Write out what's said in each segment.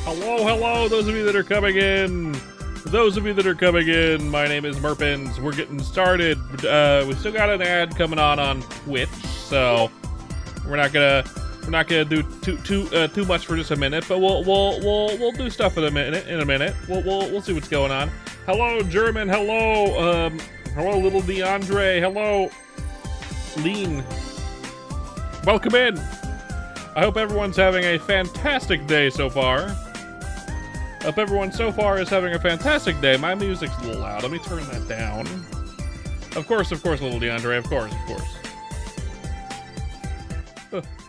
Hello, those of you that are coming in. My name is Merpins. We're getting started. We still got an ad coming on Twitch, so we're not gonna do too much for just a minute. But we'll do stuff in a minute. We'll see what's going on. Hello, German. Hello, hello, little DeAndre. Hello, Lean. Welcome in. I hope everyone's having a fantastic day so far. Hope everyone so far is having a fantastic day. My music's a little loud. Let me turn that down. Of course, little DeAndre. Of course.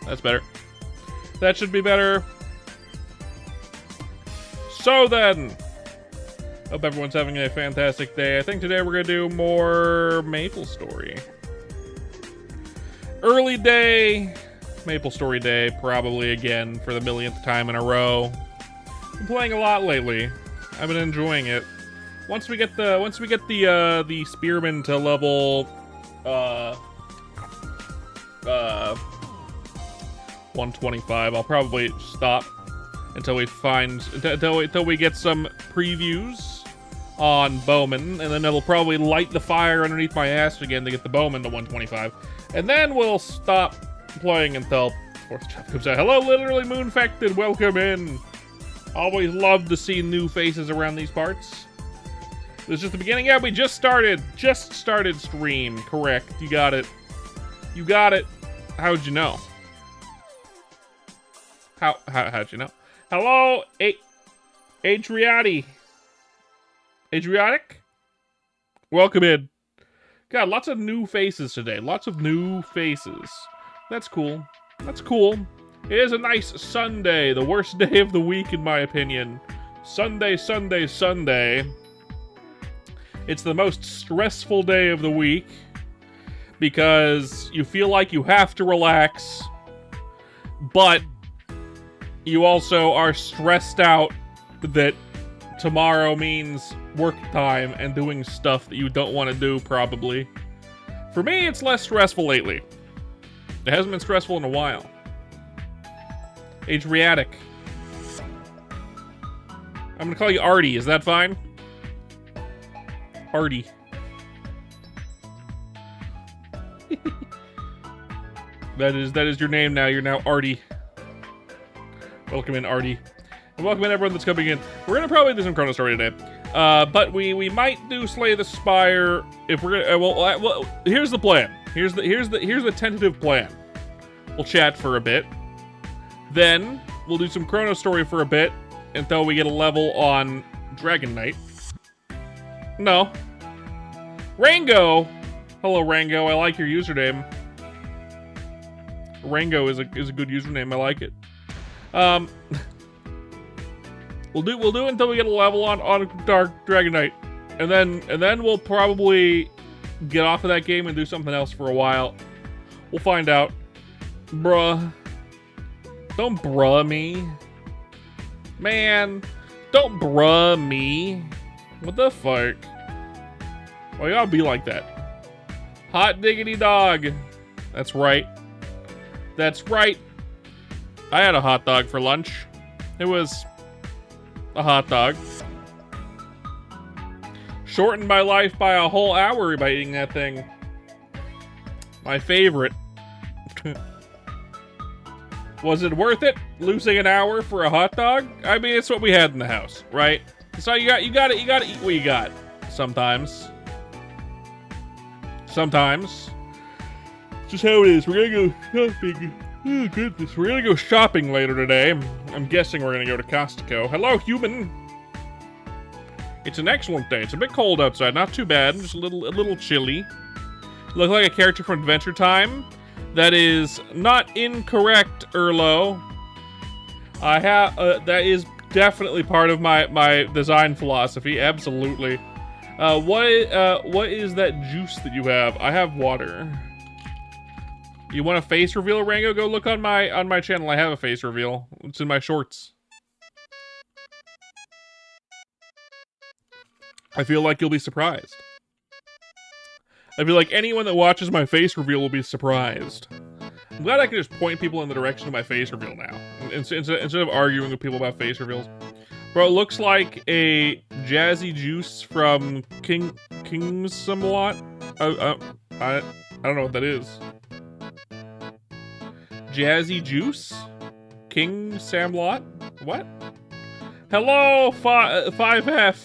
That's better. That should be better. So then, hope everyone's having a fantastic day. I think today we're gonna do more MapleStory. Early day, MapleStory day, probably again for the millionth time in a row. Been playing a lot lately. I've been enjoying it. Once we get the spearman to level 125, I'll probably stop until we get some previews on bowman, and then it'll probably light the fire underneath my ass again to get the bowman to 125, and then we'll stop playing until fourth job comes out. Hello, literally moonfected. Welcome in. Always love to see new faces around these parts. This is just the beginning. Yeah, we just started stream. Correct. You got it. How'd you know? How'd you know? Hello, Adriatic. Welcome in. God, lots of new faces today. That's cool. It is a nice Sunday. The worst day of the week, in my opinion. Sunday. It's the most stressful day of the week because you feel like you have to relax, but you also are stressed out that tomorrow means work time and doing stuff that you don't want to do, probably. For me, it's less stressful lately. It hasn't been stressful in a while. Adriatic. I'm gonna call you Artie. Is that fine? Artie. That is your name now. You're now Artie. Welcome in, Artie. And welcome in everyone that's coming in. We're gonna probably do some ChronoStory today. But we might do Slay the Spire if we're gonna. Well, here's the plan. Here's the tentative plan. We'll chat for a bit. Then we'll do some ChronoStory for a bit until we get a level on Dragon Knight. No. Rango. Hello, Rango. I like your username. Rango is a good username. I like it. We'll do until we get a level on Dark Dragon Knight, and then we'll probably get off of that game and do something else for a while. We'll find out. Bruh. Don't bruh me. Man, don't bruh me. What the fuck? Why y'all be like that? Hot diggity dog. That's right. I had a hot dog for lunch. It was a hot dog. Shortened my life by a whole hour by eating that thing. My favorite. Was it worth it? Losing an hour for a hot dog? I mean, it's what we had in the house, right? So you gotta eat what you got. Sometimes. Just how it is. We're gonna go shopping. Oh goodness, we're gonna go shopping later today. I'm guessing we're gonna go to Costco. Hello, human. It's an excellent day. It's a bit cold outside, not too bad. Just a little chilly. Look like a character from Adventure Time. That is not incorrect, Erlo. I have that is definitely part of my design philosophy. Absolutely. What is that juice that you have? I have water. You want a face reveal, Rango? Go look on my channel. I have a face reveal. It's in my shorts. I feel like you'll be surprised. I feel like anyone that watches my face reveal will be surprised. I'm glad I can just point people in the direction of my face reveal now. Instead of arguing with people about face reveals. Bro, it looks like a Jazzy Juice from King Somewhat. I don't know what that is. Jazzy Juice? King Samlot? What? Hello, 5F.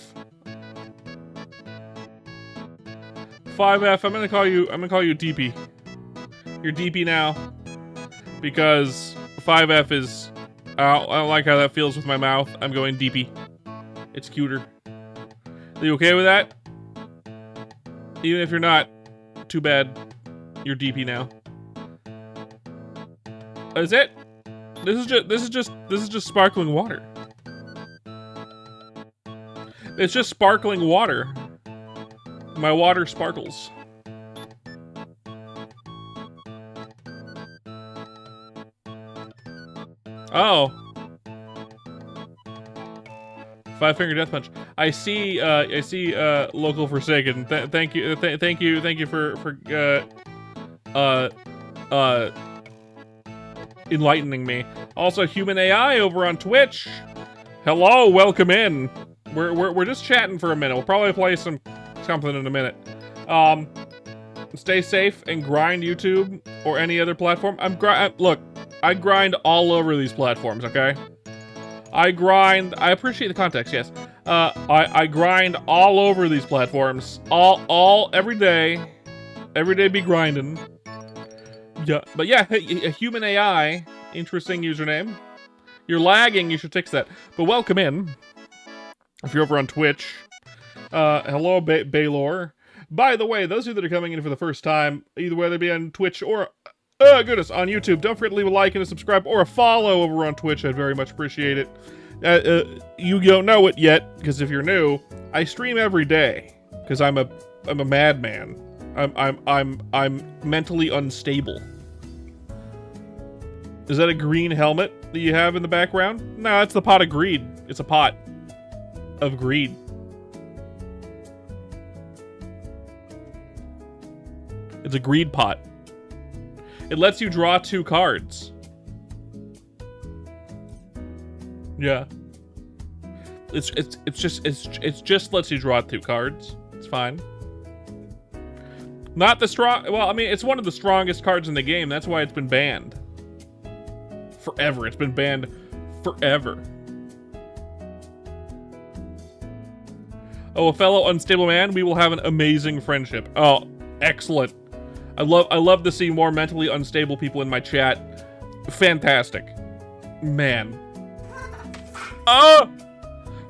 5F, I'm gonna call you DP. You're DP now. Because 5F is... I don't like how that feels with my mouth. I'm going DP. It's cuter. Are you okay with that? Even if you're not, too bad. You're DP now. Is it? This is just sparkling water. It's just sparkling water. My water sparkles. Oh. Five-finger death punch. I see local Forsaken. Thank you for enlightening me. Also, Human AI over on Twitch. Hello, welcome in. We're just chatting for a minute. We'll probably play something in a minute. Stay safe and grind YouTube or any other platform. Look, I grind all over these platforms, okay? I appreciate the context, yes. I grind all over these platforms. Every day. Every day be grinding. Yeah, but yeah, a Human AI, interesting username. You're lagging, you should fix that. But welcome in. If you're over on Twitch. Hello, Baylor. By the way, those of you that are coming in for the first time, either whether it be on Twitch or, goodness, on YouTube, don't forget to leave a like and a subscribe or a follow over on Twitch. I'd very much appreciate it. You don't know it yet, because if you're new, I stream every day, because I'm a madman. I'm mentally unstable. Is that a green helmet that you have in the background? No, that's the pot of greed. It's a pot of greed. It's a greed pot. It lets you draw 2 cards. Yeah. It's just lets you draw 2 cards. It's fine. Not the strong... Well, I mean, it's one of the strongest cards in the game. That's why it's been banned. Forever. It's been banned forever. Oh, a fellow unstable man. We will have an amazing friendship. Oh, excellent. I love to see more mentally unstable people in my chat. Fantastic. Man. Oh!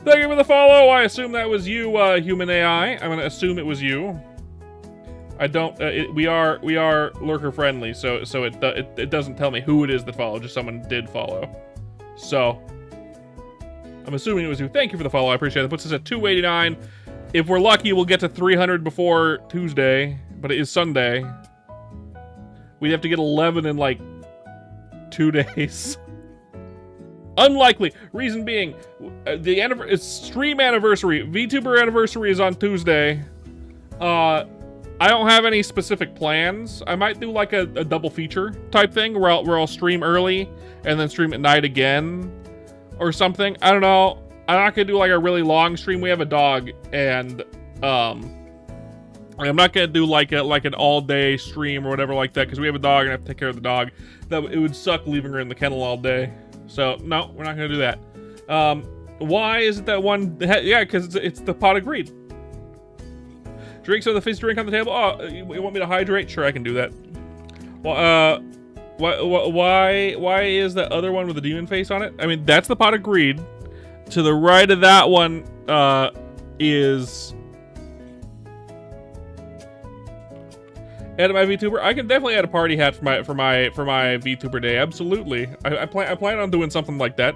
Thank you for the follow. I assume that was you, Human AI. I'm gonna assume it was you. I don't. We are lurker friendly, so it doesn't tell me who it is that followed. Just someone did follow. So I'm assuming it was you. Thank you for the follow. I appreciate it. That puts us at 289. If we're lucky, we'll get to 300 before Tuesday, but it is Sunday. We'd have to get 11 in like 2 days. Unlikely. Reason being, it's stream anniversary. VTuber anniversary is on Tuesday. I don't have any specific plans. I might do like a double feature type thing where I'll stream early and then stream at night again or something. I don't know. I'm not gonna do like a really long stream. We have a dog, and I'm not gonna do like an all-day stream or whatever like that because we have a dog and I have to take care of the dog. It would suck leaving her in the kennel all day. So no, we're not gonna do that. Why is it that one? Yeah, because it's the pot of greed. Drinks on the face drink on the table. Oh, you want me to hydrate? Sure, I can do that. Well, why is that other one with the demon face on it? I mean, that's the pot of greed. To the right of that one is add my VTuber. I can definitely add a party hat for my VTuber day. Absolutely. I plan on doing something like that.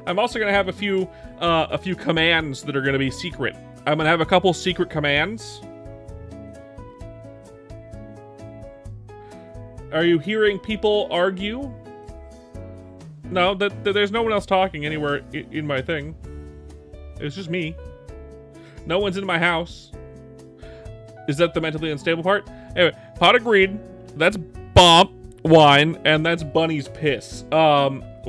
I'm also gonna have a few commands that are gonna be secret. I'm gonna have a couple secret commands. Are you hearing people argue? No, there's no one else talking anywhere in my thing. It's just me. No one's in my house. Is that the mentally unstable part? Anyway, pot of greed. That's bomb wine, and that's Bunny's piss.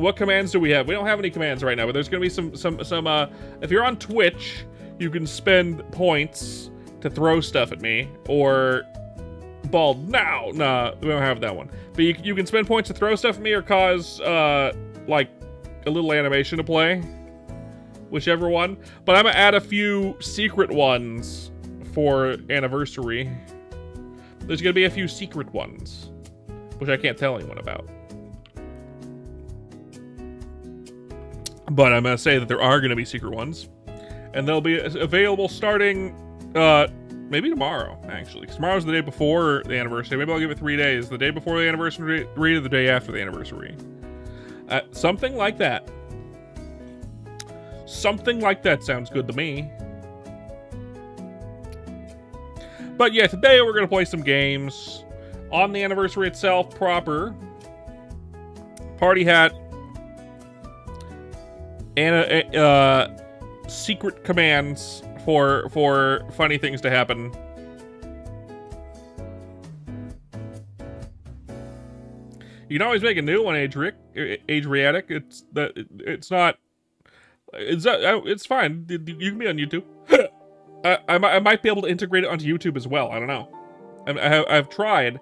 What commands do we have? We don't have any commands right now, but there's gonna be some if you're on Twitch, you can spend points to throw stuff at me, or bald now. Nah, we don't have that one. But you can spend points to throw stuff at me or cause, like, a little animation to play. Whichever one. But I'm gonna add a few secret ones for Anniversary. There's gonna be a few secret ones, which I can't tell anyone about. But I'm gonna say that there are gonna be secret ones. And they'll be available starting, maybe tomorrow, actually. 'Cause tomorrow's the day before the anniversary. Maybe I'll give it 3 days. The day before the anniversary, 3 to the day after the anniversary. Something like that. Something like that sounds good to me. But yeah, today we're going to play some games on the anniversary itself proper. Party hat. And secret commands for funny things to happen. You can always make a new one, Adriatic. It's fine. You can be on YouTube. I might be able to integrate it onto YouTube as well. I don't know. I've tried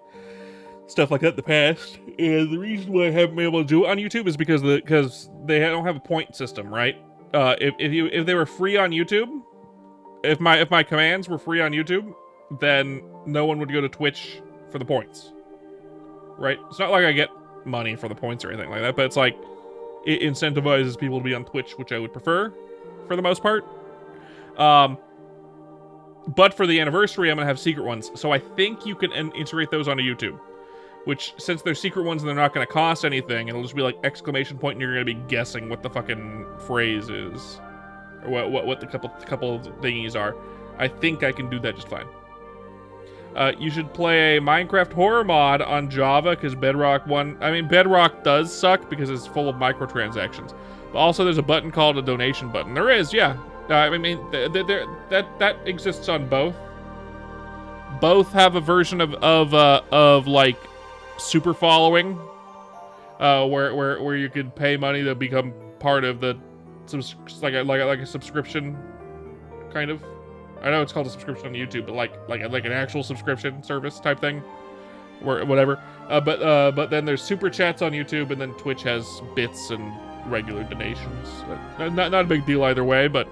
stuff like that in the past, and the reason why I haven't been able to do it on YouTube is because they don't have a point system, right? If they were free on YouTube, if my commands were free on YouTube, then no one would go to Twitch for the points, right? It's not like I get money for the points or anything like that, but it's like it incentivizes people to be on Twitch, which I would prefer for the most part. But for the anniversary, I'm gonna have secret ones, so I think you can integrate those onto YouTube. Which, since they're secret ones and they're not going to cost anything, it'll just be like exclamation point, and you're going to be guessing what the fucking phrase is, or what the couple of thingies are. I think I can do that just fine. You should play a Minecraft horror mod on Java, because Bedrock does suck because it's full of microtransactions. But also, there's a button called a donation button. There is, yeah. That exists on both. Both have a version of like super following, where you could pay money to become part of the like a subscription, kind of. I know it's called a subscription on YouTube, but like an actual subscription service type thing, or whatever. But then there's super chats on YouTube, and then Twitch has bits and regular donations. Not a big deal either way, but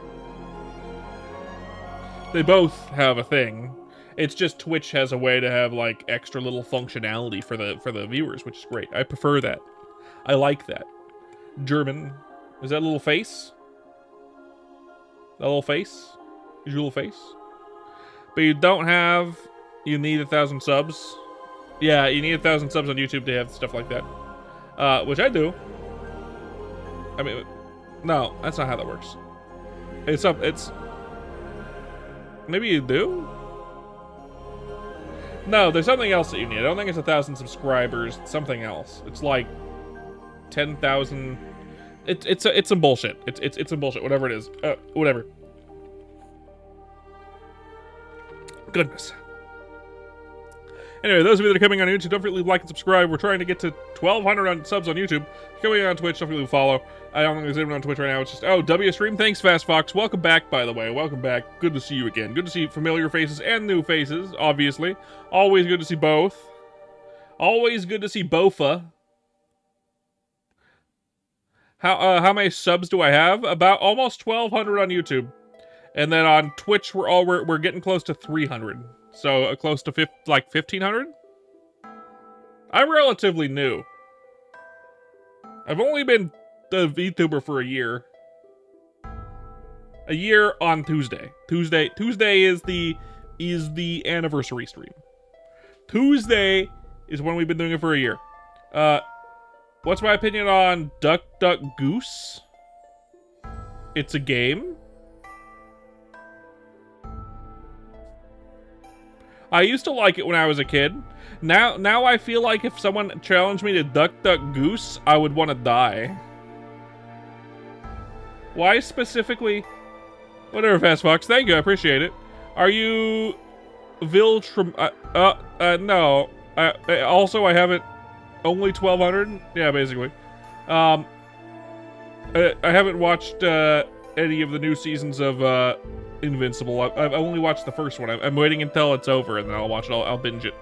they both have a thing. It's just Twitch has a way to have like extra little functionality for the viewers, which is great. I prefer that. I like that. German. Is that a little face? That little face? Is your little face? But you don't have... You need 1,000 subs. Yeah, you need 1,000 subs on YouTube to have stuff like that. Which I do. I mean... No, that's not how that works. It's... Maybe you do? No, there's something else that you need. I don't think it's 1,000 subscribers. It's something else. It's like 10,000. It's some bullshit. It's some bullshit. Whatever it is. Whatever. Goodness. Anyway, those of you that are coming on YouTube, don't forget to leave a like and subscribe. We're trying to get to 1,200 subs on YouTube. If you're coming on Twitch, don't forget to follow. I don't think there's anyone on Twitch right now. It's just, W Stream. Thanks, Fast Fox. Welcome back, by the way. Welcome back. Good to see you again. Good to see familiar faces and new faces, obviously. Always good to see both. Always good to see Bofa. How many subs do I have? About almost 1,200 on YouTube. And then on Twitch, we're getting close to 300. So close to 1,500? I'm relatively new. I've only been the VTuber for a year. A year on Tuesday. Tuesday is the anniversary stream. Tuesday is when we've been doing it for a year. What's my opinion on Duck Duck Goose? It's a game. I used to like it when I was a kid. Now I feel like if someone challenged me to Duck Duck Goose, I would want to die. Why specifically? Whatever, Fast Fox. Thank you, I appreciate it. Are you no. Also, I haven't. Only 1,200? Yeah, basically. I haven't watched any of the new seasons of Invincible. I've only watched the first one. I'm waiting until it's over, and then I'll watch it. I'll binge it.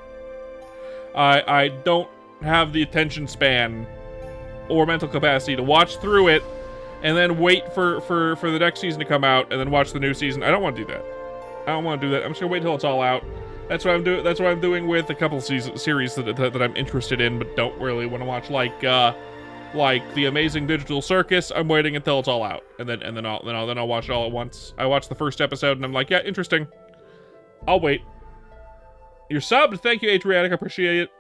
I don't have the attention span or mental capacity to watch through it and then wait for the next season to come out and then watch the new season. I don't want to do that. I don't want to do that. I'm just gonna wait until it's all out. That's what I'm doing. That's what I'm doing with a couple series that I'm interested in, but don't really want to watch, like The Amazing Digital Circus. I'm waiting until it's all out, and then I'll watch it all at once. I watched the first episode and I'm like, yeah, interesting. I'll wait. You're subbed. Thank you, Adriatic. I appreciate it.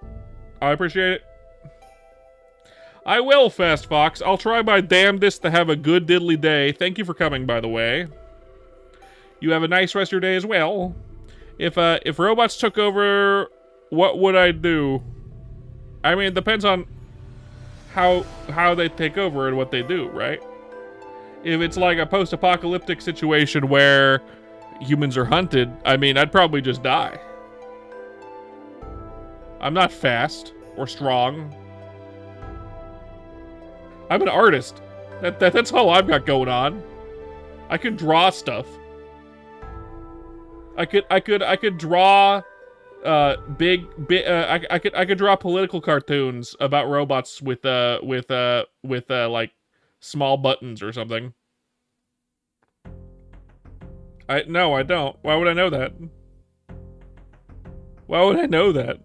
I appreciate it. I will, Fast Fox. I'll try my damnedest to have a good diddly day. Thank you for coming, by the way. You have a nice rest of your day as well. If robots took over, what would I do? I mean, it depends on how they take over and what they do, right? If it's like a post-apocalyptic situation where humans are hunted, I mean, I'd probably just die. I'm not fast or strong. I'm an artist. That's all I've got going on. I can draw stuff. I could draw I could draw political cartoons about robots with like small buttons or something. No, I don't. Why would I know that? Why would I know that?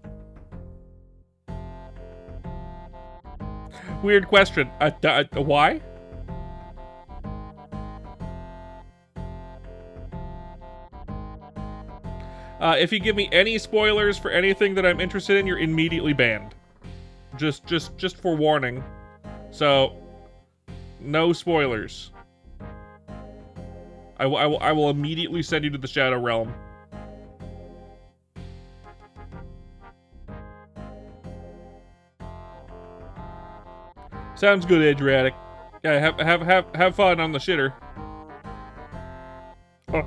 Weird question. Why? If you give me any spoilers for anything that I'm interested in, you're immediately banned. Just for warning. So, no spoilers. I will immediately send you to the Shadow Realm. Sounds good, Adriatic. Yeah, have fun on the shitter. Oh.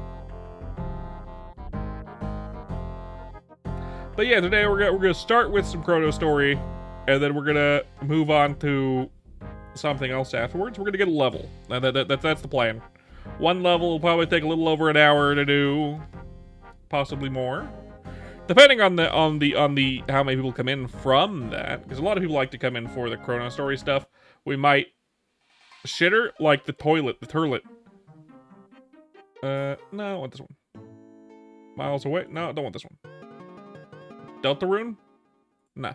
But yeah, today we're gonna start with some ChronoStory, and then we're gonna move on to something else afterwards. We're gonna get a level. That's the plan. One level will probably take a little over an hour to do, possibly more, depending on the how many people come in from that. Because a lot of people like to come in for the ChronoStory stuff. We might shitter like the toilet, the turlet. No, I don't want this one. Miles away? No, I don't want this one. Deltarune? Nah.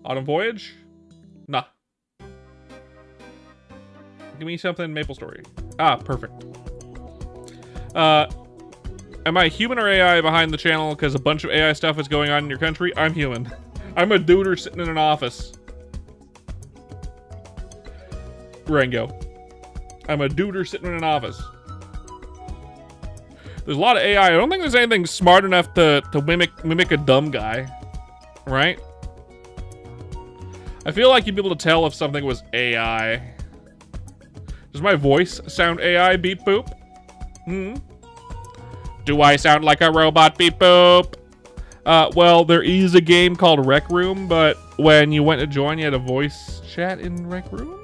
Autumn Voyage? Nah. Give me something Maple Story. Ah, perfect. Am I human or AI behind the channel because a bunch of AI stuff is going on in your country? I'm human. I'm a duder sitting in an office. Rango. I'm a duder sitting in an office. There's a lot of AI. I don't think there's anything smart enough to mimic a dumb guy. Right? I feel like you'd be able to tell if something was AI. Does my voice sound AI, beep boop? Do I sound like a robot, beep boop? Well, there is a game called Rec Room, but when you went to join, you had a voice chat in Rec Room?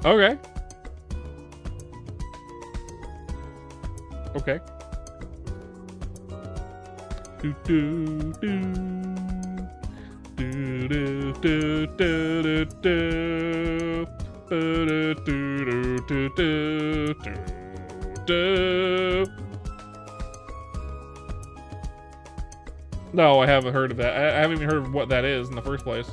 Okay. Okay. Do do do do do do do do do. No, I haven't heard of that. I haven't even heard of what that is in the first place.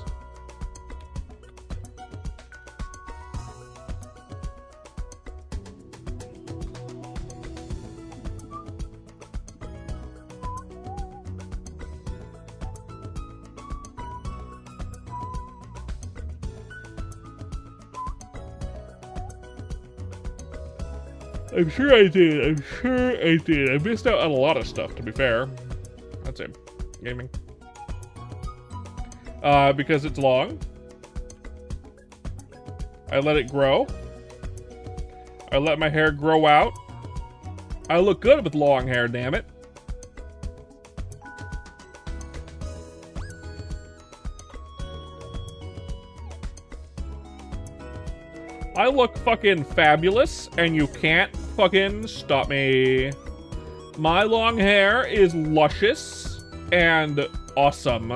I'm sure I did. I missed out on a lot of stuff, to be fair. That's it. Gaming. Because it's long. I let it grow. I let my hair grow out. I look good with long hair, damn it. I look fucking fabulous, and you can't fucking stop me. My long hair is luscious and awesome.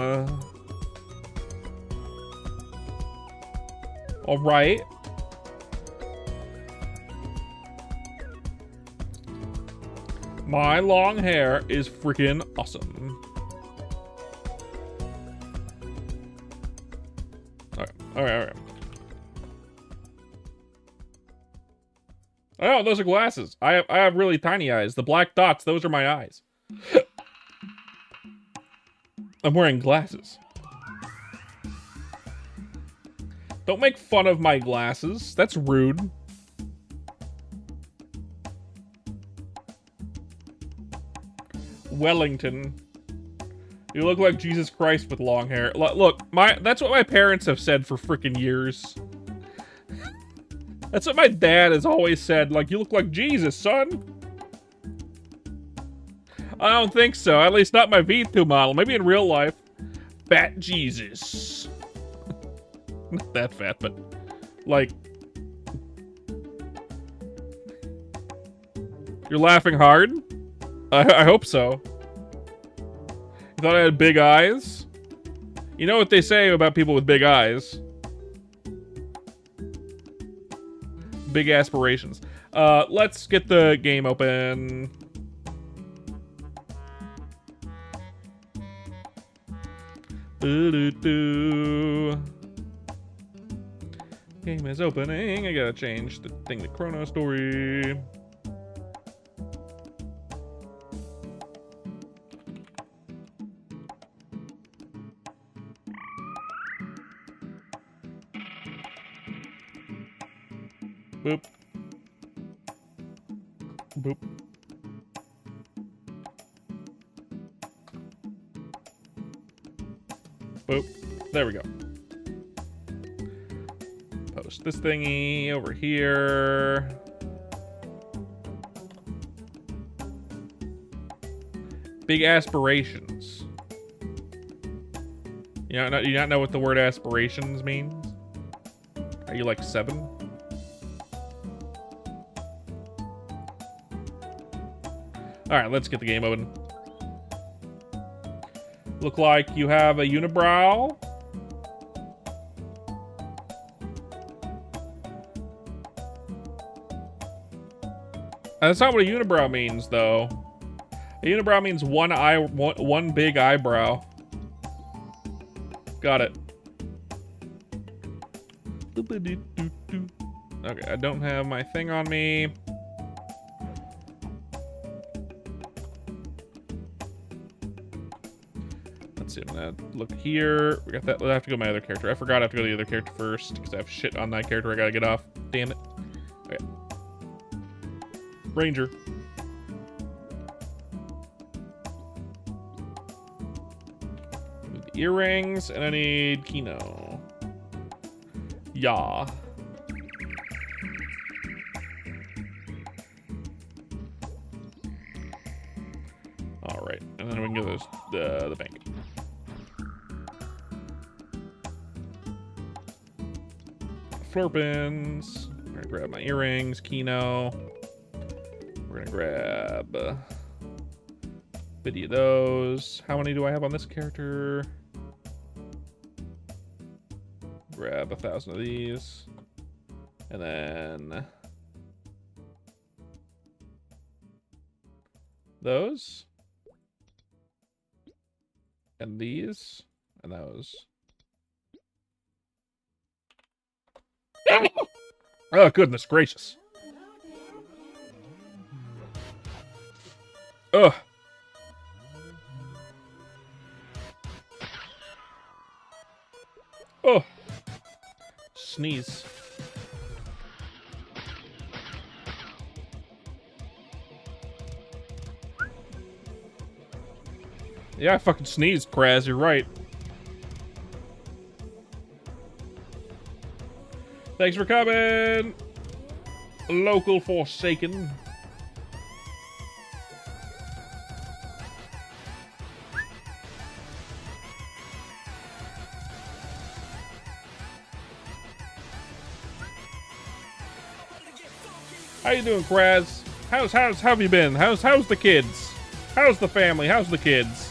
All right. My long hair is freaking awesome. All right. Oh, those are glasses. I have really tiny eyes. The black dots, those are my eyes. I'm wearing glasses. Don't make fun of my glasses. That's rude. Wellington. You look like Jesus Christ with long hair. Look, that's what my parents have said for freaking years. That's what my dad has always said. Like, you look like Jesus, son. I don't think so. At least not my V2 model. Maybe in real life. Fat Jesus. Not that fat, but like. You're laughing hard? I hope so. You thought I had big eyes? You know what they say about people with big eyes. Big aspirations. Let's get the game open. Game is opening. I gotta change the thing to ChronoStory. Boop. Boop. Boop. There we go. Post this thingy over here. Big aspirations. You not know what the word aspirations means? Are you like 7? Alright, let's get the game open. Look like you have a unibrow. That's not what a unibrow means, though. A unibrow means one big eyebrow. Got it. Okay, I don't have my thing on me. Let's see, I'm gonna look here. We got that. I have to go to my other character. I forgot I have to go to the other character first because I have shit on that character I gotta get off. Damn it. Okay. Ranger. I need the earrings and I need Kino. Yeah. All right, and then we can go to the bank. Florpins. I'm gonna grab my earrings, Kino. We're gonna grab 50 of those. How many do I have on this character? Grab 1,000 of these. And then those. And these. And those. Oh, goodness gracious. Ugh. Oh. Sneeze. Yeah, I fucking sneezed, Kraz. You're right. Thanks for coming. Local Forsaken. How you doing, Kraz? How have you been? How's the kids? How's the family? How's the kids?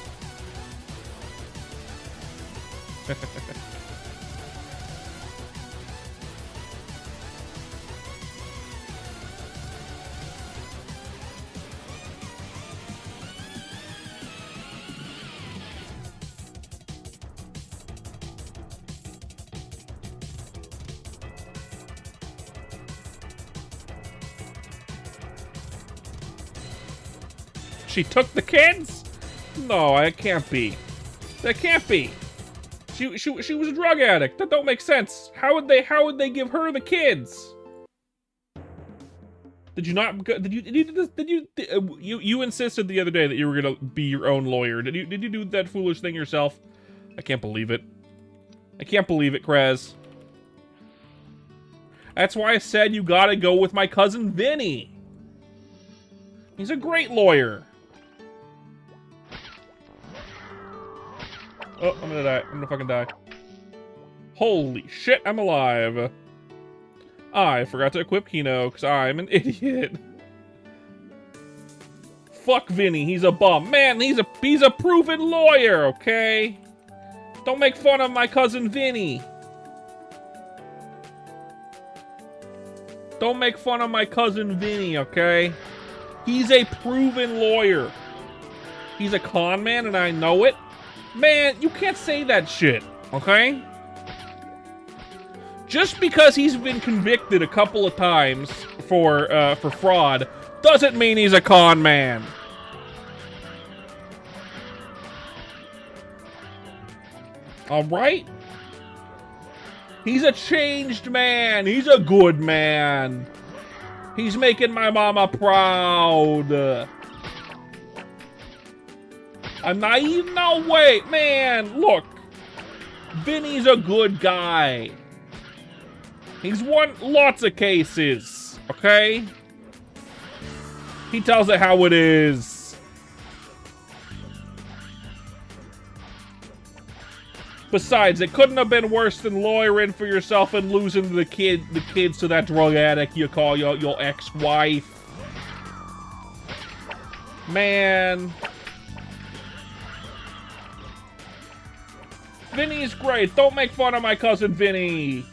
She took the kids? No, it can't be. That can't be. She was a drug addict. That don't make sense. How would they give her the kids? Did you not? You insisted the other day that you were gonna be your own lawyer. Did you do that foolish thing yourself? I can't believe it. I can't believe it, Kraz. That's why I said you gotta go with my cousin Vinny. He's a great lawyer. Oh, I'm gonna die. I'm gonna fucking die. Holy shit, I'm alive. I forgot to equip Kino, because I'm an idiot. Fuck Vinny, he's a bum. Man, he's a proven lawyer, okay? Don't make fun of my cousin Vinny. Don't make fun of my cousin Vinny, okay? He's a proven lawyer. He's a con man and I know it. Man, you can't say that shit, okay? Just because he's been convicted a couple of times for fraud doesn't mean he's a con man. All right? He's a changed man. He's a good man. He's making my mama proud. I'm naive? No way. Man, look. Vinny's a good guy. He's won lots of cases, okay? He tells it how it is. Besides, it couldn't have been worse than lawyering for yourself and losing the kids to that drug addict you call your ex-wife. Man. Vinny's great. Don't make fun of my cousin Vinny.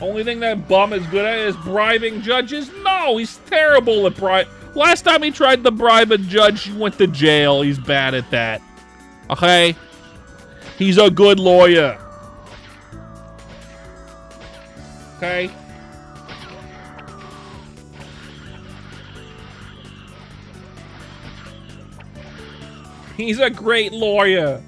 Only thing that bum is good at is bribing judges? No, he's terrible at bribe. Last time he tried to bribe a judge, he went to jail. He's bad at that. Okay? He's a good lawyer. Okay? He's a great lawyer.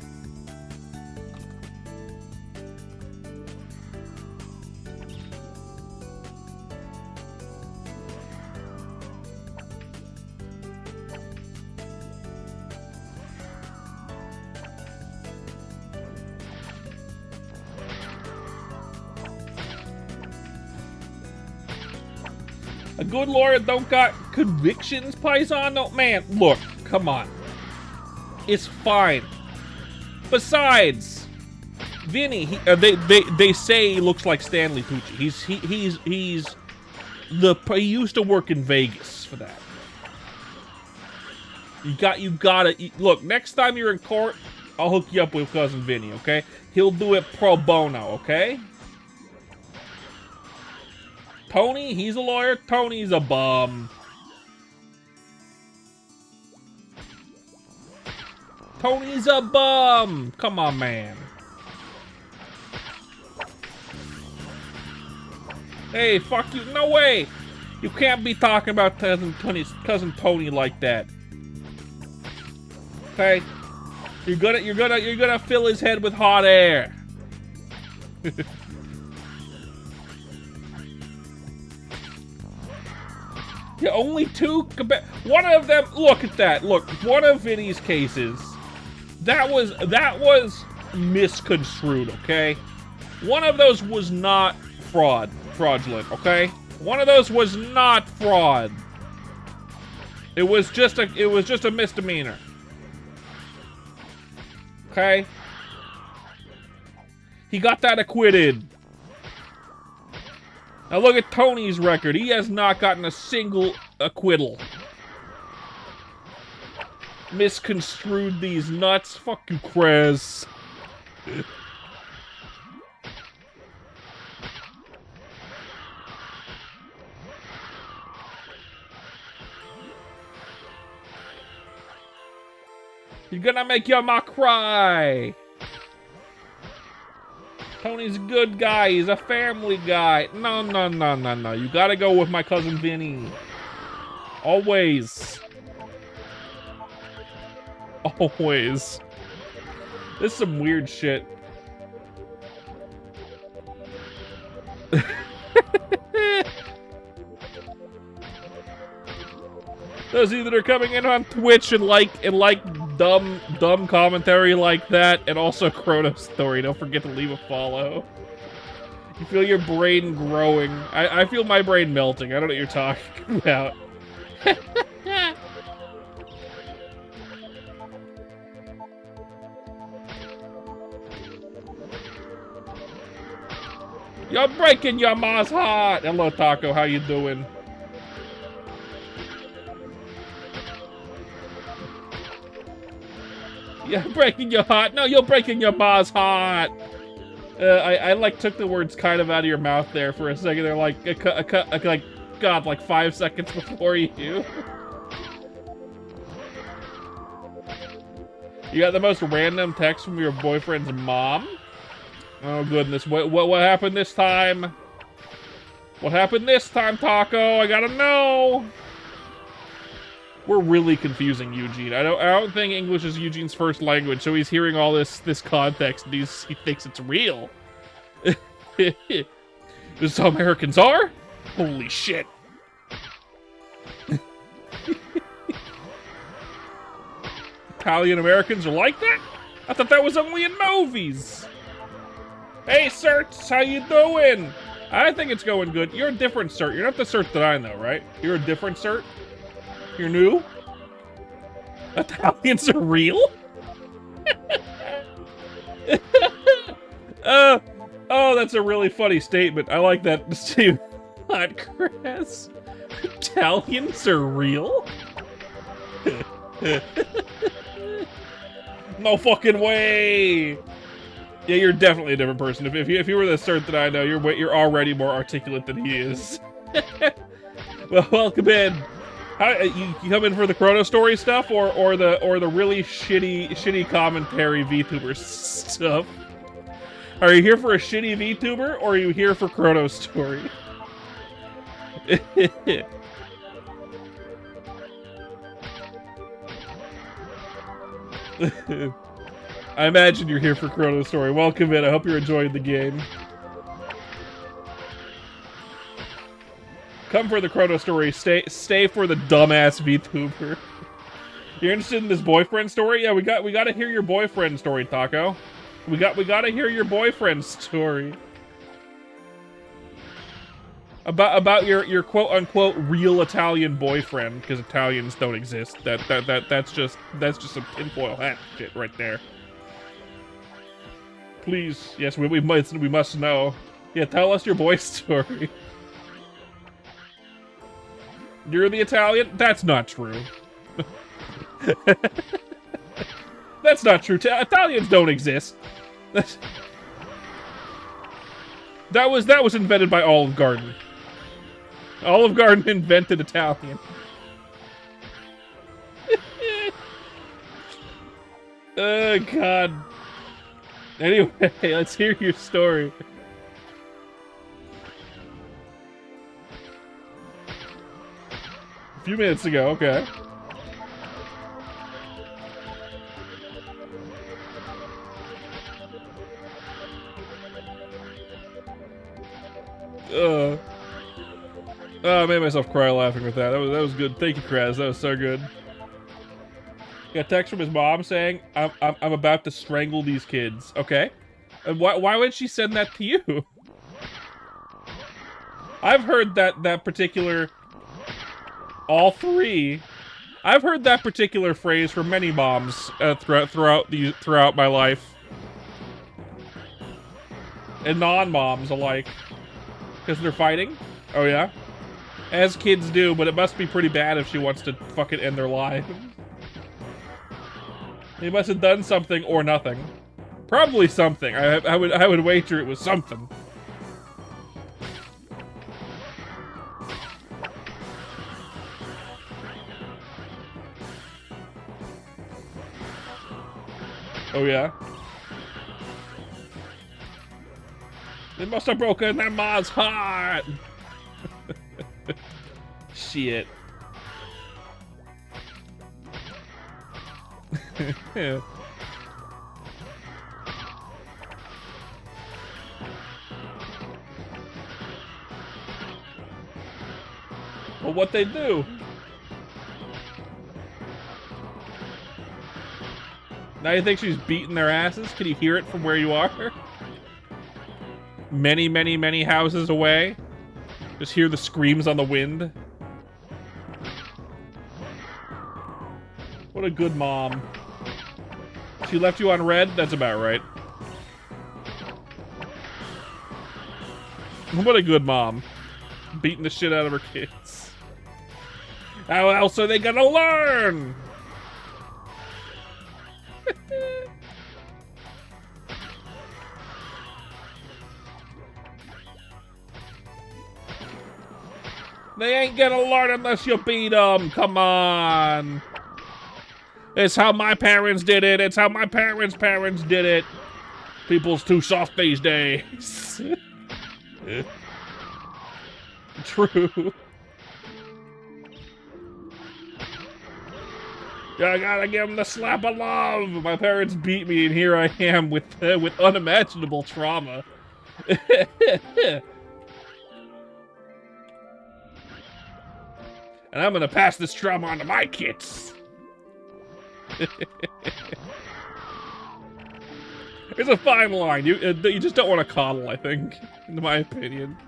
A good lawyer don't got convictions, Paisan? No, man, look, come on. It's fine. Besides, Vinny, they say he looks like Stanley Tucci. He used to work in Vegas for that. You gotta look. Next time you're in court, I'll hook you up with cousin Vinny. Okay, he'll do it pro bono. Okay. Tony, he's a lawyer. Tony's a bum. Tony's a bum. Come on, man. Hey, fuck you. No way. You can't be talking about cousin Tony like that. Okay? You're gonna fill his head with hot air. Yeah, only two. One of them. Look at that. Look, one of Vinny's cases. That was misconstrued. Okay, one of those was not fraudulent. Okay, one of those was not fraud. It was just a misdemeanor. Okay, he got that acquitted. Now look at Tony's record. He has not gotten a single acquittal. Misconstrued these nuts. Fuck you, Krez. You're gonna make your ma cry. Tony's a good guy. He's a family guy. No, no, no, no, no. You gotta go with my cousin Vinny. Always. Always. This is some weird shit. Those of you that are coming in on Twitch and like dumb commentary like that, and also ChronoStory, don't forget to leave a follow. You feel your brain growing. I feel my brain melting. I don't know what you're talking about. You're breaking your ma's heart. Hello, Taco. How you doing? You're breaking your heart. No, you're breaking your ma's heart. I like took the words kind of out of your mouth there for a second. They're like, God, like 5 seconds before you. You got the most random text from your boyfriend's mom? Oh goodness, what happened this time? What happened this time, Taco? I gotta know. We're really confusing Eugene. I don't think English is Eugene's first language, so he's hearing all this context and he thinks it's real. This is how Americans are? Holy shit. Italian Americans are like that? I thought that was only in movies. Hey, Certs, how you doing? I think it's going good. You're a different Cert. You're not the Cert that I know, right? You're a different Cert? You're new? Italians are real? Oh, that's a really funny statement. I like that statement. Hot Chris. Italians are real? No fucking way! Yeah, you're definitely a different person. If you were the Cert that I know, you're already more articulate than he is. Well, welcome in. How, you come in for the ChronoStory stuff, or the really shitty commentary VTuber stuff? Are you here for a shitty VTuber, or are you here for ChronoStory? I imagine you're here for ChronoStory. Welcome in. I hope you're enjoying the game. Come for the ChronoStory. Stay for the dumbass VTuber. You're interested in this boyfriend story? Yeah, we got to hear your boyfriend story, Taco. We got to hear your boyfriend story. About your quote unquote real Italian boyfriend, because Italians don't exist. That's just some tinfoil hat shit right there. Please, yes, we must know. Yeah, tell us your boy story. You're the Italian? That's not true. That's not true. Italians don't exist. That was invented by Olive Garden. Olive Garden invented Italian. Oh, God. Anyway, let's hear your story. A few minutes ago, okay. Oh, I made myself cry laughing with that. That was good. Thank you, Kraz. That was so good. Got a text from his mom saying, I'm about to strangle these kids. Okay. And why would she send that to you? I've heard that particular... All three. I've heard that particular phrase from many moms throughout my life. And non-moms alike. Because they're fighting? Oh, yeah? As kids do, but it must be pretty bad if she wants to fucking end their lives. He must have done something or nothing. Probably something. I would wager it was something. Oh, yeah? They must have broken their mom's heart! Shit. Well, what they do? Now you think she's beating their asses? Can you hear it from where you are? Many, many, many houses away. Just hear the screams on the wind. What a good mom. She left you on red? That's about right. What a good mom. Beating the shit out of her kids. How else are they gonna learn? They ain't gonna learn unless you beat them. Come on. It's how my parents did it. It's how my parents' parents did it. People's too soft these days. True. I gotta give them the slap of love. My parents beat me, and here I am with unimaginable trauma. And I'm gonna pass this trauma on to my kids. It's a fine line. You just don't want to coddle, I think, in my opinion.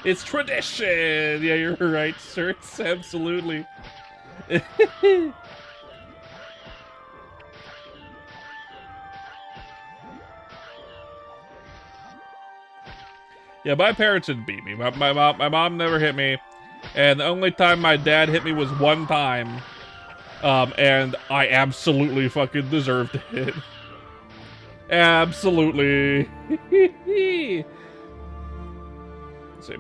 It's tradition. Yeah, you're right, sir. It's absolutely. Yeah, my parents didn't beat me. My mom never hit me, and the only time my dad hit me was one time, and I absolutely fucking deserved it. Absolutely. Let's see.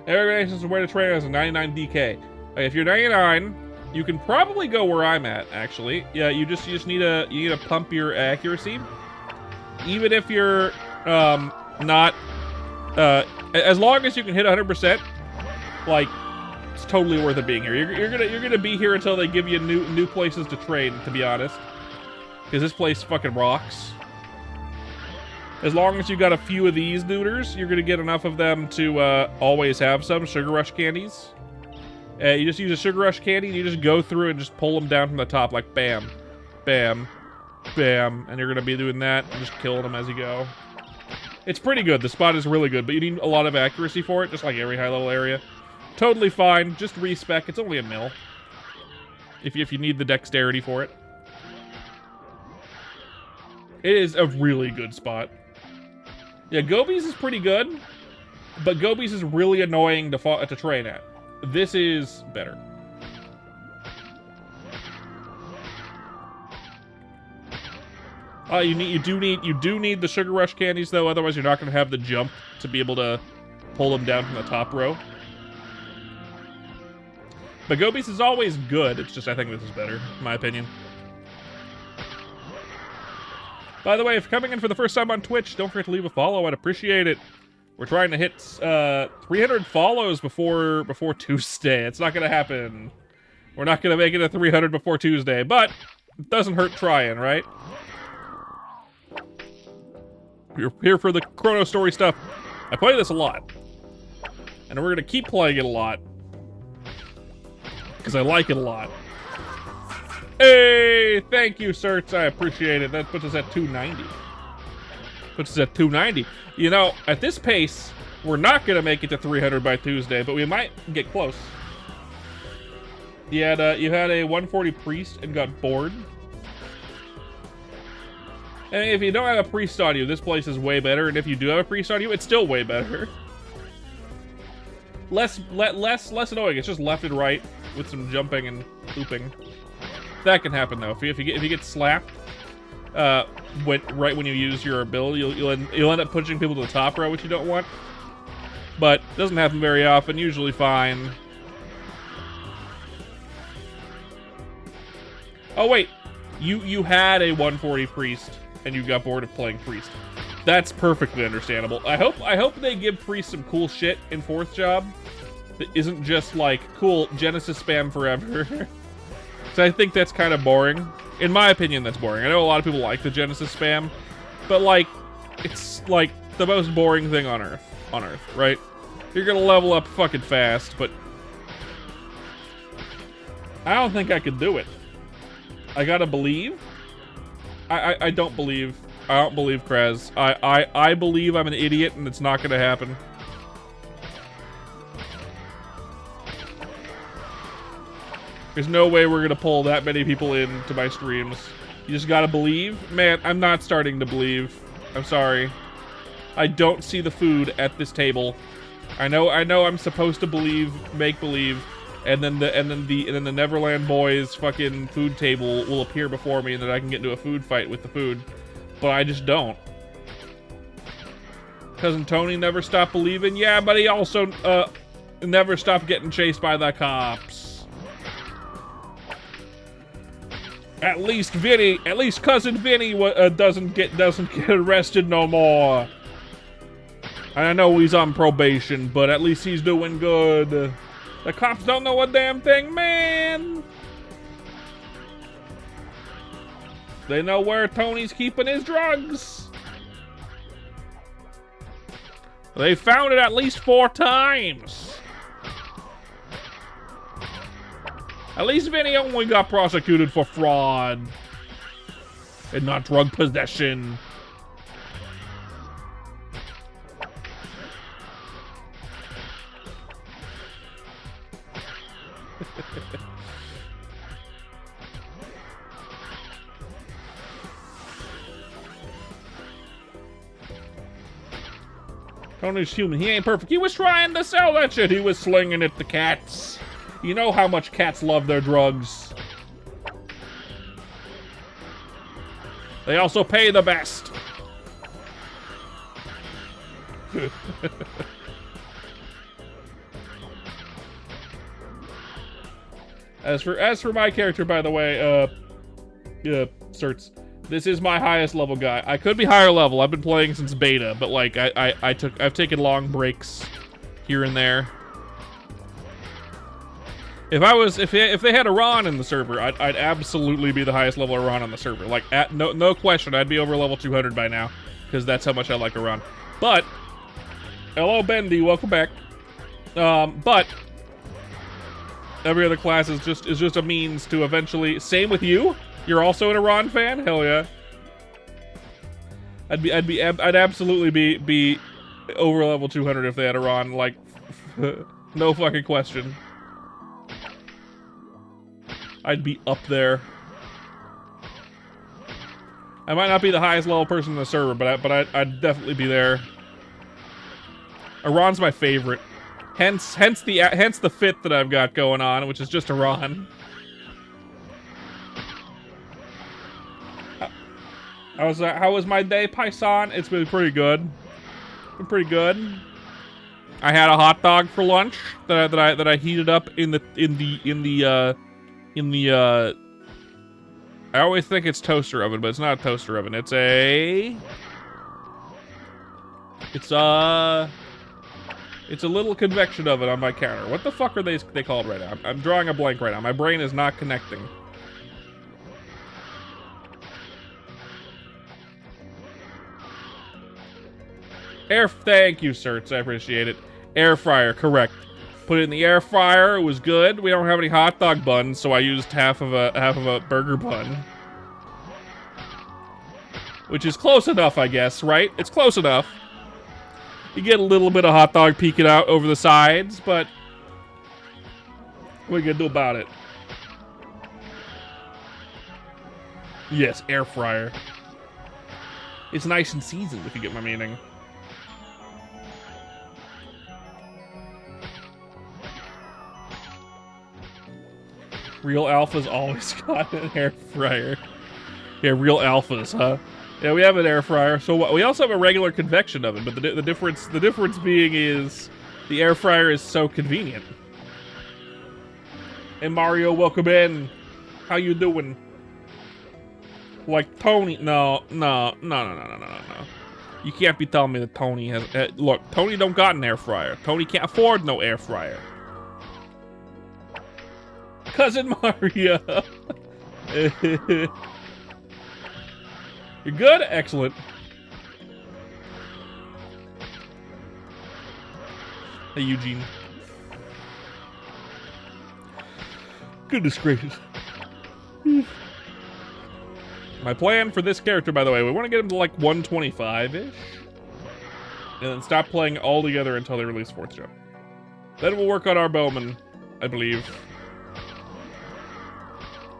Everybody where to train as a 99 DK. If you're 99, you can probably go where I'm at. Actually, yeah. You just need to pump your accuracy. Even if you're not, as long as you can hit 100%, like, it's totally worth it being here. You're gonna be here until they give you new places to train. To be honest, because this place fucking rocks. As long as you got a few of these neuters, you're gonna get enough of them to always have some Sugar Rush candies. You just use a Sugar Rush candy, and you just go through and just pull them down from the top, like bam, bam, bam, and you're gonna be doing that and just killing them as you go. It's pretty good. The spot is really good, but you need a lot of accuracy for it, just like every high-level area. Totally fine. Just respec. It's only a mil. If you need the dexterity for it. It is a really good spot. Yeah, Gobies is pretty good, but Gobies is really annoying to train at. This is better. You do need the Sugar Rush candies though, otherwise you're not going to have the jump to be able to pull them down from the top row. But Gobies is always good. It's just I think this is better, in my opinion. By the way, if you're coming in for the first time on Twitch, don't forget to leave a follow. I'd appreciate it. We're trying to hit 300 follows before Tuesday. It's not going to happen. We're not going to make it to 300 before Tuesday, but it doesn't hurt trying, right? We're here for the ChronoStory stuff. I play this a lot. And we're going to keep playing it a lot. Because I like it a lot. Hey, thank you, Certs. I appreciate it. That puts us at 290. Puts us at 290. You know, at this pace, we're not going to make it to 300 by Tuesday, but we might get close. You had a 140 priest and got bored. And if you don't have a priest on you, this place is way better. And if you do have a priest on you, it's still way better. Less annoying. It's just left and right with some jumping and looping. That can happen though. If you get slapped, right when you use your ability, you'll end up pushing people to the top row, which you don't want. But it doesn't happen very often. Usually fine. Oh wait, you had a 140 priest and you got bored of playing priest. That's perfectly understandable. I hope they give priest some cool shit in 4th job that isn't just like cool Genesis spam forever. So I think that's kind of boring. In my opinion, that's boring. I know a lot of people like the Genesis spam, but like it's like the most boring thing on Earth. Right? You're gonna level up fucking fast, but I don't think I could do it. I gotta believe. I don't believe. I don't believe Krez. I believe I'm an idiot and it's not gonna happen. There's no way we're gonna pull that many people into my streams. You just gotta believe. Man, I'm not starting to believe. I'm sorry. I don't see the food at this table. I know I'm supposed to believe, make believe, and then the Neverland Boys fucking food table will appear before me and then I can get into a food fight with the food. But I just don't. Cousin Tony never stopped believing. Yeah, but he also never stopped getting chased by the cops. At least Cousin Vinny doesn't get arrested no more. I know he's on probation, but at least he's doing good. The cops don't know a damn thing, man. They know where Tony's keeping his drugs. They found it at least 4 times. At least Vinny only got prosecuted for fraud and not drug possession. Tony's human. He ain't perfect. He was trying to sell that shit. He was slinging it to cats. You know how much cats love their drugs. They also pay the best. As for my character, by the way, certs. This is my highest level guy. I could be higher level. I've been playing since beta, but like I've taken long breaks here and there. If they had a Ron in the server, I'd absolutely be the highest level Ron on the server. Like no question, I'd be over level 200 by now because that's how much I like a Ron. But hello Bendy, welcome back. But every other class is just a means to eventually. Same with you. You're also an Iran fan? Hell yeah. I'd absolutely be over level 200 if they had Iran. Like, no fucking question. I'd be up there. I might not be the highest level person in the server, but I'd definitely be there. Iran's my favorite. Hence the fit that I've got going on, which is just Iran. How was my day, Paisan? It's been pretty good. Been pretty good. I had a hot dog for lunch that I heated up in the I always think it's toaster oven, but it's not a toaster oven. It's a little convection oven on my counter. What the fuck are they called right now? I'm drawing a blank right now. My brain is not connecting. Thank you, certs. I appreciate it. Air fryer, correct. Put it in the air fryer. It was good. We don't have any hot dog buns, so I used half of a burger bun, which is close enough, I guess. Right? It's close enough. You get a little bit of hot dog peeking out over the sides, but what are you gonna do about it? Yes, air fryer. It's nice and seasoned, if you get my meaning. Real alphas always got an air fryer. Yeah, real alphas, huh? Yeah, we have an air fryer. So we also have a regular convection oven, but the difference being is the air fryer is so convenient. Hey Mario, welcome in. How you doing? Like Tony? No. You can't be telling me that Tony has. Look, Tony don't got an air fryer. Tony can't afford no air fryer. Cousin Mario. You're good? Excellent. Hey, Eugene. Goodness gracious. My plan for this character, by the way, we want to get him to like 125-ish. And then stop playing all together until they release 4th Gen. Then we'll work on our Bowman, I believe.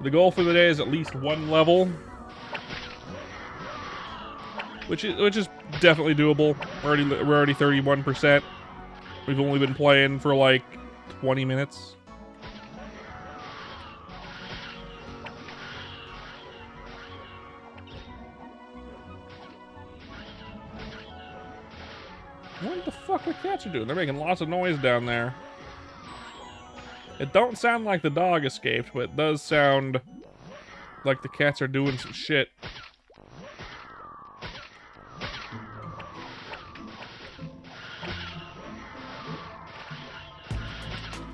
The goal for the day is at least 1 level. Which is definitely doable. We're already 31%. We've only been playing for like 20 minutes. What the fuck the cats are doing? They're making lots of noise down there. It don't sound like the dog escaped, but it does sound like the cats are doing some shit.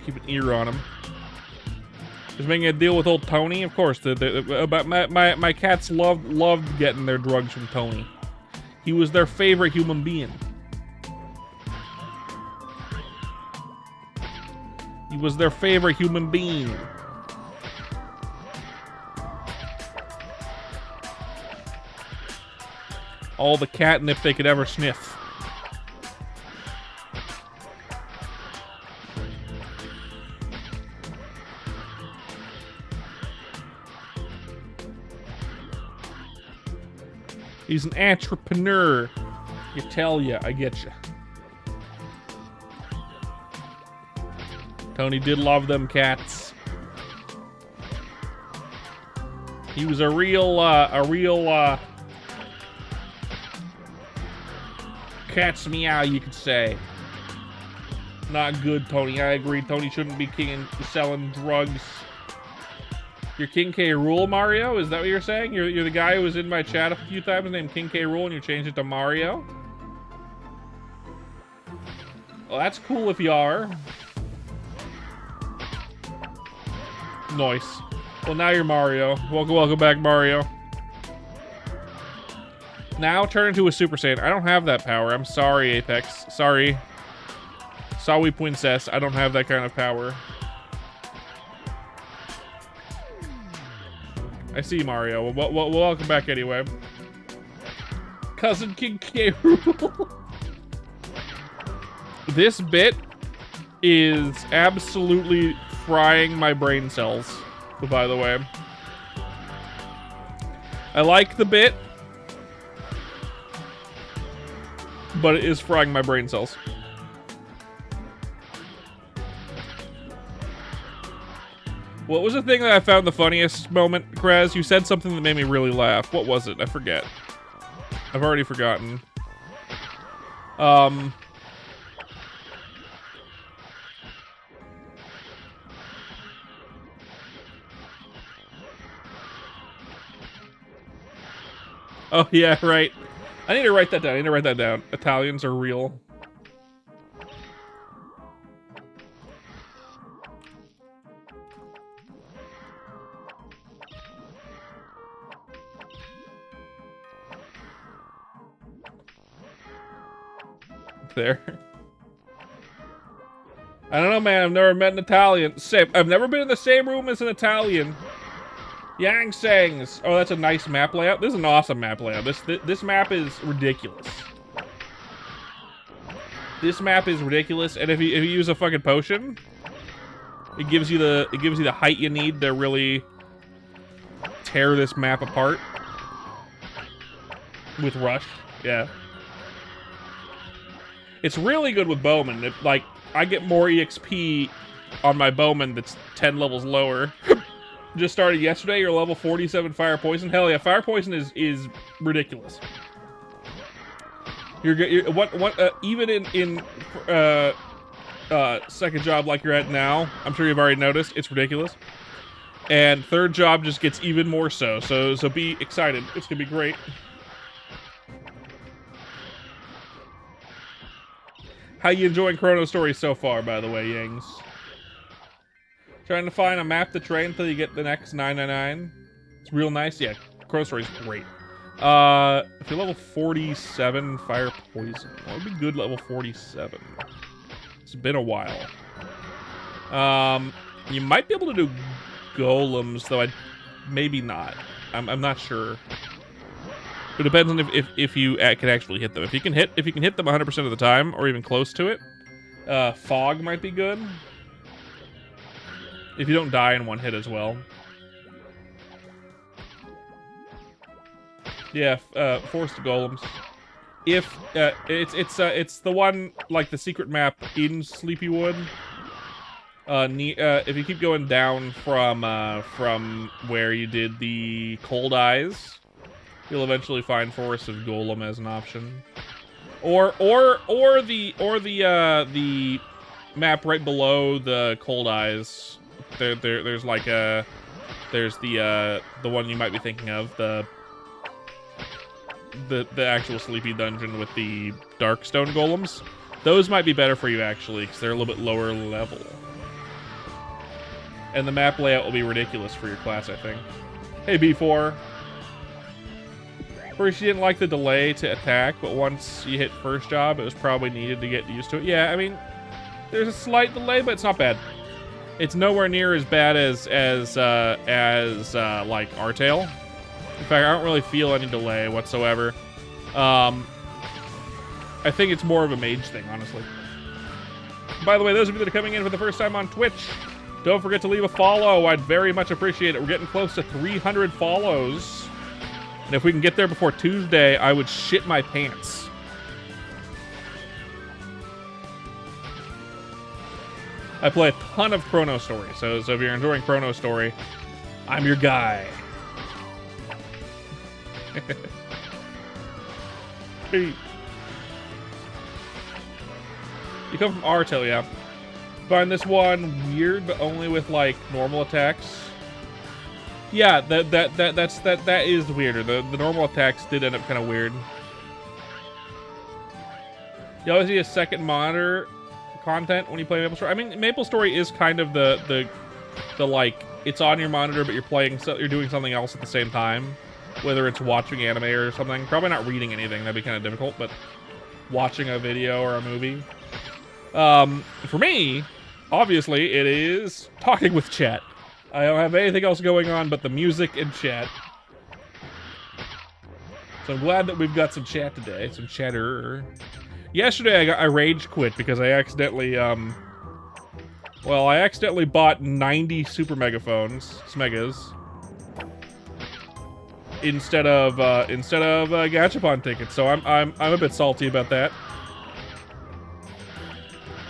Keep an ear on him. Just making a deal with old Tony, of course. My cats loved getting their drugs from Tony. He was their favorite human being. He was their favorite human being. All the catnip they could ever sniff. He's an entrepreneur. You tell ya, I get ya. Tony did love them cats. He was a real cat's meow, you could say. Not good, Tony. I agree. Tony shouldn't be selling drugs. You're King K. Rool, Mario? Is that what you're saying? You're the guy who was in my chat a few times named King K. Rool and you changed it to Mario? Well, that's cool if you are. Nice. Well, now you're Mario. Welcome back, Mario. Now turn into a Super Saiyan. I don't have that power. I'm sorry, Apex. Sorry. Sorry, Princess. I don't have that kind of power. I see, Mario. Well, welcome back anyway. Cousin King K. Rool. This bit is absolutely frying my brain cells, by the way. I like the bit, but it is frying my brain cells. What was the thing that I found the funniest moment, Krez? You said something that made me really laugh. What was it? I forget. I've already forgotten. Oh, yeah, right. I need to write that down. Italians are real. There. I don't know, man. I've never met an Italian. I've never been in the same room as an Italian. Yang Sangs. Oh, that's a nice map layout. This is an awesome map layout. This map is ridiculous. This map is ridiculous, and if you use a fucking potion, it gives you the height you need to really tear this map apart. With Rush, yeah. It's really good with Bowman. Like, I get more EXP on my Bowman that's 10 levels lower. Just started yesterday, you're level 47 Fire Poison. Hell yeah, Fire Poison is ridiculous. Even in second job like you're at now, I'm sure you've already noticed, it's ridiculous. And third job just gets even more so. So be excited. It's gonna be great. How you enjoying ChronoStory so far, by the way, Yangs? Trying to find a map to train until you get the next 999. It's real nice. Yeah, ChronoStory's great. If you're level 47 Fire Poison, what would be good level 47? It's been a while. You might be able to do golems, though maybe not. I'm not sure. It depends on if you can actually hit them. If you can hit them 100% of the time, or even close to it, fog might be good. If you don't die in one hit as well. Yeah, forced golems. If it's the one like the secret map in Sleepywood. If you keep going down from where you did the Cold Eyes, you'll eventually find Forest of Golem as an option. Or the map right below the Cold Eyes. There's like there's the one you might be thinking of, the actual Sleepy Dungeon with the Darkstone Golems. Those might be better for you actually, because they're a little bit lower level. And the map layout will be ridiculous for your class, I think. Hey B4. First you didn't like the delay to attack, but once you hit first job, it was probably needed to get used to it. Yeah, I mean, there's a slight delay, but it's not bad. It's nowhere near as bad as like Artail. In fact, I don't really feel any delay whatsoever. I think it's more of a mage thing, honestly. By the way, those of you that are coming in for the first time on Twitch, don't forget to leave a follow. I'd very much appreciate it. We're getting close to 300 follows. And if we can get there before Tuesday, I would shit my pants. I play a ton of ChronoStory, so if you're enjoying ChronoStory, I'm your guy. Hey. You come from Artel, yeah. Find this one weird, but only with like normal attacks. Yeah, that is weirder. The normal attacks did end up kind of weird. You always need a second monitor content when you play MapleStory. I mean, MapleStory is kind of the like, it's on your monitor, but you're doing something else at the same time. Whether it's watching anime or something. Probably not reading anything, that'd be kind of difficult, but watching a video or a movie. For me, obviously, it is talking with chat. I don't have anything else going on but the music and chat. So I'm glad that we've got some chat today, some chatter. Yesterday I rage quit because I accidentally, well, I accidentally bought 90 super megaphones, Smegas, instead of Gachapon tickets. So I'm a bit salty about that.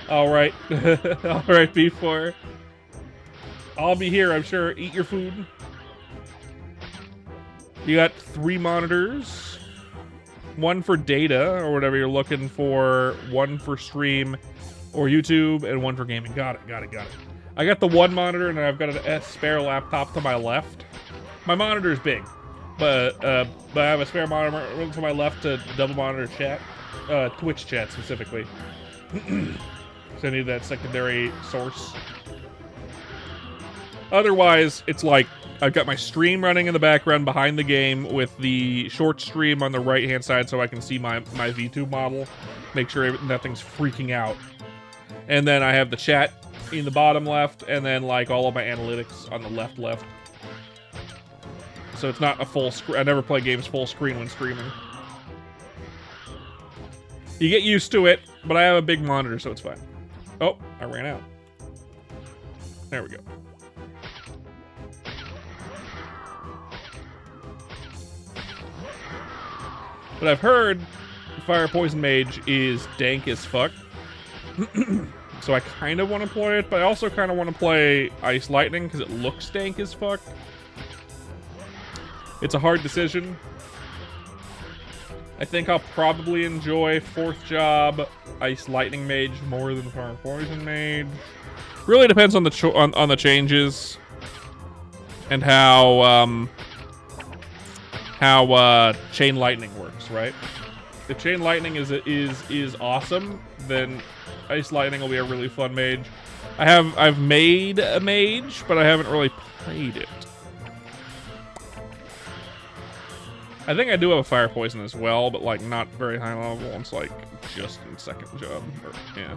All right, all right, B4. I'll be here, I'm sure. Eat your food. You got 3 monitors. 1 for data, or whatever you're looking for. 1 for stream or YouTube, and 1 for gaming. Got it. I got the 1 monitor, and I've got a spare laptop to my left. My monitor is big, but I have a spare monitor to my left to double monitor chat. Twitch chat, specifically. So I need that secondary source. Otherwise, it's like I've got my stream running in the background behind the game with the short stream on the right-hand side so I can see my VTube model, make sure nothing's freaking out. And then I have the chat in the bottom left, and then like all of my analytics on the left. So it's not a full screen. I never play games full screen when streaming. You get used to it, but I have a big monitor, so it's fine. Oh, I ran out. There we go. But I've heard Fire Poison Mage is dank as fuck. So I kind of want to play it, but I also kind of want to play Ice Lightning because it looks dank as fuck. It's a hard decision. I think I'll probably enjoy 4th Job Ice Lightning Mage more than Fire Poison Mage. Really depends on the on the changes and how Chain Lightning works, right? If Chain Lightning is awesome, then Ice Lightning will be a really fun mage. I've made a mage, but I haven't really played it. I think I do have a Fire Poison as well, but like not very high level. It's like just in 2nd job. Or, yeah.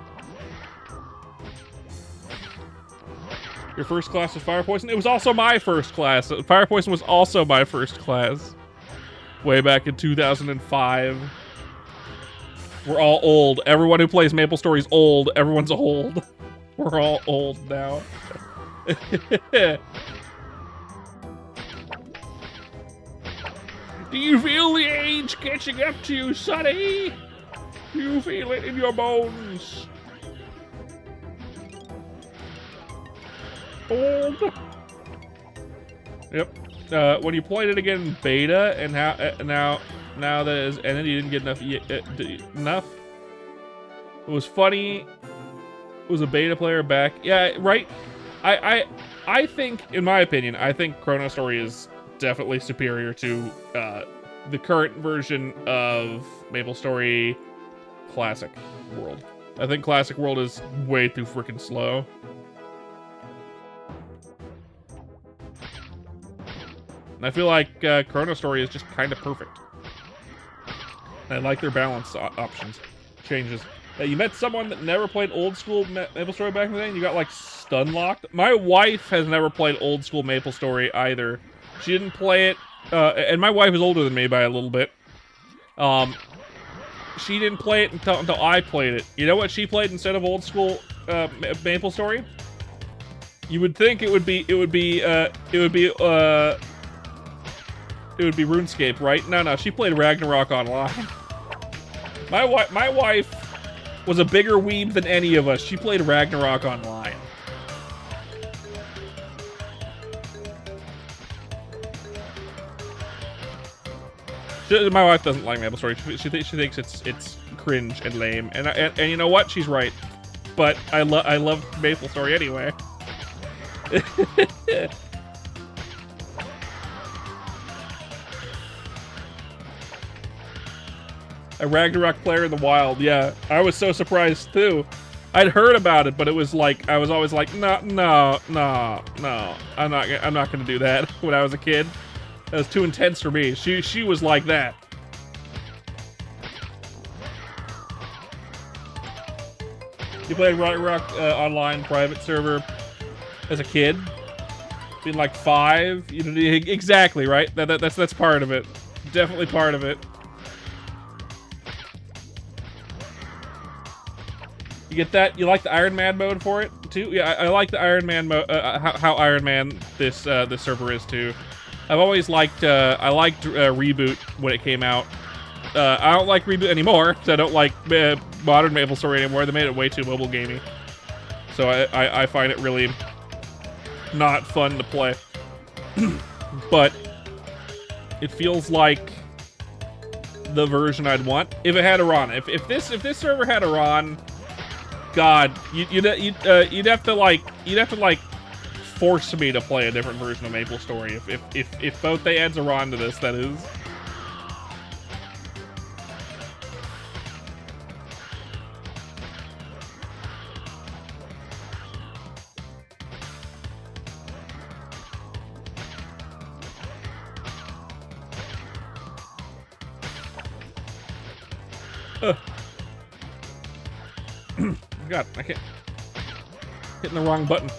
Your first class was Fire Poison? It was also my first class. Fire Poison was also my first class. Way back in 2005. We're all old. Everyone who plays MapleStory is old. Everyone's old. We're all old now. Do you feel the age catching up to you, Sonny? Do you feel it in your bones? Old. Yep. When you played it again in beta, and now that it's ended, you didn't get enough. It was funny. It was a beta player back. Yeah, right. I think, in my opinion, I think ChronoStory is definitely superior to the current version of MapleStory Classic World. I think Classic World is way too freaking slow. And I feel like ChronoStory is just kind of perfect. And I like their balance options, changes. You met someone that never played old school MapleStory back in the day, and you got like stun locked. My wife has never played old school MapleStory either. She didn't play it, and my wife is older than me by a little bit. She didn't play it until I played it. You know what she played instead of old school MapleStory? You would think it would be RuneScape, right? No, she played Ragnarok Online. My wife was a bigger weeb than any of us. She played Ragnarok Online. My wife doesn't like MapleStory. She thinks it's cringe and lame, and you know what? She's right. But I love MapleStory anyway. A Ragnarok player in the wild, yeah. I was so surprised too. I'd heard about it, but it was like I was always like, no. I'm not gonna do that when I was a kid. That was too intense for me. She was like that. You played Ragnarok online private server as a kid, being like 5. You know, exactly right. That's part of it. Definitely part of it. You get that? You like the Iron Man mode for it too? Yeah, I like the Iron Man mode. How Iron Man this server is too. I've always liked. I liked Reboot when it came out. I don't like Reboot anymore because I don't like modern MapleStory anymore. They made it way too mobile gamey. So I find it really not fun to play. But it feels like the version I'd want if it had a RON. If this server had a RON. God, you'd have to like force me to play a different version of MapleStory if both they adds a RON to this, that is. God, I can't. Hitting the wrong button.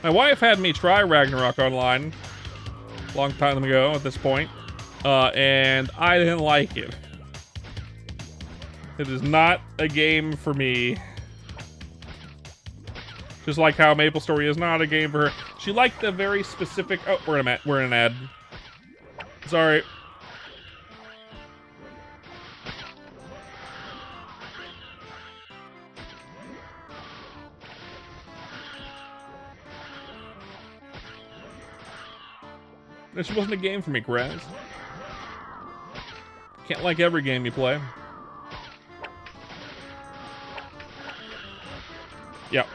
My wife had me try Ragnarok Online a long time ago at this point, and I didn't like it. It is not a game for me. Just like how MapleStory is not a game for her. She liked the very specific... Oh, we're in an ad. Sorry. This wasn't a game for me, Graz. Can't like every game you play. Yep.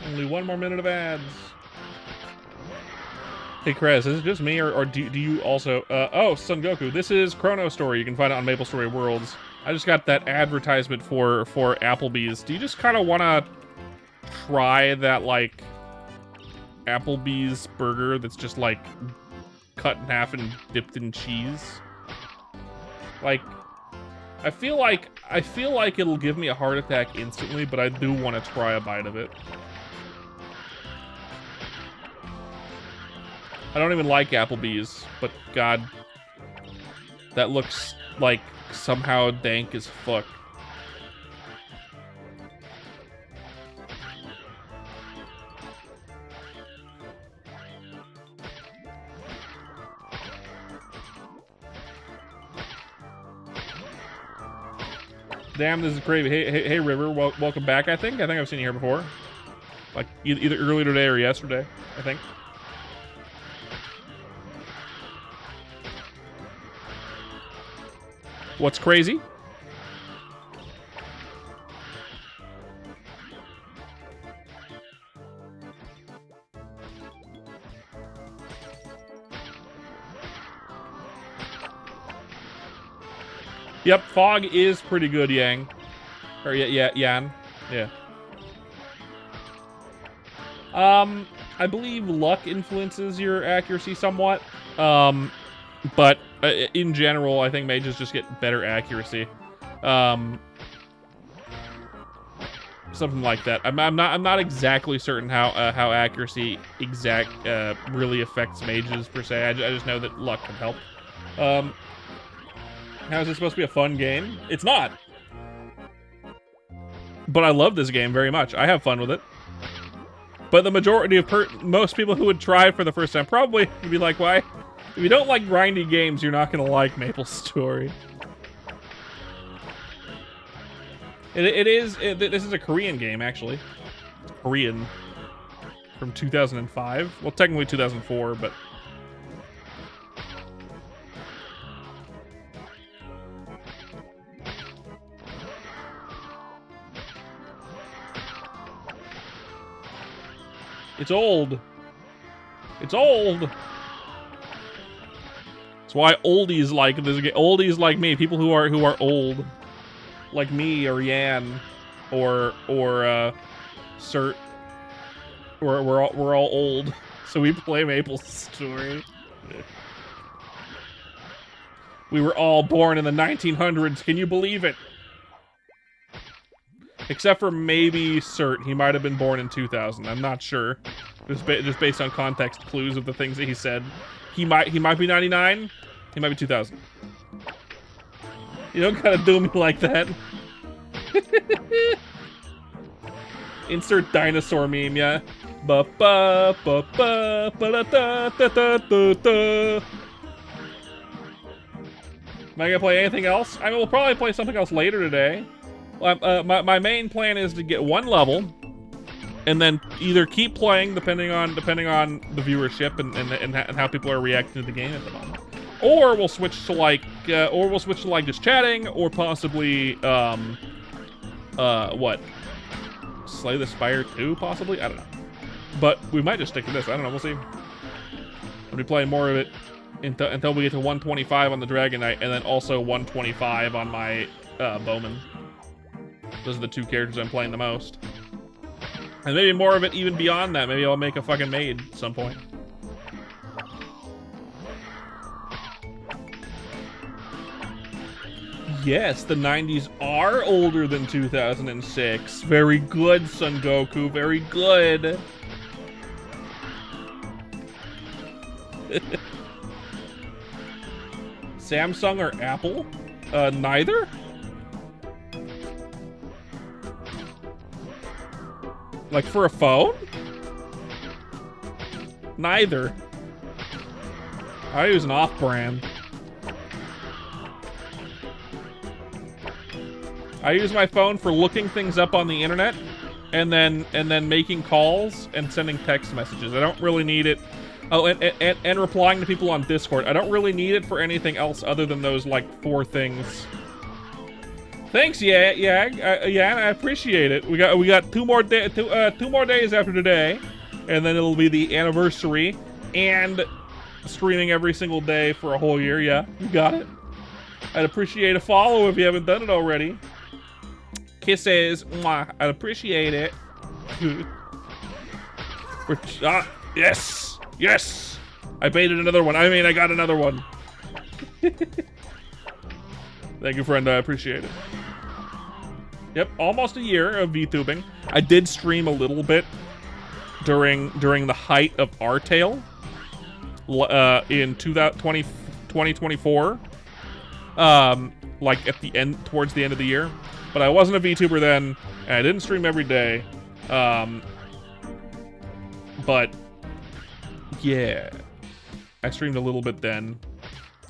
Only one more minute of ads. Hey, Krez, is it just me, or do you also... oh, Son Goku, this is ChronoStory. You can find it on MapleStory Worlds. I just got that advertisement for Applebee's. Do you just kind of want to try that, like, Applebee's burger that's just, like, cut in half and dipped in cheese? Like, I feel like it'll give me a heart attack instantly, but I do want to try a bite of it. I don't even like Applebee's, but God, that looks like somehow dank as fuck. Damn, this is crazy. Hey, River, welcome back. I think I've seen you here before, like either earlier today or yesterday. I think. What's crazy? Yep, fog is pretty good, Yang. Or yeah, Yan. Yeah. I believe luck influences your accuracy somewhat. But in general, I think mages just get better accuracy. Something like that. I'm not exactly certain how accuracy really affects mages per se. I just know that luck can help. How is this supposed to be a fun game? It's not. But I love this game very much. I have fun with it. But the majority of most people who would try it for the first time probably would be like, why? If you don't like grindy games, you're not going to like MapleStory. This is a Korean game, actually. It's Korean. From 2005. Well, technically 2004, but... It's old. It's old. That's why oldies like this game. Oldies like me, people who are old, like me or Yan, or Cert. We're all old, so we play MapleStory. We were all born in the 1900s. Can you believe it? Except for maybe Cert. He might have been born in 2000. I'm not sure. Just based on context clues of the things that he said. He might be 99. He might be 2000. You don't gotta do me like that. Insert dinosaur meme, yeah. Ba ba ba ba ba da da da da da da. Am I gonna play anything else? I mean, we'll probably play something else later today. My main plan is to get one level, and then either keep playing depending on the viewership and how people are reacting to the game at the moment, or we'll switch to like just chatting, or possibly what? Slay the Spire 2, possibly? I don't know. But we might just stick to this. I don't know. We'll see. I'll be playing more of it until we get to 125 on the Dragon Knight, and then also 125 on my Bowman. Those are the two characters I'm playing the most. And maybe more of it even beyond that. Maybe I'll make a fucking maid at some point. Yes, the 90s are older than 2006. Very good, Son Goku. Very good. Samsung or Apple? Neither? Like for a phone? Neither. I use an off-brand. I use my phone for looking things up on the internet and then making calls and sending text messages. I don't really need it. Oh, and replying to people on Discord. I don't really need it for anything else other than those like 4 things. Thanks, yeah, I appreciate it. We got 2 more days after today, and then it'll be the anniversary and streaming every single day for a whole year. Yeah, you got it. I'd appreciate a follow if you haven't done it already. Kisses, mwah. I'd appreciate it. Yes, yes. I baited another one. I mean, I got another one. Thank you, friend. I appreciate it. Yep, almost a year of VTubing. I did stream a little bit during the height of R-Tail in 2024. Like at the end, towards the end of the year. But I wasn't a VTuber then, and I didn't stream every day. But yeah, I streamed a little bit then,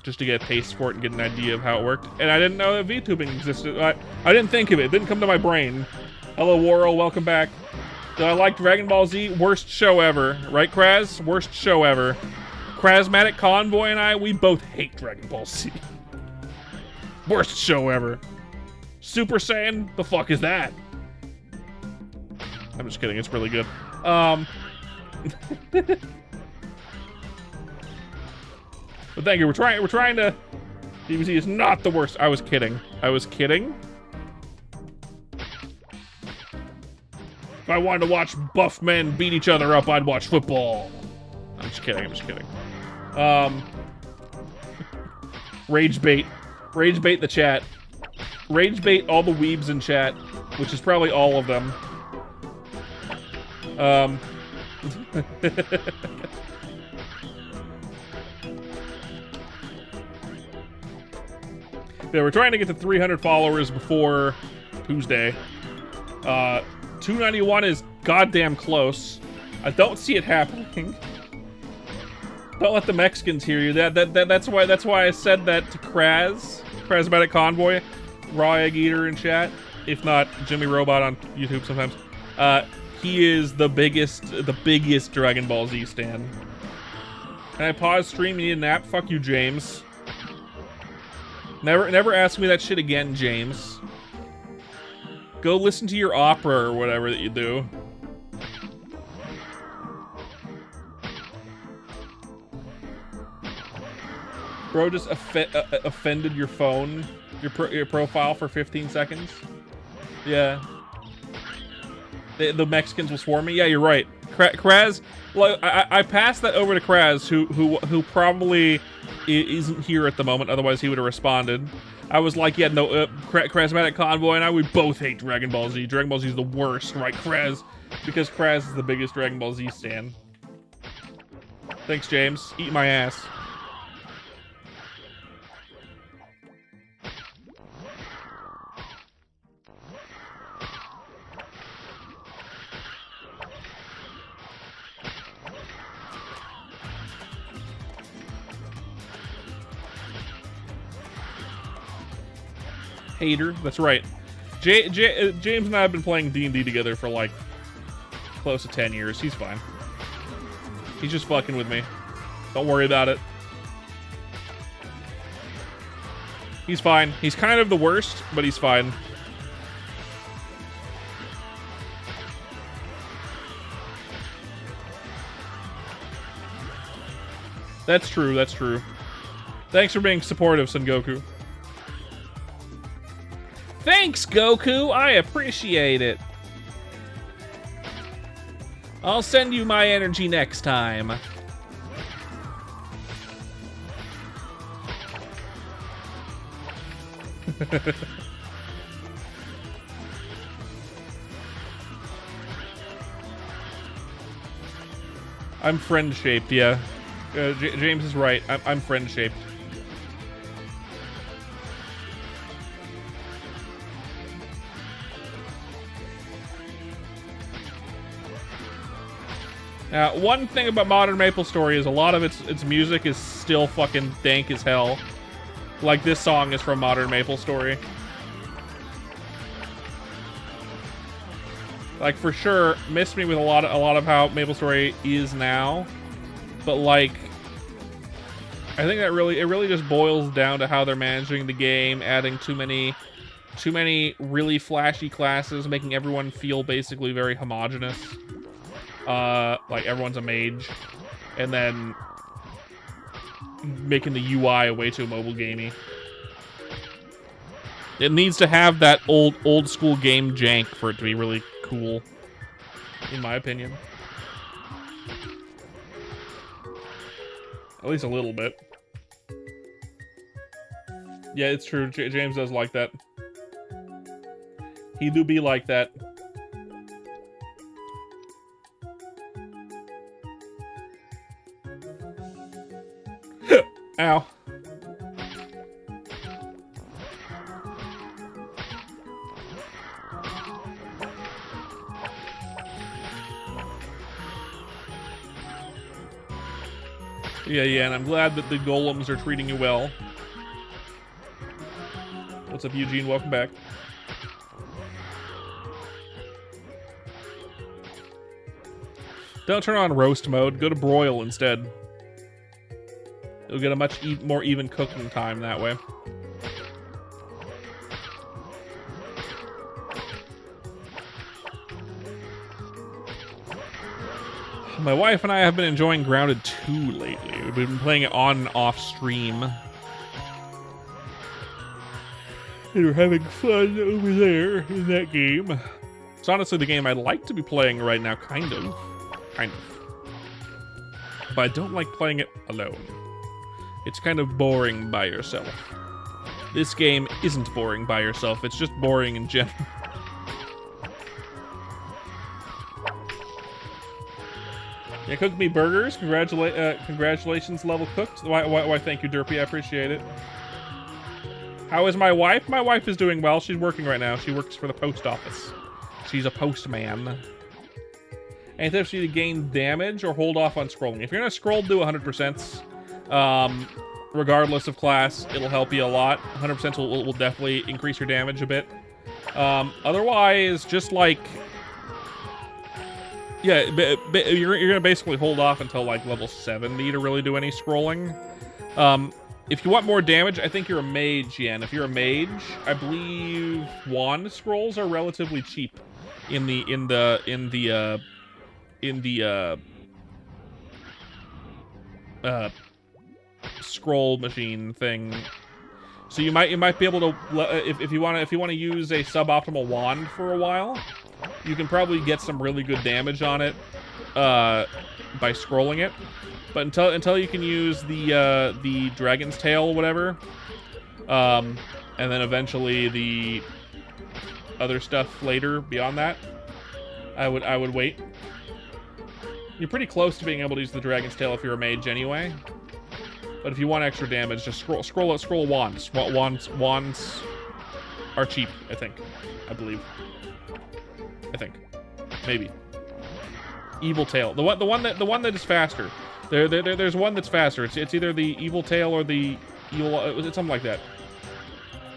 just to get a taste for it and get an idea of how it worked. And I didn't know that VTubing existed. I didn't think of it. It didn't come to my brain. Hello, Worrell. Welcome back. Do I like Dragon Ball Z? Worst show ever. Right, Kraz? Worst show ever. Krasmatic Convoy and I, we both hate Dragon Ball Z. Worst show ever. Super Saiyan? The fuck is that? I'm just kidding. It's really good. But thank you. We're trying to. DBZ is not the worst. I was kidding. I was kidding. If I wanted to watch buff men beat each other up, I'd watch football. I'm just kidding. I'm just kidding. Rage bait. Rage bait the chat. Rage bait all the weebs in chat, which is probably all of them. Yeah, we're trying to get to 300 followers before Tuesday. 291 is goddamn close. I don't see it happening. Don't let the Mexicans hear you. That's why I said that to Krasmatic Convoy, Raw Egg Eater in chat, if not Jimmy Robot on YouTube sometimes. He is the biggest Dragon Ball Z stan. Can I pause stream? You need a nap? Fuck you, James. Never ask me that shit again, James. Go listen to your opera or whatever that you do. Bro just offended your phone, your profile for 15 seconds. Yeah. The Mexicans will swarm me. Yeah, you're right. Kraz, well, I passed that over to Kraz, who probably isn't here at the moment. Otherwise, he would have responded. I was like, yeah, no, Krasmatic Convoy and I, we both hate Dragon Ball Z. Dragon Ball Z is the worst, right, Kraz? Because Kraz is the biggest Dragon Ball Z stan. Thanks, James. Eat my ass. Hater, that's right. James and I have been playing D&D together for like close to 10 years. He's fine. He's just fucking with me. Don't worry about it. He's fine. He's kind of the worst, but he's fine. That's true, that's true. Thanks for being supportive, Son Goku. Thanks, Goku! I appreciate it. I'll send you my energy next time. I'm friend-shaped, yeah. James is right. I'm friend-shaped. One thing about modern MapleStory is a lot of its music is still fucking dank as hell. Like this song is from modern MapleStory. Like for sure, missed me with a lot of how MapleStory is now. But like, I think that it really just boils down to how they're managing the game, adding too many really flashy classes, making everyone feel basically very homogenous. Like everyone's a mage, and then making the UI way too mobile gamey. It needs to have that old school game jank for it to be really cool, in my opinion. At least a little bit. Yeah, it's true. James does like that. He do be like that. Ow. Yeah, and I'm glad that the golems are treating you well. What's up, Eugene? Welcome back. Don't turn on roast mode. Go to broil instead. You'll get a much more even cooking time that way. My wife and I have been enjoying Grounded 2 lately. We've been playing it on and off stream. And we're having fun over there in that game. It's honestly the game I'd like to be playing right now, kind of. But I don't like playing it alone. It's kind of boring by yourself. This game isn't boring by yourself, it's just boring in general. Yeah, cook me burgers. Congratulations, level cooked. Why, thank you, Derpy. I appreciate it. How is my wife? My wife is doing well. She's working right now. She works for the post office. She's a postman. Any tips for you to gain damage or hold off on scrolling? If you're gonna scroll, do 100%. Regardless of class, it'll help you a lot. 100% will definitely increase your damage a bit. Otherwise, just like... Yeah, you're gonna basically hold off until like level 70 to really do any scrolling. If you want more damage, I think you're a mage, Yen. If you're a mage, I believe wand scrolls are relatively cheap in the scroll machine thing. So you might be able to if you want to use a suboptimal wand for a while, you can probably get some really good damage on it by scrolling it. But until you can use the dragon's tail or whatever, and then eventually the other stuff later beyond that, I would wait. You're pretty close to being able to use the dragon's tail if you're a mage anyway. But if you want extra damage, just scroll wands. Wands are cheap, I think. I believe. Maybe. Evil tail. The one that is faster. There's one that's faster. It's either the evil tail or the evil. It's something like that.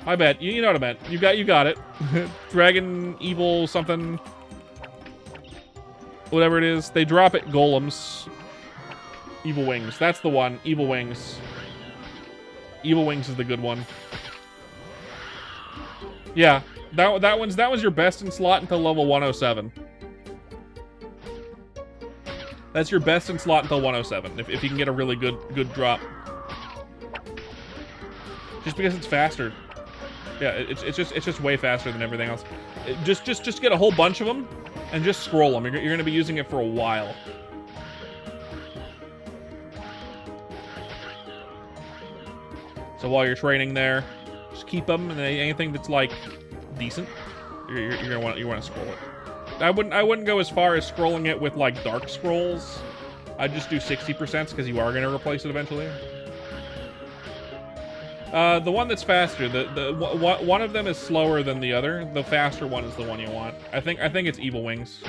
I bet. You know what I meant. You got it. Dragon, evil, something. Whatever it is. They drop it. Golems. Evil Wings. That's the one. Evil Wings. Evil Wings is the good one. Yeah. That was your best in slot until level 107. That's your best in slot until 107. If you can get a really good drop. Just because it's faster. Yeah, it's just way faster than everything else. Just get a whole bunch of them and just scroll them. You're going to be using it for a while. So while you're training there, just keep them, and anything that's like decent, you're gonna want to scroll it. I wouldn't go as far as scrolling it with like dark scrolls. I'd just do 60% because you are gonna replace it eventually. The one that's faster, one of them is slower than the other. The faster one is the one you want. I think it's Evil Wings.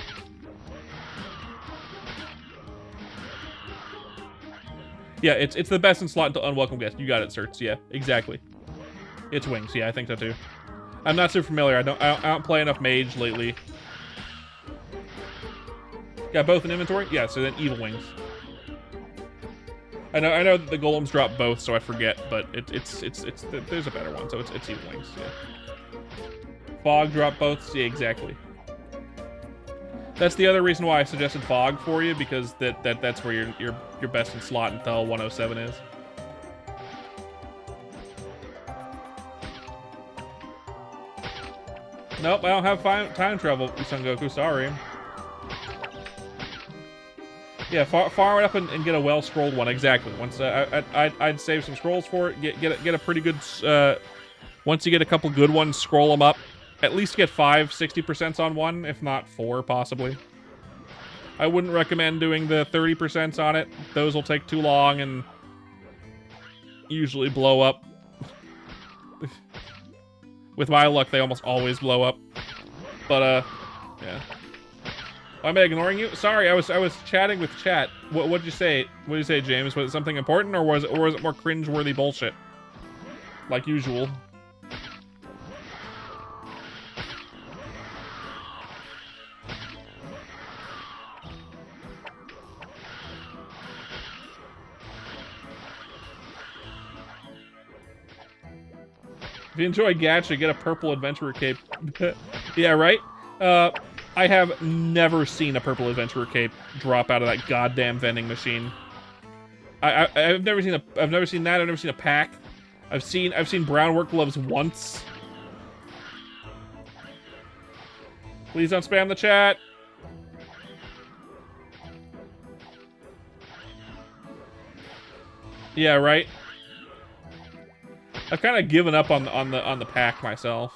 Yeah, it's the best in slot until Unwelcome Guest. You got it, Certs. Yeah, exactly. It's Wings. Yeah, I think so too. I'm not super familiar. I don't play enough Mage lately. Got both in inventory? Yeah, so then Evil Wings. I know that the golems drop both, so I forget, but there's a better one, so it's Evil Wings. Yeah. Fog drop both. Yeah, exactly. That's the other reason why I suggested Fog for you, because that's where your best in slot until 107 is. Nope, I don't have time travel, Son Goku. Sorry. Yeah, far up and get a well-scrolled one. Exactly. Once I'd save some scrolls for it. Get a pretty good. Once you get a couple good ones, scroll them up. At least get 60% on one, if not 4, possibly. I wouldn't recommend doing the 30% on it. Those will take too long and usually blow up. With my luck, they almost always blow up. But yeah. Why am I ignoring you? Sorry, I was chatting with chat. What did you say? What did you say, James? Was it something important, or was it more cringe-worthy bullshit? Like usual. If you enjoy gacha, get a purple adventurer cape. Yeah, right? I have never seen a purple adventurer cape drop out of that goddamn vending machine. I've never seen that. I've never seen a pack. I've seen brown work gloves once. Please don't spam the chat. Yeah, right. I've kind of given up on the pack myself.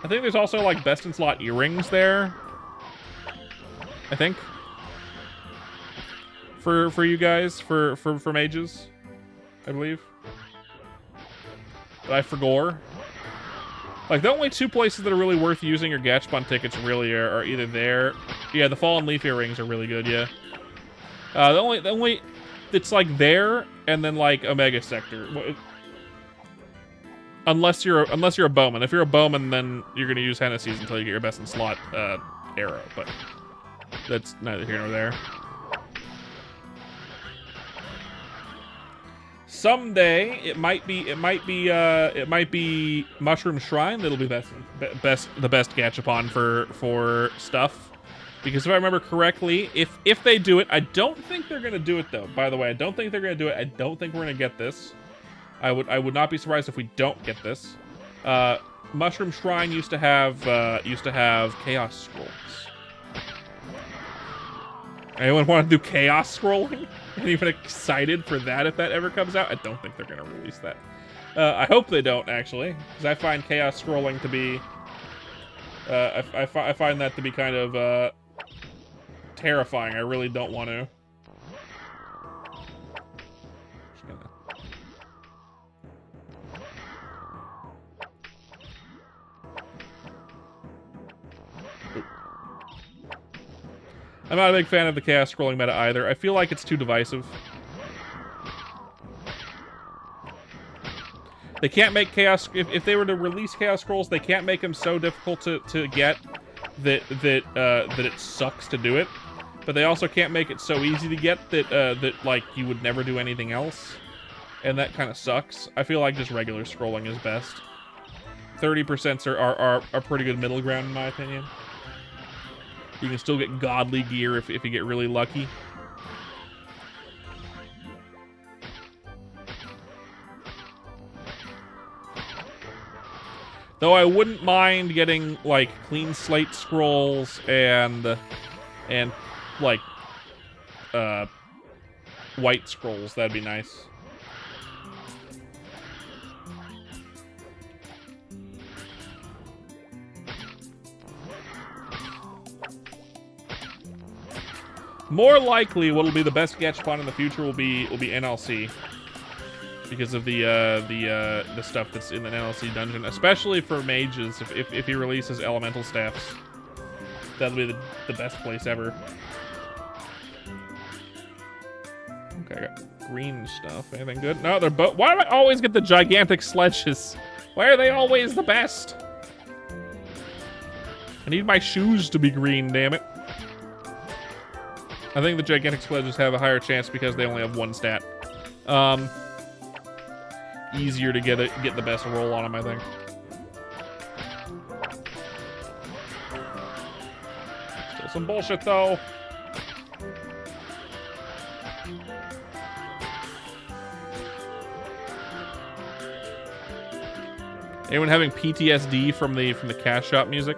I think there's also like best in slot earrings there. I think for you guys for mages, I believe. But I forgot. Like the only two places that are really worth using your Gachapon tickets really are either there. Yeah, the Fallen Leaf earrings are really good. Yeah. The only it's like there and then like Omega Sector. Unless you're a bowman. If you're a bowman, then you're gonna use Hennessy's until you get your best in slot arrow. But that's neither here nor there. Someday it might be Mushroom Shrine that'll be the best Gachapon for stuff. Because if I remember correctly, if they do it, I don't think they're gonna do it though. By the way, I don't think they're gonna do it. I don't think we're gonna get this. I would not be surprised if we don't get this. Mushroom Shrine used to have Chaos Scrolls. Anyone want to do Chaos Scrolling? Anyone excited for that if that ever comes out? I don't think they're gonna release that. I hope they don't actually, because I find Chaos Scrolling to be. I find that to be kind of terrifying. I really don't want to. I'm not a big fan of the chaos scrolling meta either. I feel like it's too divisive. They can't make Chaos... If they were to release Chaos Scrolls, they can't make them so difficult to get that it sucks to do it. But they also can't make it so easy to get that, like, you would never do anything else. And that kind of sucks. I feel like just regular scrolling is best. 30% are pretty good middle ground, in my opinion. You can still get godly gear if you get really lucky. Though I wouldn't mind getting, like, clean slate scrolls and like, white scrolls. That'd be nice. More likely, what'll be the best Gachapon in the future will be NLC, because of the stuff that's in the NLC dungeon, especially for mages. If he releases elemental staffs, that'll be the best place ever. Okay, I got green stuff. Anything good? No, they're both. Why do I always get the gigantic sledges? Why are they always the best? I need my shoes to be green, damn it. I think the gigantic sledges have a higher chance because they only have one stat. Easier to get the best roll on them, I think. Still some bullshit though. Anyone having PTSD from the cash shop music?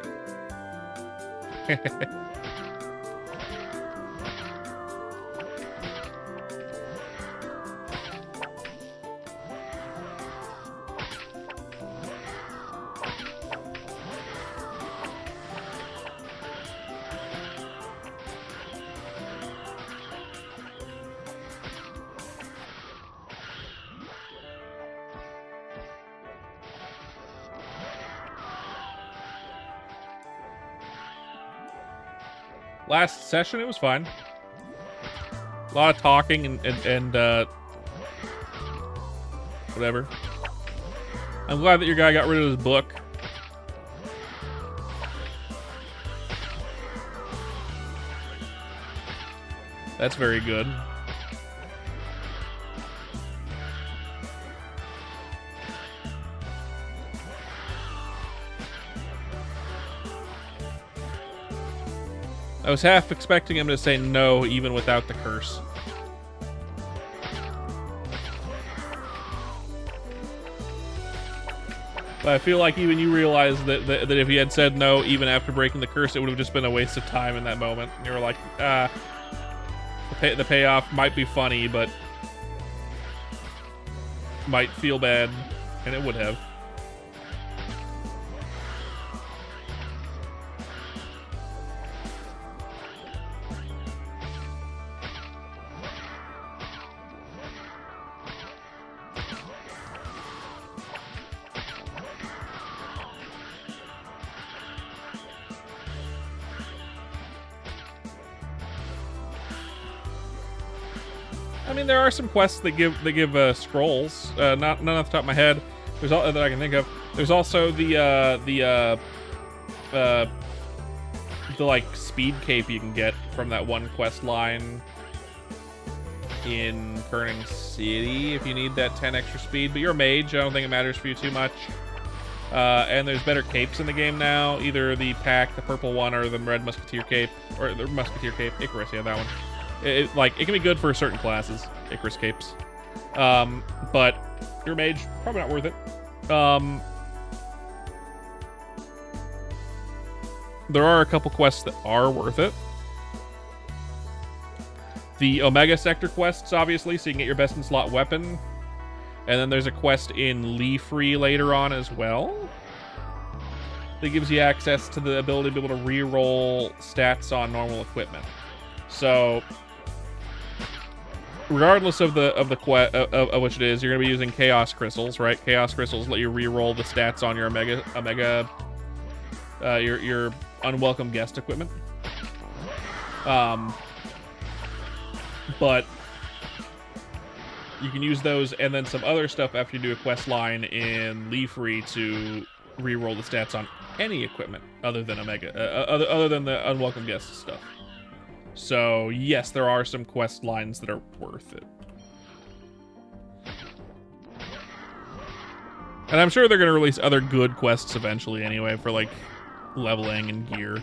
Last session, it was fine. A lot of talking and whatever. I'm glad that your guy got rid of his book. That's very good. I was half expecting him to say no, even without the curse. But I feel like even you realized that if he had said no, even after breaking the curse, it would have just been a waste of time in that moment. And you were like, the payoff might be funny, but might feel bad, and it would have. I mean, there are some quests that give scrolls. None off the top of my head. There's all that I can think of. There's also the like speed cape you can get from that one quest line in Kerning City if you need that 10 extra speed. But you're a mage. I don't think it matters for you too much. And there's better capes in the game now. Either the pack, the purple one, or the red musketeer cape, or the musketeer cape. Icarus, yeah, that one. It can be good for certain classes, Icarus capes. But you're a mage, probably not worth it. There are a couple quests that are worth it. The Omega Sector quests, obviously, so you can get your best in slot weapon. And then there's a quest in Lee Free later on as well that gives you access to the ability to be able to re-roll stats on normal equipment. So, regardless of which it is, you're going to be using Chaos Crystals, right? Chaos Crystals let you re-roll the stats on your your unwelcome guest equipment. But You can use those and then some other stuff after you do a quest line in Leafree to re-roll the stats on any equipment other than other than the unwelcome guest stuff. So yes, there are some quest lines that are worth it. And I'm sure they're going to release other good quests eventually anyway for like leveling and gear.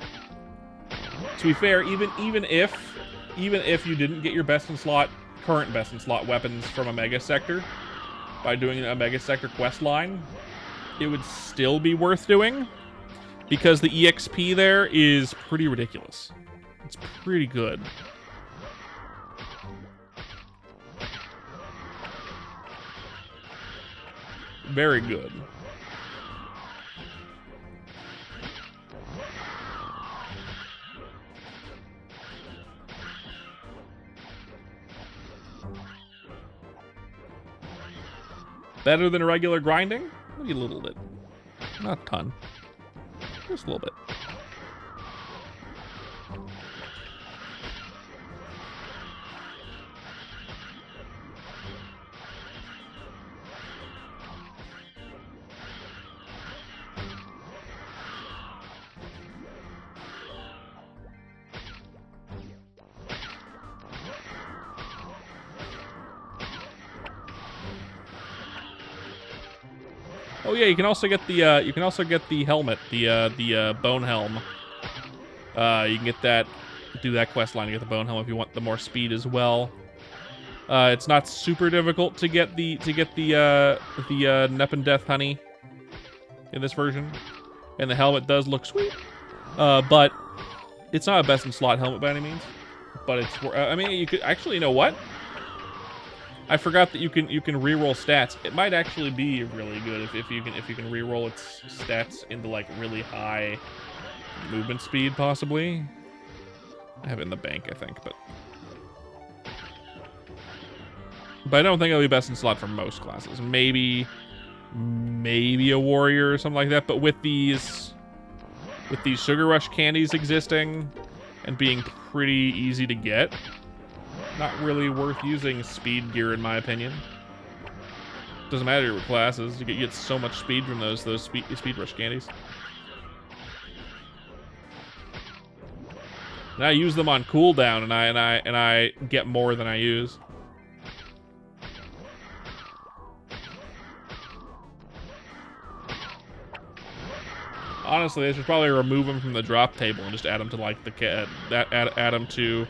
To be fair, even if you didn't get your current best in slot weapons from a Mega Sector by doing a Mega Sector quest line, it would still be worth doing because the EXP there is pretty ridiculous. It's pretty good. Very good. Better than regular grinding? Maybe a little bit. Not a ton. Just a little bit. Oh yeah, you can also get the helmet, the bone helm. You can get that, do that quest line to get the bone helm if you want the more speed as well. It's not super difficult to get the Nep and Death honey in this version, and the helmet does look sweet. But it's not a best in slot helmet by any means. But it's I mean, you could actually, you know what? I forgot that you can reroll stats. It might actually be really good if you can reroll its stats into like really high movement speed, possibly. I have it in the bank, I think, but I don't think it'll be best in slot for most classes. Maybe a warrior or something like that. But with these Sugar Rush candies existing and being pretty easy to get, not really worth using speed gear in my opinion. Doesn't matter what classes, you get so much speed from those speed rush candies. And I use them on cooldown, and I get more than I use. Honestly, they should probably remove them from the drop table and just add them to like the add them to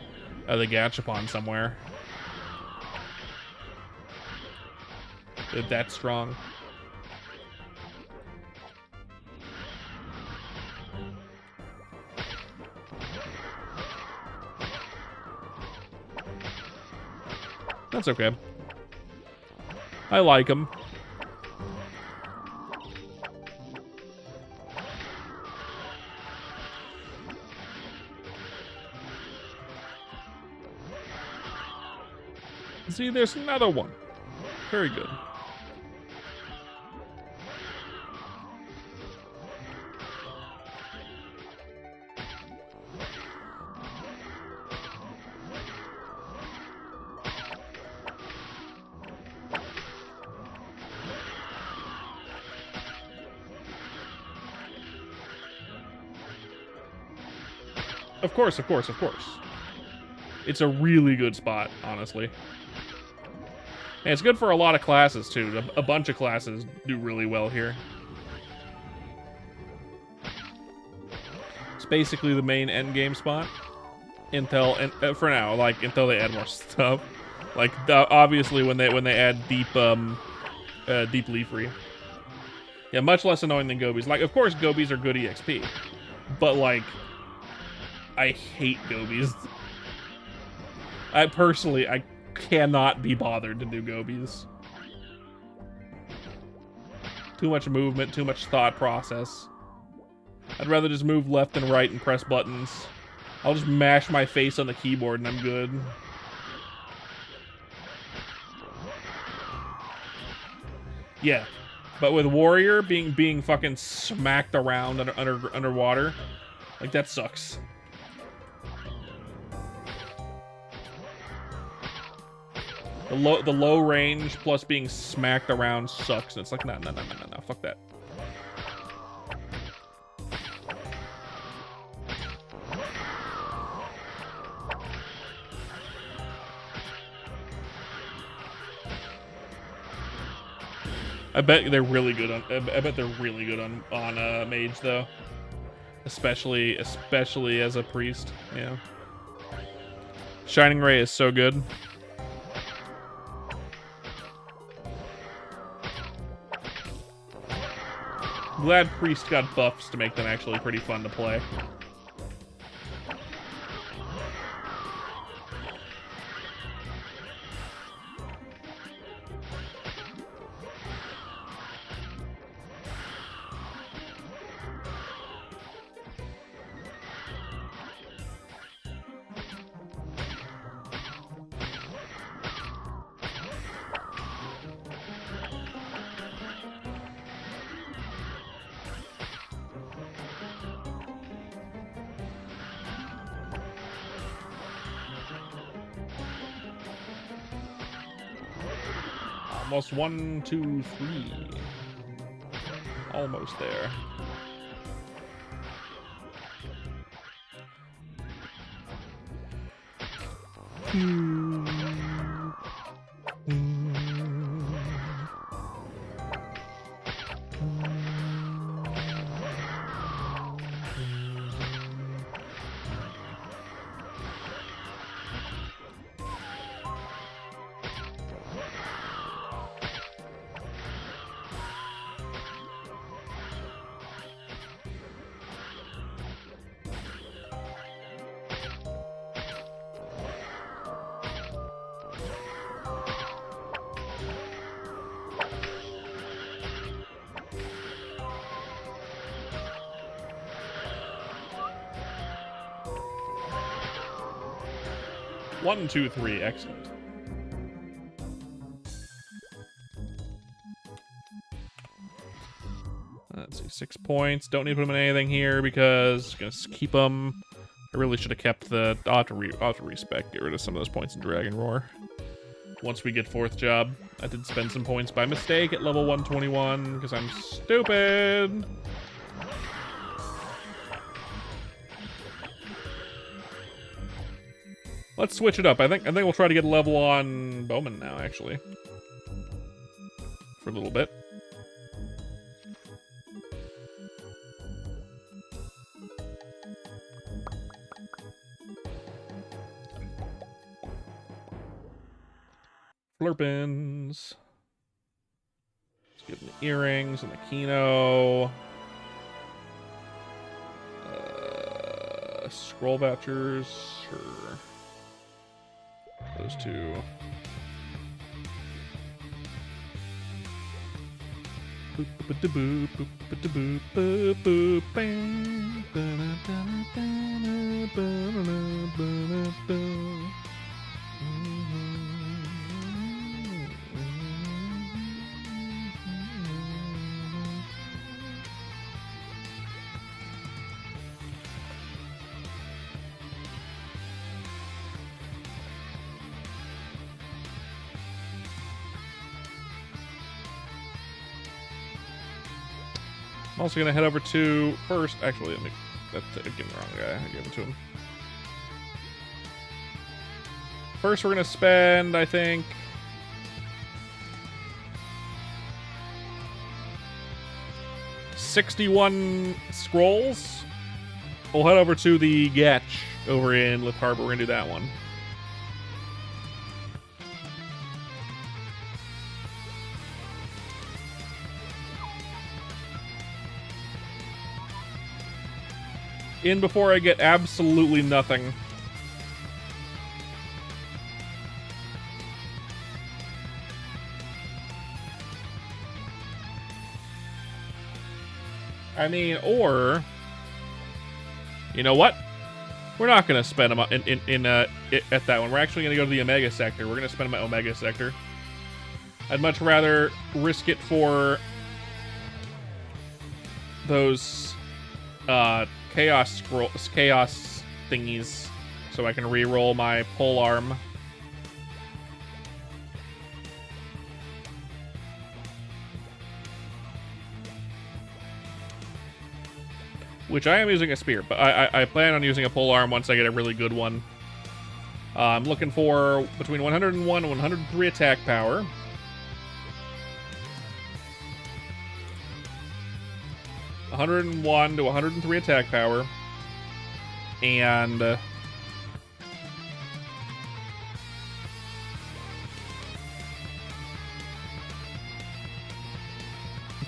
the Gachapon somewhere. If that's strong. That's okay. I like them. See, there's another one. Very good. Of course, of course, of course. It's a really good spot, honestly. And it's good for a lot of classes, too. A bunch of classes do really well here. It's basically the main endgame spot. For now, like, until they add more stuff. Like, obviously, when they add deep Leafree. Yeah, much less annoying than Gobies. Like, of course, Gobies are good EXP. But, like, I hate Gobies. I cannot be bothered to do Gobies. Too much movement, too much thought process. I'd rather just move left and right and press buttons. I'll just mash my face on the keyboard and I'm good. Yeah, but with Warrior being fucking smacked around underwater, like, that sucks. The low range plus being smacked around sucks. And it's like, no, fuck that. I bet they're really good on. I bet they're really good on mage though, especially as a priest. Yeah. Shining Ray is so good. Glad priest got buffs to make them actually pretty fun to play. Almost 1, 2, 3. Almost there. One, 2, 3, excellent. Let's see, 6 points. Don't need to put them in anything here because I'm gonna keep them. I really should have kept the auto respec. Get rid of some of those points in Dragon Roar. Once we get 4th job, I did spend some points by mistake at level 121 because I'm stupid. Let's switch it up. I think we'll try to get a level on Bowman now, actually. For a little bit. Flurpins. Let's give them the earrings and the Kino. Scroll vouchers, sure. Those two. I'm also gonna head over to first. Actually, that's again the wrong guy. I gave it to him. First, we're gonna spend, I think, $61 scrolls. We'll head over to the Gatch over in Lith Harbor. We're gonna do that one. In before I get absolutely nothing. I mean, or you know what? We're not gonna spend them at that one. We're actually gonna go to the Omega sector. We're gonna spend them at Omega sector. I'd much rather risk it for those chaos thingies, so I can re-roll my pole arm. which I am using a spear, but I plan on using a pole arm once I get a really good one. I'm looking for between 101 and 103 attack power. (101 to 103 attack power, and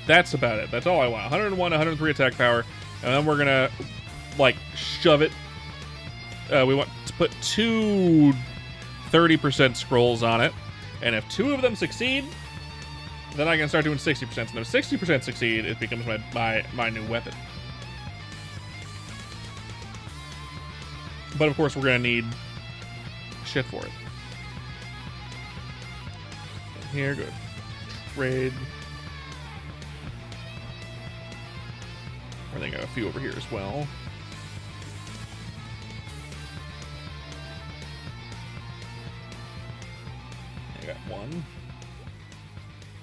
that's about it. That's all I want. 101, 103 attack power, and then we're gonna like shove it. We want to put two 30% scrolls on it, and if 2 of them succeed, then I can start doing 60%. And if 60% succeed, it becomes my new weapon. But of course, we're gonna need shit for it. Here, good. Trade. I think I got a few over here as well. I got one.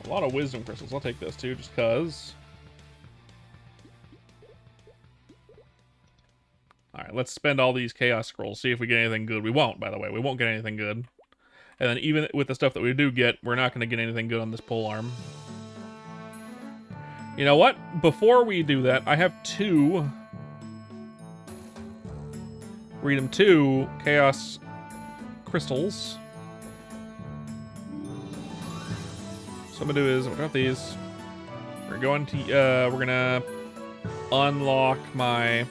A lot of wisdom crystals. I'll take this too, just cause. Alright, let's spend all these chaos scrolls, see if we get anything good. We won't, by the way. We won't get anything good. And then even with the stuff that we do get, we're not going to get anything good on this pole arm. You know what? Before we do that, I have 2. Read them 2 chaos crystals. So what I'm gonna do is I'll drop these. We're going to we're gonna unlock my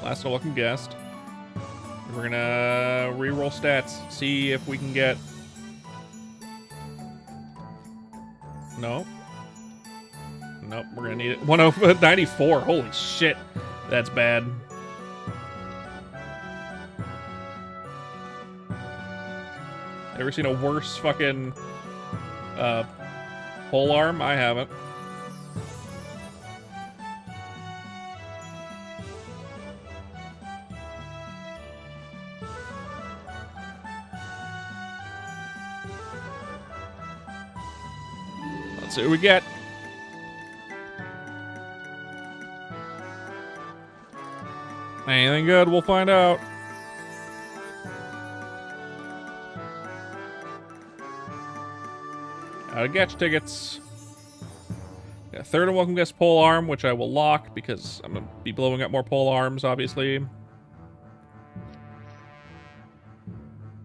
last welcome guest. We're gonna reroll stats, see if we can get. No. Nope, we're gonna need it. 194. Holy shit, that's bad. Ever seen a worse fucking pole arm? I haven't. Let's see what we get. Anything good, we'll find out. Out of Getch tickets. Got a 3rd and welcome guest pole arm, which I will lock because I'm going to be blowing up more pole arms, obviously. And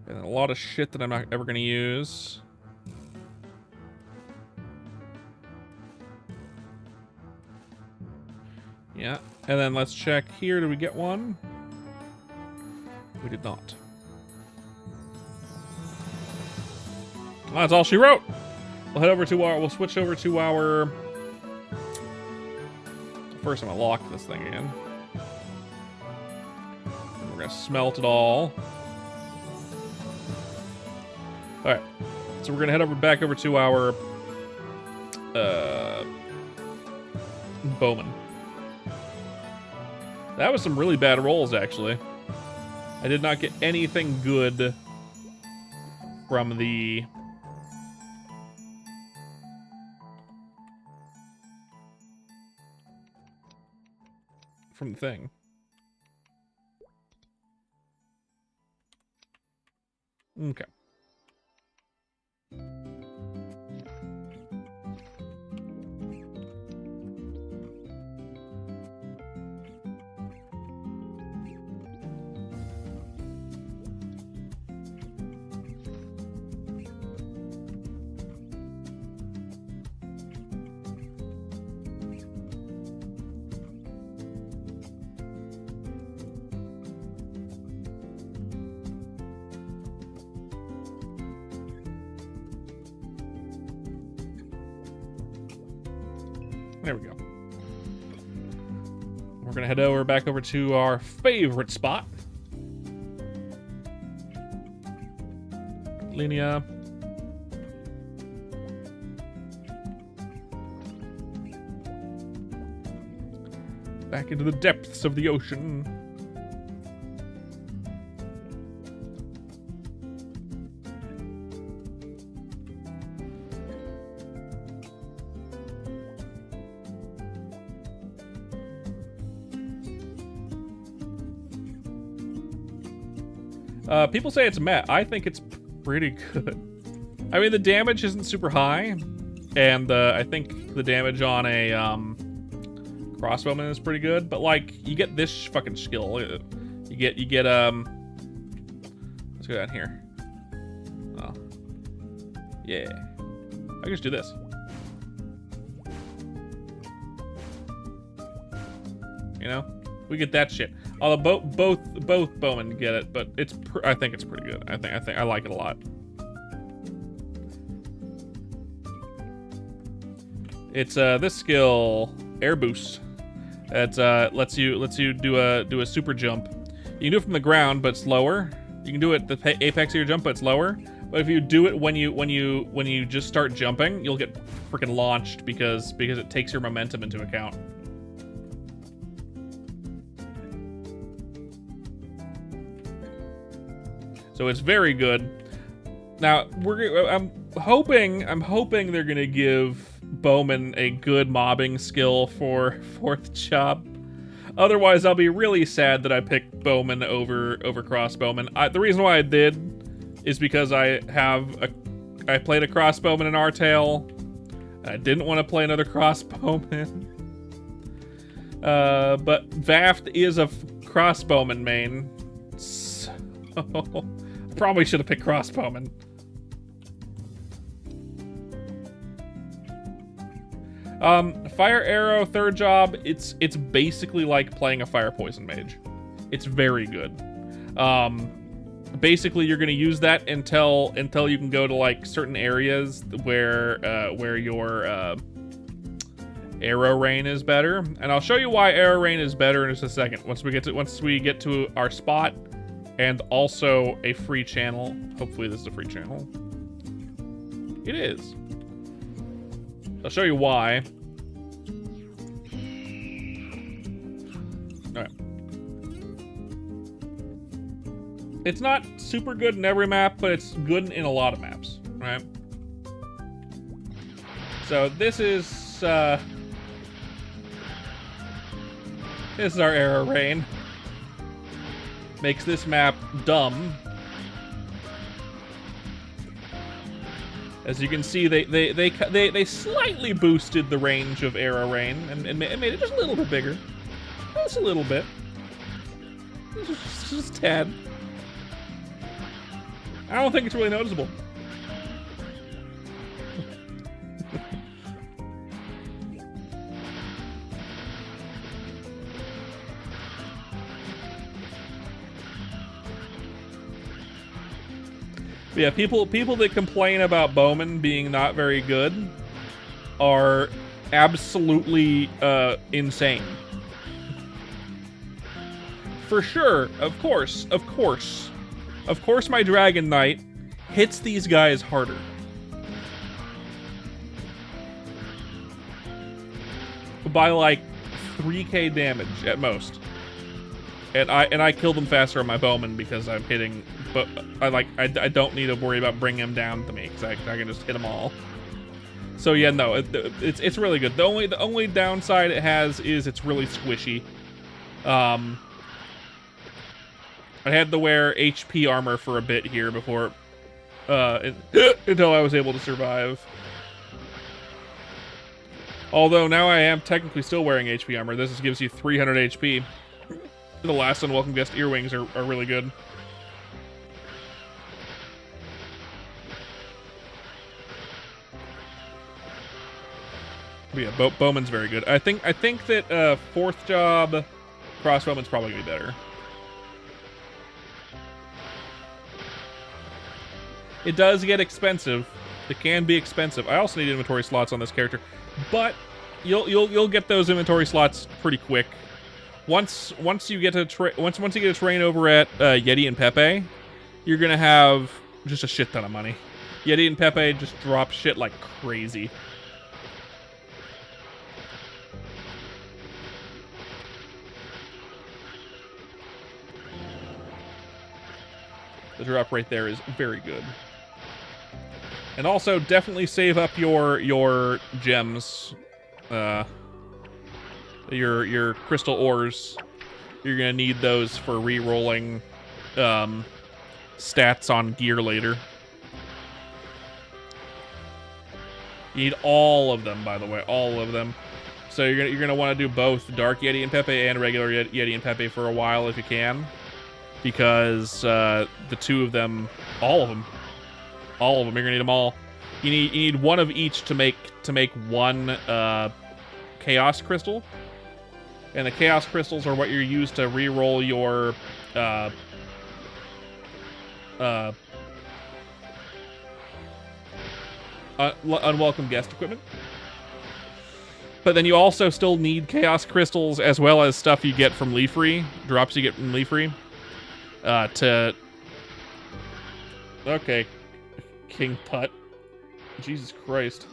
a lot of shit that I'm not ever going to use. Yeah, and then let's check here. Did we get one? We did not. Well, that's all she wrote. We'll head over to our. We'll switch over to our. First, I'm gonna lock this thing in. And we're gonna smelt it all. All right, so we're gonna head over back over to our bowman. That was some really bad rolls, actually. I did not get anything good from the... thing. Okay. There we go. We're gonna head over back over to our favorite spot. Linnea. Back into the depths of the ocean. People say it's meh. I think it's pretty good. I mean, the damage isn't super high, and I think the damage on a crossbowman is pretty good. But like, you get this fucking skill. You get let's go down here. Oh, yeah. I can just do this. You know, we get that shit. Although both bowmen get it, but I think it's pretty good. I think I like it a lot. It's this skill, air boost. That lets you do a super jump. You can do it from the ground, but it's lower. You can do it at the apex of your jump, but it's lower. But if you do it when you just start jumping, you'll get freaking launched because it takes your momentum into account. So it's very good. Now I'm hoping they're gonna give bowman a good mobbing skill for 4th job. Otherwise, I'll be really sad that I picked bowman over crossbowman. The reason why I did is because I played a crossbowman in R-Tail. I didn't want to play another crossbowman. But Vaft is a crossbowman main, so I probably should have picked crossbowman. Fire arrow 3rd job, it's basically like playing a fire poison mage. It's very good. Basically you're gonna use that until you can go to like certain areas where your arrow rain is better. And I'll show you why arrow rain is better in just a second once we get to our spot and also a free channel. Hopefully this is a free channel. It is. I'll show you why. Alright. It's not super good in every map, but it's good in a lot of maps, right? So this is our arrow rain. Makes this map dumb. As you can see, they slightly boosted the range of arrow rain and made it just a little bit bigger. Just a little bit. Just a tad. I don't think it's really noticeable. Yeah, people that complain about bowmen being not very good are absolutely insane. For sure, of course, my Dragon Knight hits these guys harder. By like 3k damage at most. And I kill them faster on my bowman because I'm hitting, but I don't need to worry about bringing them down to me because I can just hit them all. So yeah, no, it's really good. The only downside it has is it's really squishy. I had to wear HP armor for a bit here before until I was able to survive. Although now I am technically still wearing HP armor. This gives you 300 HP. The last unwelcome guest earwings are really good. But yeah, bowman's very good. I think that 4th job crossbowman's probably gonna be better. It does get expensive. It can be expensive. I also need inventory slots on this character, but you'll get those inventory slots pretty quick. Once you get a train over at Yeti and Pepe, you're gonna have just a shit ton of money. Yeti and Pepe just drop shit like crazy. The drop right there is very good. And also definitely save up your gems, your crystal ores. You're gonna need those for re-rolling stats on gear later. You need all of them, by the way, all of them. So you're gonna want to do both Dark Yeti and Pepe and regular Yeti and Pepe for a while if you can, because the two of them, all of them, you're gonna need them all. You need one of each to make one Chaos Crystal, and the Chaos Crystals are what you use to re-roll your unwelcome guest equipment. But then you also still need Chaos Crystals as well as stuff you get from Leafree, drops you get from Leafree, to... Okay, King Putt. Jesus Christ.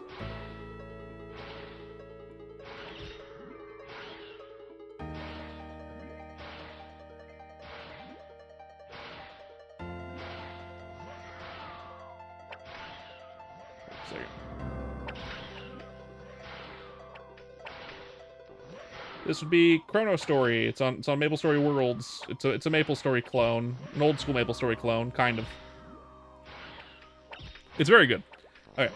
This would be ChronoStory. It's on MapleStory Worlds. It's a MapleStory clone, an old school MapleStory clone, kind of. It's very good. Okay.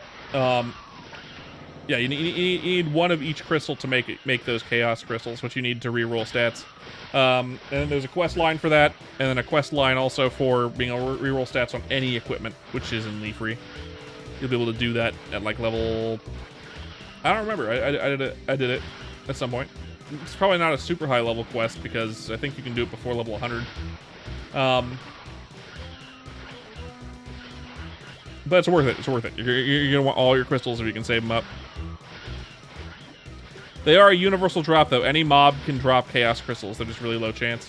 Yeah, you need one of each crystal to make those Chaos Crystals, which you need to reroll stats. And then there's a quest line for that, and then a quest line also for being able to reroll stats on any equipment, which is in Leafree. You'll be able to do that at like level... I don't remember. I did it at some point. It's probably not a super high level quest because I think you can do it before level 100. But it's worth it. It's worth it. You're gonna want all your crystals if you can save them up. They are a universal drop though. Any mob can drop Chaos Crystals. They're just really low chance.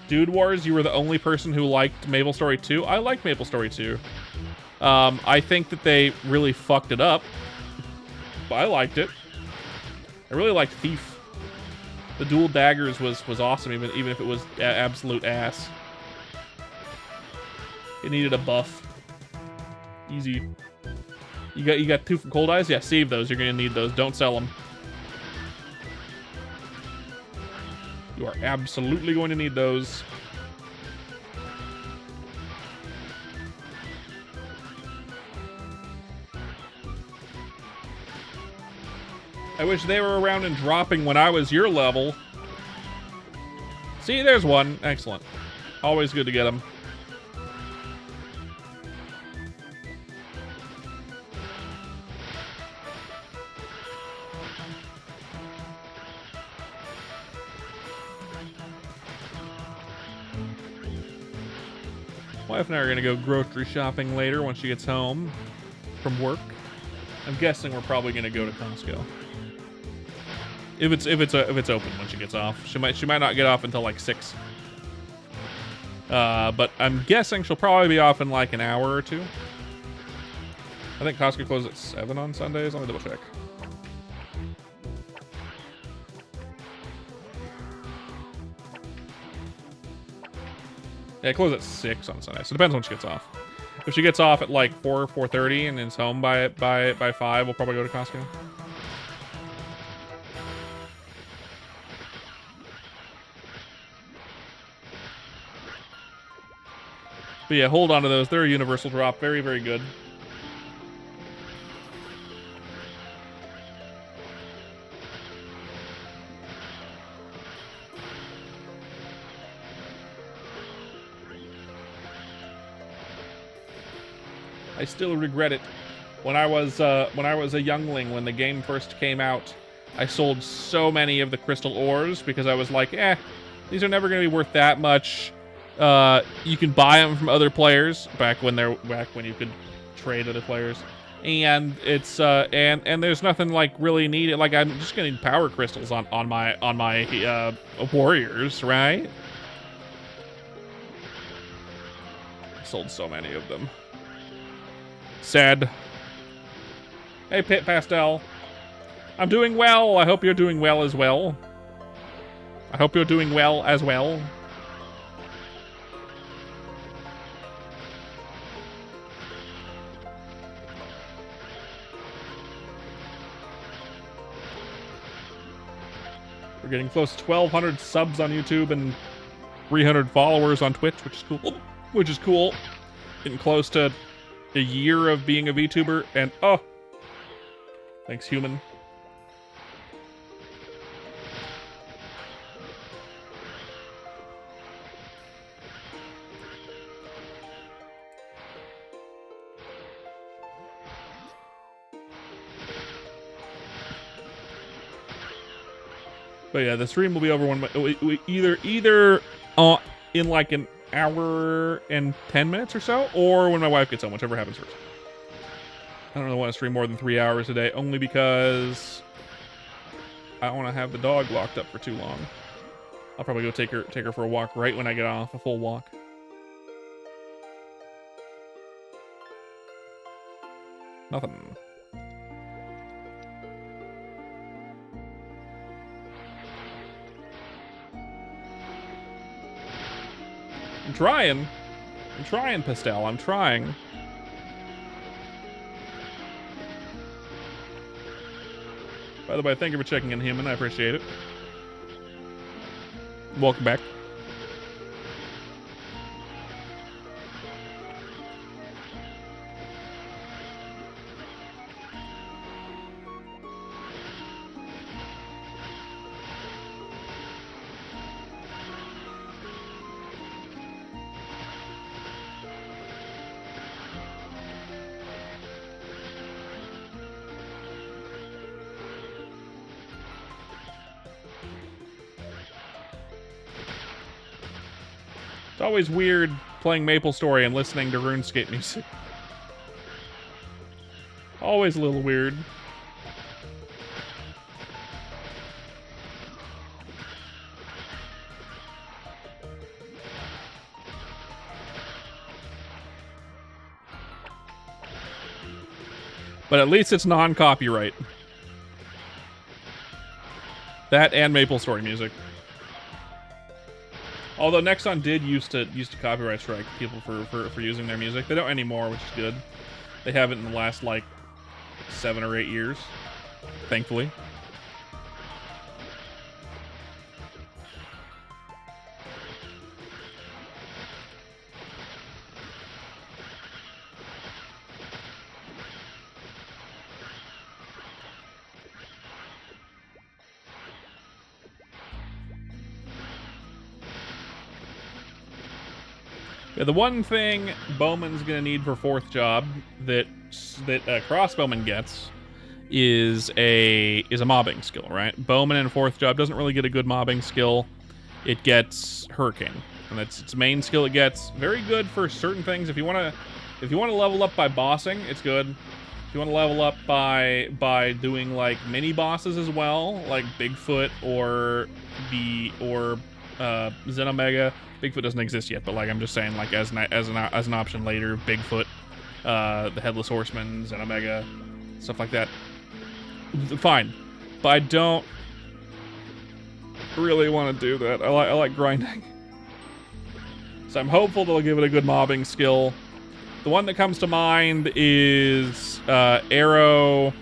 Dude Wars, you were the only person who liked MapleStory 2. I like MapleStory 2. I think that they really fucked it up, but I liked it. I really liked Thief. The dual daggers was awesome, even if it was absolute ass. It needed a buff. Easy. You got 2 from Cold Eyes? Yeah, save those. You're gonna need those. Don't sell them. You are absolutely going to need those. I wish they were around and dropping when I was your level. See, there's one. Excellent. Always good to get them. Wife and I are gonna go grocery shopping later when she gets home from work. I'm guessing we're probably gonna go to Costco. If it's open when she gets off. She might not get off until like 6. But I'm guessing she'll probably be off in like an hour or 2. I think Costco closes at 7 on Sundays. Let me double check. Yeah, it closes at 6 on Sunday, so it depends when she gets off. If she gets off at like 4:30 and is home by 5, we'll probably go to Costco. But yeah, hold on to those. They're a universal drop. Very, very good. I still regret it. When I was a youngling, when the game first came out, I sold so many of the crystal ores because I was like, these are never going to be worth that much. You can buy them from other players back when you could trade other players, and it's and there's nothing like really needed. Like I'm just gonna need power crystals on my warriors, right? I sold so many of them. Sad. Hey, Pit Pastel. I'm doing well. I hope you're doing well as well. I hope you're doing well as well. We're getting close to 1,200 subs on YouTube and 300 followers on Twitch, which is cool. Which is cool. Getting close to a year of being a VTuber, and oh, thanks, human. But yeah, the stream will be over either in like an hour and 10 minutes or so, or when my wife gets home, whichever happens first. I don't really want to stream more than 3 hours a day, only because I don't want to have the dog locked up for too long. I'll probably go take her for a walk right when I get off a full walk. Nothing. I'm trying, Pastel. I'm trying. By the way, thank you for checking in, Human. I appreciate it. Welcome back. It's always weird playing MapleStory and listening to RuneScape music. Always a little weird. But at least it's non-copyright. That and MapleStory music. Although Nexon did used to copyright strike people for using their music. They don't anymore, which is good. They haven't in the last, like, 7 or 8 years. Thankfully. Yeah, the one thing Bowman's gonna need for 4th job that Crossbowman gets is a mobbing skill, right? Bowman in 4th job doesn't really get a good mobbing skill. It gets Hurricane, and that's its main skill. It gets very good for certain things. If you wanna level up by bossing, it's good. If you want to level up by doing like mini bosses as well, like Bigfoot or Xenomega. Bigfoot doesn't exist yet, but like I'm just saying, like as an option later, Bigfoot, the Headless Horseman, Xenomega, stuff like that. Fine, but I don't really want to do that. I like grinding, so I'm hopeful they'll give it a good mobbing skill. The one that comes to mind is Arrow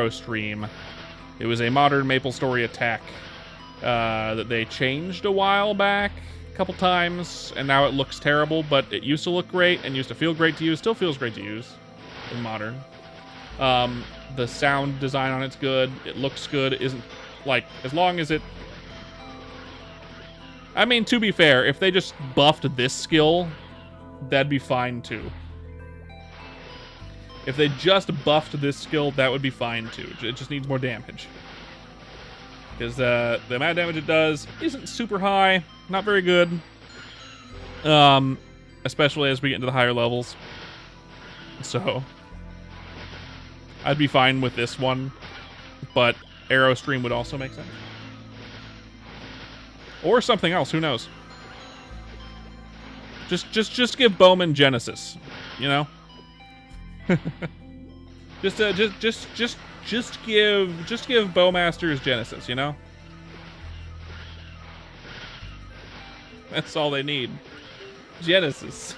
Stream. It was a modern MapleStory attack that they changed a while back, a couple times, and now it looks terrible, but it used to look great and used to feel great to use, still feels great to use in modern. The sound design on it's good, it looks good, it isn't, like, as long as it... I mean, to be fair, if they just buffed this skill, that'd be fine too. If they just buffed this skill, that would be fine too. It just needs more damage. Because the amount of damage it does isn't super high, not very good. Especially as we get into the higher levels. So, I'd be fine with this one, but Arrow Stream would also make sense. Or something else, who knows? Just give Bowman Genesis, you know? just give Bowmasters Genesis, you know? That's all they need. Genesis.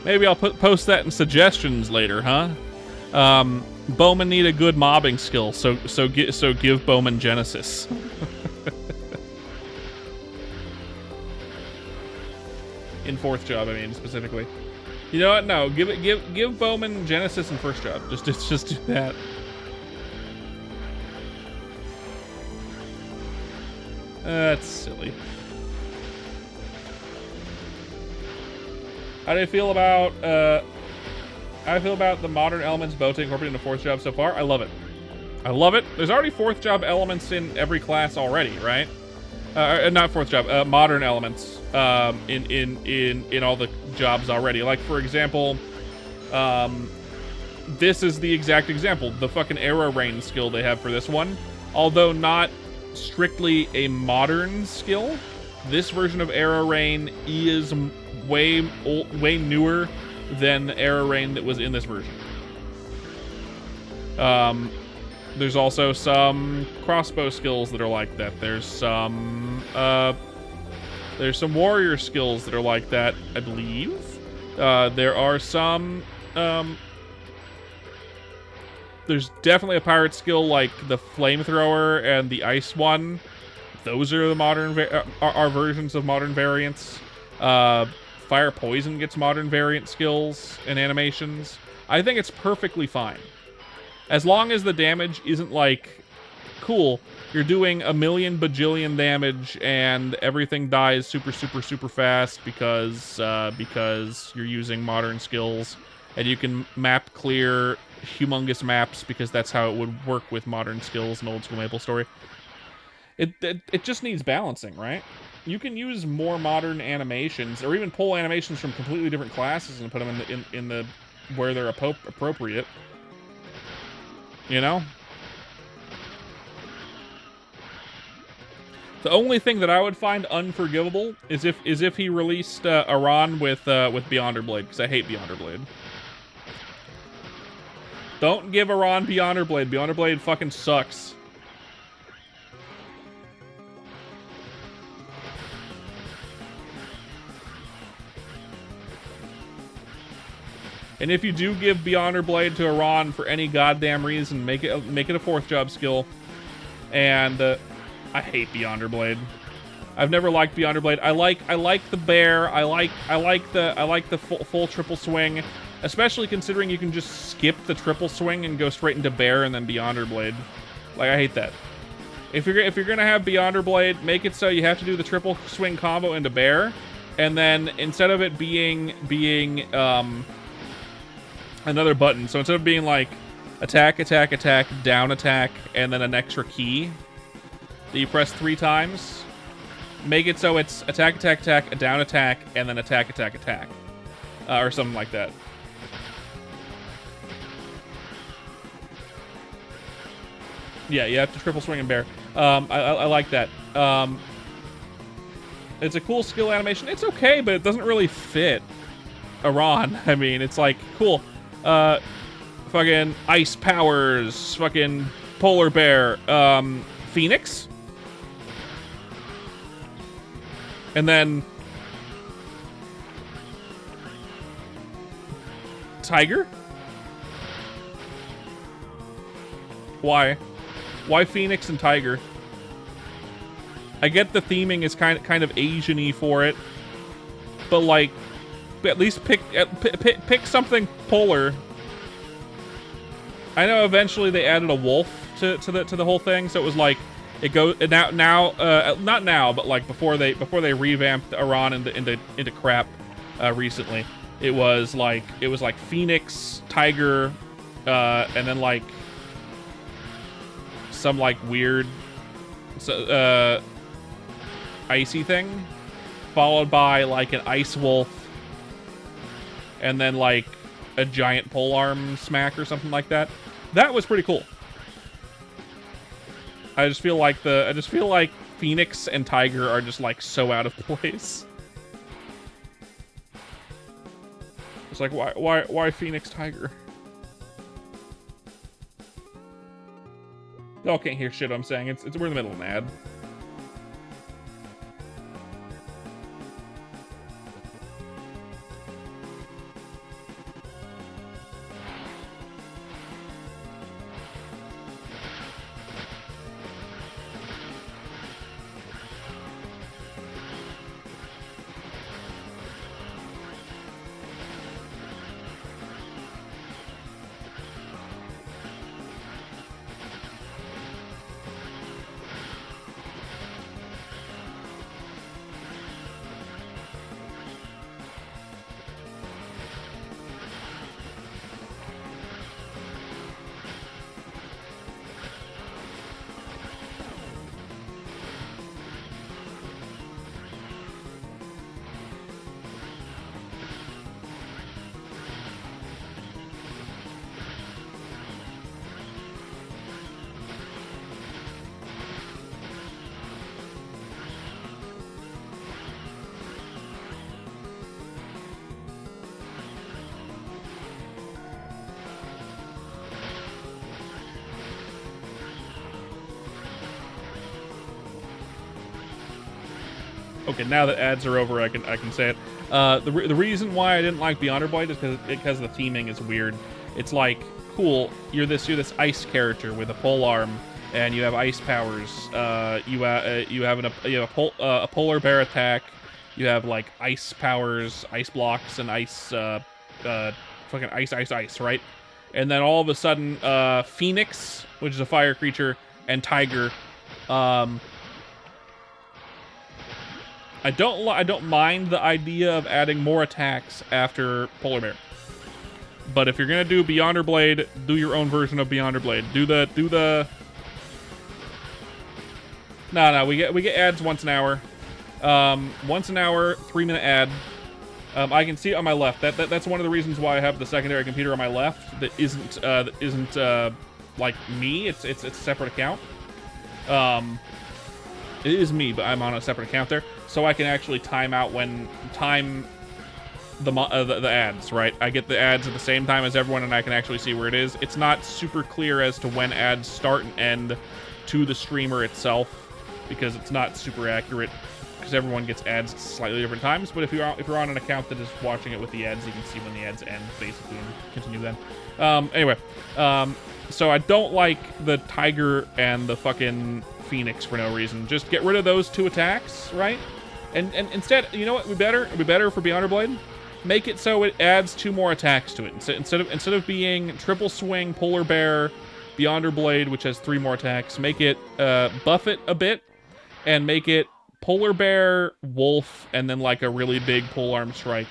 Maybe I'll post that in suggestions later, huh? Bowman need a good mobbing skill, so give Bowman Genesis. In fourth job, I mean, specifically. You know what? No, give Bowman Genesis in first job. Just do that. That's silly. How do you feel about the modern elements Boating incorporated into fourth job so far? I love it. I love it. There's already fourth job elements in every class already, right? Not fourth job, modern elements in all the jobs already. Like, for example, this is the exact example. The fucking arrow rain skill they have for this one, although not strictly a modern skill, this version of arrow rain is way newer than the arrow rain that was in this version. There's also some crossbow skills that are like that. There's some warrior skills that are like that, I believe. There are some there's definitely a pirate skill like the flamethrower and the ice one. Those are the modern are versions of modern variants. Fire Poison gets modern variant skills and animations. I think it's perfectly fine. As long as the damage isn't like, cool, you're doing a million bajillion damage and everything dies super fast because you're using modern skills and you can map clear humongous maps because that's how it would work with modern skills in old school MapleStory. It just needs balancing, right? You can use more modern animations, or even pull animations from completely different classes and put them in the where they're appropriate. You know. The only thing that I would find unforgivable is if he released Iran with Beyonder Blade, because I hate Beyonder Blade. Don't give Iran Beyonder Blade. Beyonder Blade fucking sucks. And if you do give Beyonder Blade to Iran for any goddamn reason, make it a fourth job skill. And I hate Beyonder Blade. I've never liked Beyonder Blade. I like the bear. I like the full triple swing, especially considering you can just skip the triple swing and go straight into bear and then Beyonder Blade. Like, I hate that. If you're gonna have Beyonder Blade, make it so you have to do the triple swing combo into bear, and then instead of it being another button. So instead of being like attack, attack, attack, down attack, and then an extra key that you press 3 times, make it so it's attack, attack, attack, a down attack, and then attack, attack, attack. Or something like that. Yeah, you have to triple swing and bear. I like that. It's a cool skill animation. It's okay, but it doesn't really fit Iran. I mean, it's like, cool. Fucking ice powers, fucking polar bear, Phoenix, and then tiger. Why Phoenix and tiger? I get the theming is kind of Asian-y for it, but like, at least pick something polar. I know eventually they added a wolf to the whole thing, so it was like it goes now not now, but like before they revamped Iran into crap recently. It was like Phoenix, tiger, and then like some like weird icy thing, followed by like an ice wolf, and then like a giant polearm smack or something like that. That was pretty cool. I just feel like Phoenix and Tiger are just like so out of place. It's like why Phoenix Tiger? Y'all can't hear shit I'm saying. We're in the middle of an ad. Okay, now that ads are over, I can say it. The reason why I didn't like Beyonder Blade is because the theming is weird. It's like, cool, you're this ice character with a pole arm, and you have ice powers. You have a polar bear attack. You have like ice powers, ice blocks, and ice fucking ice, right? And then all of a sudden, Phoenix, which is a fire creature, and Tiger. I don't mind the idea of adding more attacks after Polar Bear. But if you're gonna do Beyonder Blade, do your own version of Beyonder Blade. Do the. No, we get ads once an hour. Once an hour, 3-minute ad. I can see it on my left. That's one of the reasons why I have the secondary computer on my left that isn't like me. It's a separate account. It is me, but I'm on a separate account there, so I can actually time the ads, right? I get the ads at the same time as everyone, and I can actually see where it is. It's not super clear as to when ads start and end to the streamer itself, because it's not super accurate, because everyone gets ads slightly different times. But if you're on an account that is watching it with the ads, you can see when the ads end, basically, and continue then. Anyway, so I don't like the Tiger and the fucking Phoenix for no reason. Just get rid of those 2 attacks, right? And instead, you know what would be better for Beyonder Blade? Make it so it adds 2 more attacks to it. Instead of being triple swing, Polar Bear, Beyonder Blade, which has 3 more attacks, make it buff it a bit, and make it Polar Bear, Wolf, and then like a really big polearm strike.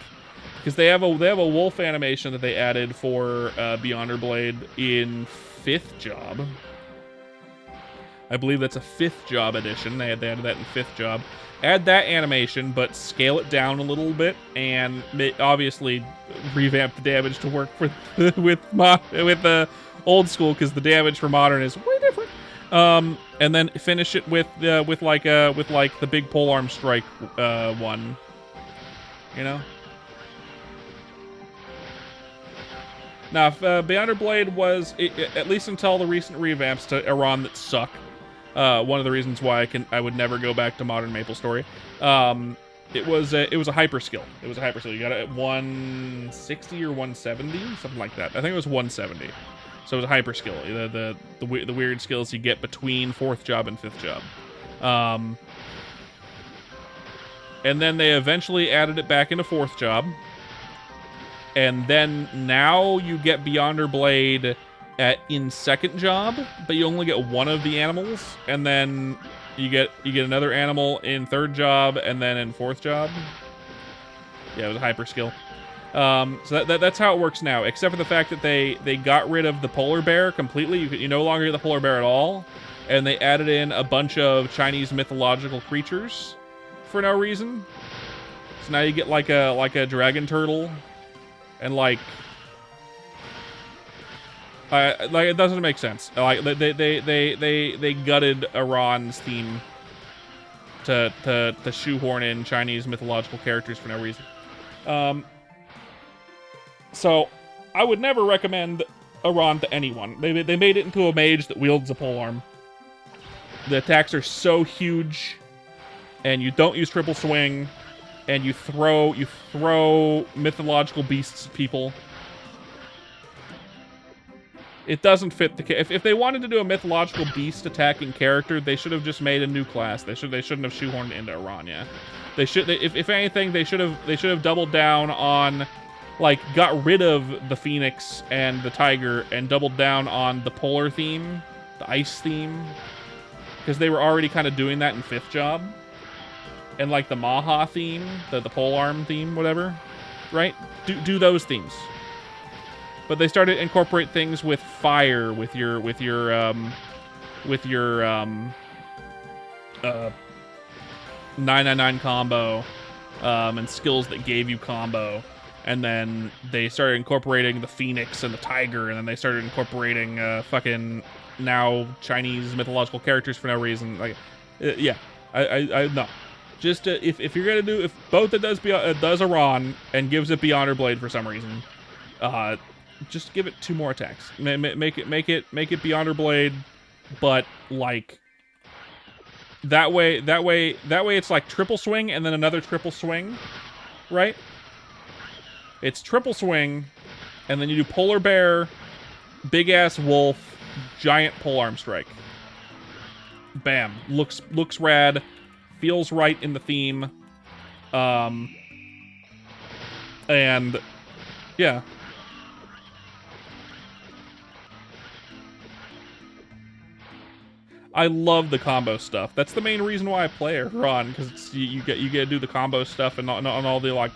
Because they have a wolf animation that they added for Beyonder Blade in 5th job. I believe that's a 5th job edition. They added that in 5th job. Add that animation, but scale it down a little bit, and obviously revamp the damage to work with the old school, because the damage for modern is way different. And then finish it with like the big polearm strike one. You know. Now, if Beyonder Blade was, at least until the recent revamps to Iran that suck, one of the reasons why I would never go back to modern MapleStory, it was a hyper skill. It was a hyper skill. You got it at 160 or 170, something like that. I think it was 170. So it was a hyper skill. The weird skills you get between 4th job and 5th job. And then they eventually added it back into 4th job. And then now you get Beyonder Blade in 2nd job, but you only get 1 of the animals, and then you get another animal in 3rd job, and then in 4th job. Yeah, it was a hyper skill. So that's how it works now, except for the fact that they got rid of the Polar Bear completely. You no longer get the Polar Bear at all. and they added in a bunch of Chinese mythological creatures for no reason. So now you get like a dragon turtle, and like it doesn't make sense. Like they gutted Iran's theme to shoehorn in Chinese mythological characters for no reason. So I would never recommend Iran to anyone. They made it into a mage that wields a polearm. The attacks are so huge, and you don't use triple swing, and you throw mythological beasts at people. It doesn't fit the... If they wanted to do a mythological beast attacking character, they should have just made a new class. They shouldn't have shoehorned it into Iran, yeah. They should... If anything, they should have doubled down on... Like, got rid of the Phoenix and the Tiger and doubled down on the Polar theme, the Ice theme. Because they were already kind of doing that in 5th Job. And, like, the Maha theme, the polearm theme, whatever. Right? Do those themes. But they started to incorporate things with fire, with your 999 combo, and skills that gave you combo. And then they started incorporating the Phoenix and the Tiger, and then they started incorporating fucking now Chinese mythological characters for no reason. Like, yeah, I no. Just if you're gonna do, if both it does Iran and gives it Beyonder Blade for some reason, just give it 2 more attacks. Make it Beyonder Blade, but like that way it's like triple swing and then another triple swing, right? It's triple swing, and then you do Polar Bear, Big Ass Wolf, Giant Polearm Strike. Bam. Looks rad. Feels right in the theme. And yeah. I love the combo stuff. That's the main reason why I play Iran, because you get to do the combo stuff and on all the like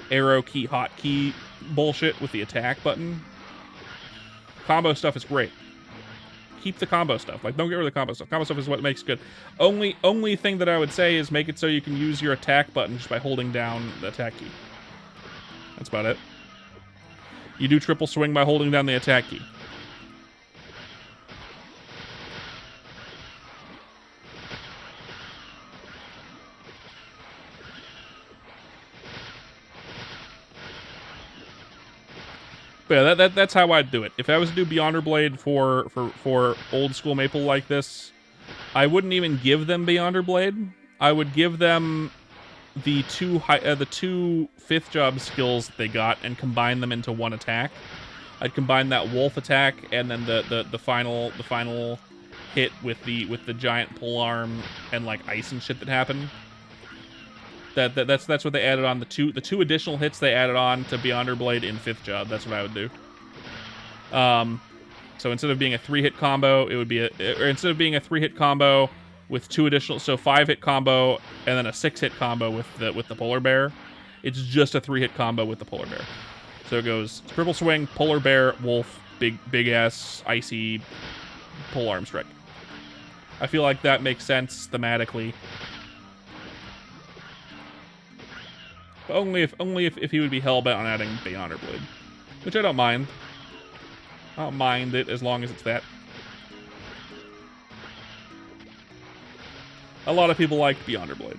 arrow key, hotkey bullshit with the attack button. Combo stuff is great. Keep the combo stuff. Like, don't get rid of the combo stuff. Combo stuff is what makes good. Only thing that I would say is make it so you can use your attack button just by holding down the attack key. That's about it. You do triple swing by holding down the attack key. But yeah, that's how I'd do it. If I was to do Beyonder Blade for old school Maple like this, I wouldn't even give them Beyonder Blade. I would give them the two 5th Job skills that they got and combine them into one attack. I'd combine that Wolf attack and then the final hit with the giant polearm and like ice and shit that happened. That's what they added on the two additional hits they added on to Beyonder Blade in 5th Job. That's what I would do. So instead of being a 3-hit combo, it would be instead of being a 3-hit combo with 2 additional, so 5-hit combo and then a 6-hit combo with the Polar Bear, it's just a 3-hit combo with the Polar Bear. So it goes triple swing, Polar Bear, Wolf, big ass icy polearm strike. I feel like that makes sense thematically. Only if he would be hell-bent on adding Beyonder Blade. Which I don't mind. I don't mind it as long as it's that. A lot of people like Beyonder Blade.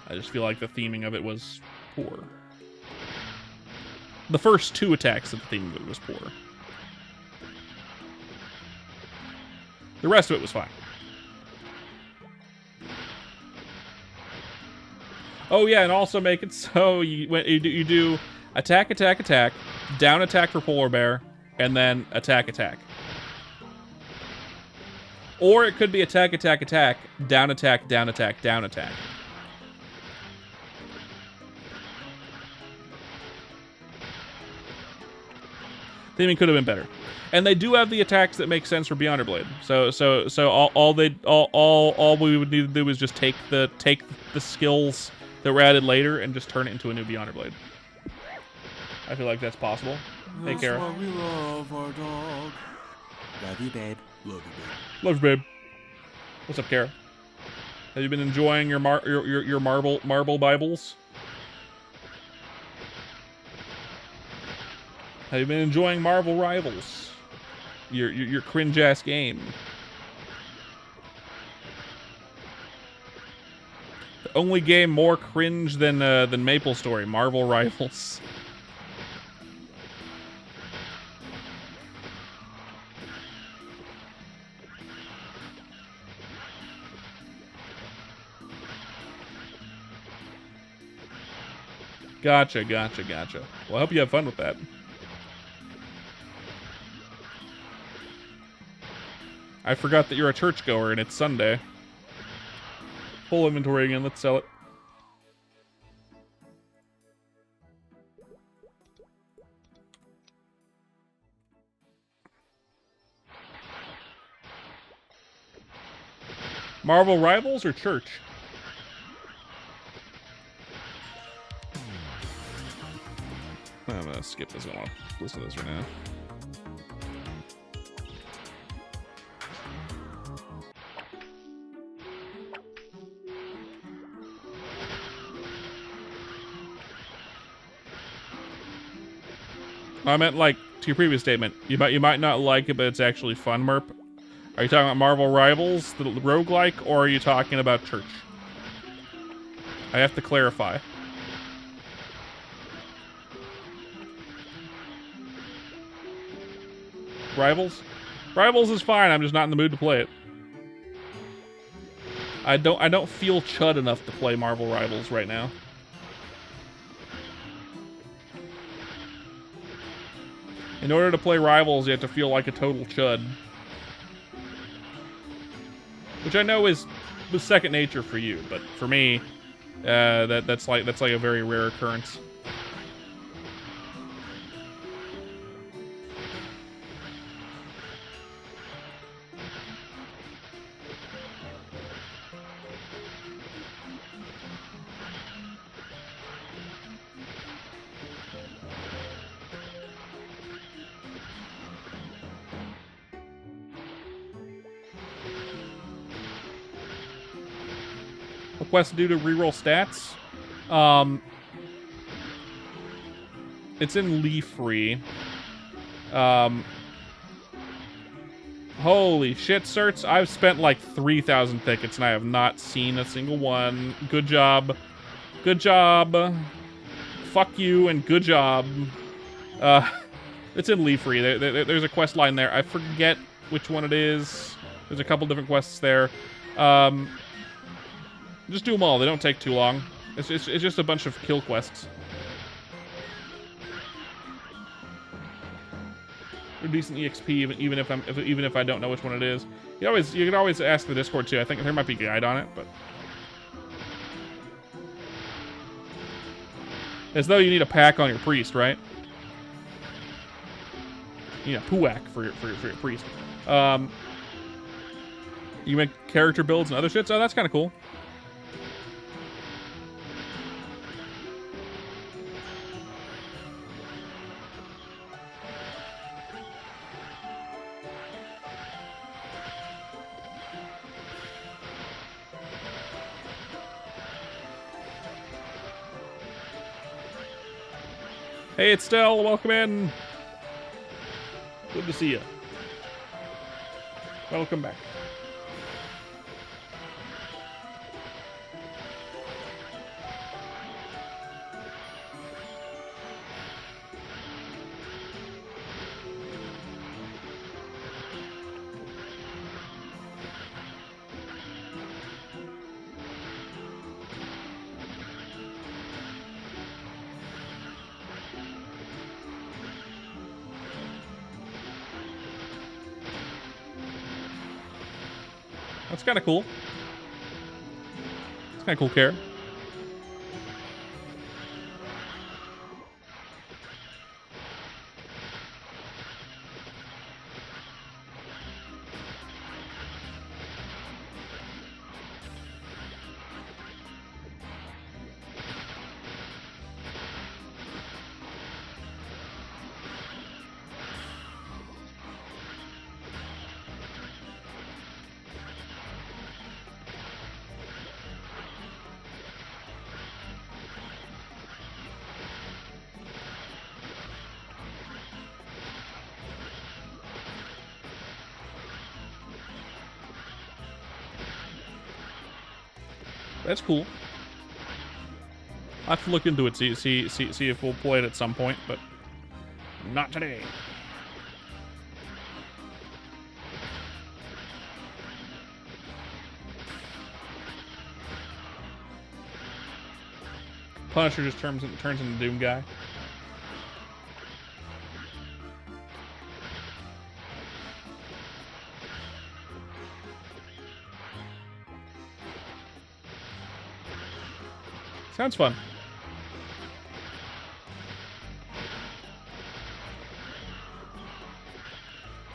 I just feel like the theming of it was poor. The first 2 attacks of the theme of it was poor. The rest of it was fine. Oh yeah, and also make it so you do attack, down attack for Polar Bear, and then attack. Or it could be attack, down attack, down attack. Theming could have been better. And they do have the attacks that make sense for Beyonder Blade. So all we would need to do is just take the skills that were added later and just turn it into a new Beyonder Blade. I feel like that's possible. Hey, Kara. That's why we love our dog. Love you, babe. Love you, babe. Love you, babe. What's up, Kara? Have you been enjoying your Marvel Bibles? Have you been enjoying Marvel Rivals? Your cringe-ass game. The only game more cringe than MapleStory, Marvel Rivals. Gotcha. Well, I hope you have fun with that. I forgot that you're a churchgoer and it's Sunday. Full inventory again, let's sell it. Marvel Rivals or Church? I'm gonna skip this. I don't want to listen to this right now. I meant, like, to your previous statement. You might not like it, but it's actually fun, Merp. Are you talking about Marvel Rivals, the roguelike, or are you talking about Church? I have to clarify. Rivals? Rivals is fine, I'm just not in the mood to play it. I don't feel chud enough to play Marvel Rivals right now. In order to play Rivals, you have to feel like a total chud. Which I know is second nature for you, but for me, that's like a very rare occurrence. Quest to do to reroll stats. It's in Leafree. Holy shit, certs. I've spent like 3,000 tickets and I have not seen a single one. Good job. Good job. Fuck you and good job. It's in Leafree. There's a quest line there. I forget which one it is. There's a couple different quests there. Just do them all. They don't take too long. It's just a bunch of kill quests. They're decent EXP, even if I don't know which one it is. You can always ask the Discord too. I think there might be a guide on it, but as though you need a pack on your priest, right? You need a puack for your priest. You make character builds and other shit. So that's kind of cool. Hey, it's Stell. Welcome in. Good to see you. Welcome back. That's kind of cool. It's kind of cool, Kara. That's cool. I'll have to look into it, see if we'll play it at some point, but not today. Punisher just turns into Doom Guy. Sounds fun.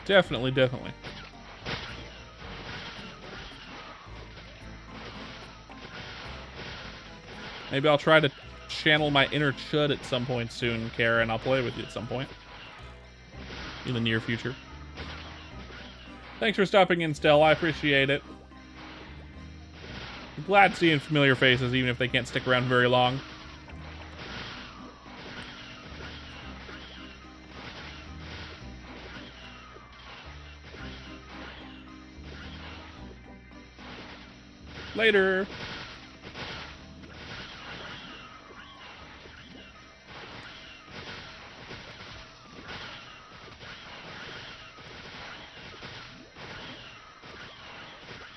Definitely, definitely. Maybe I'll try to channel my inner chud at some point soon, Kara, and I'll play with you at some point. In the near future. Thanks for stopping in, Stell. I appreciate it. I'm glad seeing familiar faces, even if they can't stick around very long. Later.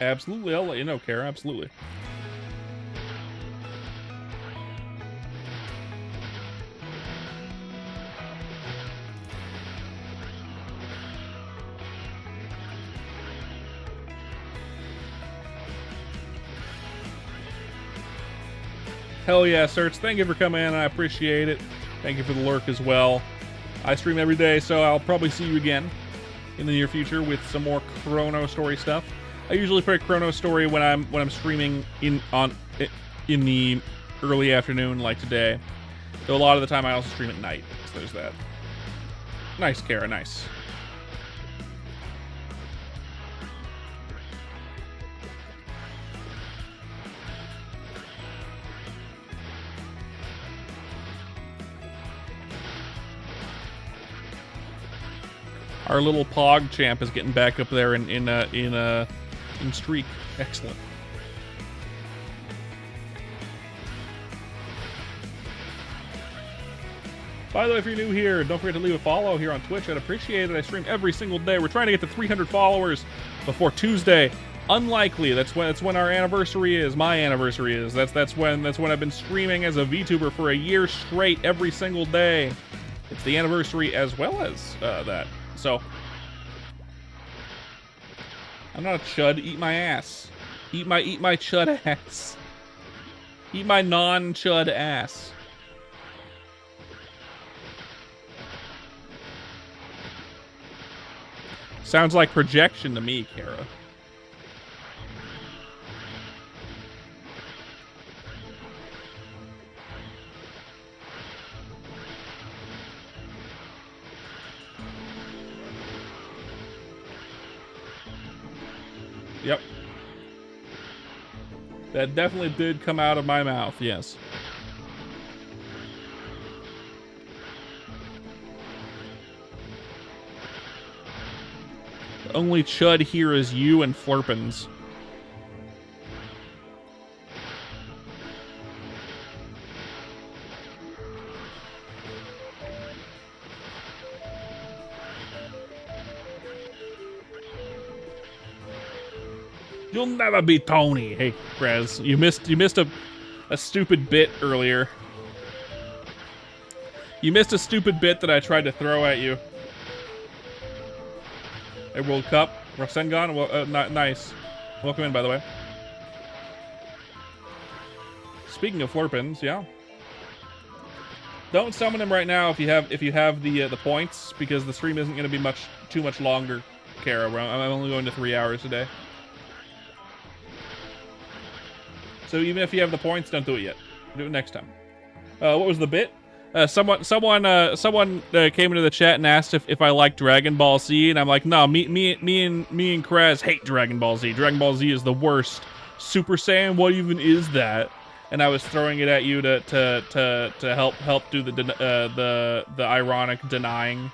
Absolutely, I'll let you know, Kara. Absolutely. Hell yeah, Search. Thank you for coming in. I appreciate it. Thank you for the lurk as well. I stream every day, so I'll probably see you again in the near future with some more ChronoStory stuff. I usually play ChronoStory when I'm streaming in the early afternoon, like today. Though a lot of the time I also stream at night, so there's that. Nice, Kara, nice. Our little Pog champ is getting back up there in streak. Excellent. By the way, if you're new here, don't forget to leave a follow here on Twitch. I'd appreciate it. I stream every single day. We're trying to get to 300 followers before Tuesday. Unlikely. That's when our anniversary is. My anniversary is. That's when I've been streaming as a VTuber for a year straight every single day. It's the anniversary as well as that. So I'm not a chud. Eat my ass. Eat my chud ass. Eat my non-chud ass. Sounds like projection to me, Kara. Yep. That definitely did come out of my mouth, yes. The only chud here is you and Flurpins. You'll never be Tony. Hey, Grez, you missed a stupid bit earlier. You missed a stupid bit that I tried to throw at you. Hey, World Cup, Rasengan, well, nice. Welcome in, by the way. Speaking of Flurpins, yeah. Don't summon him right now if you have the points, because the stream isn't going to be too much longer, Kara. I'm only going to 3 hours today. So even if you have the points, don't do it yet. Do it next time. What was the bit? Someone came into the chat and asked if I like Dragon Ball Z, and I'm like, no, me and Kraz hate Dragon Ball Z. Dragon Ball Z is the worst. Super Saiyan, what even is that? And I was throwing it at you to help do the ironic denying.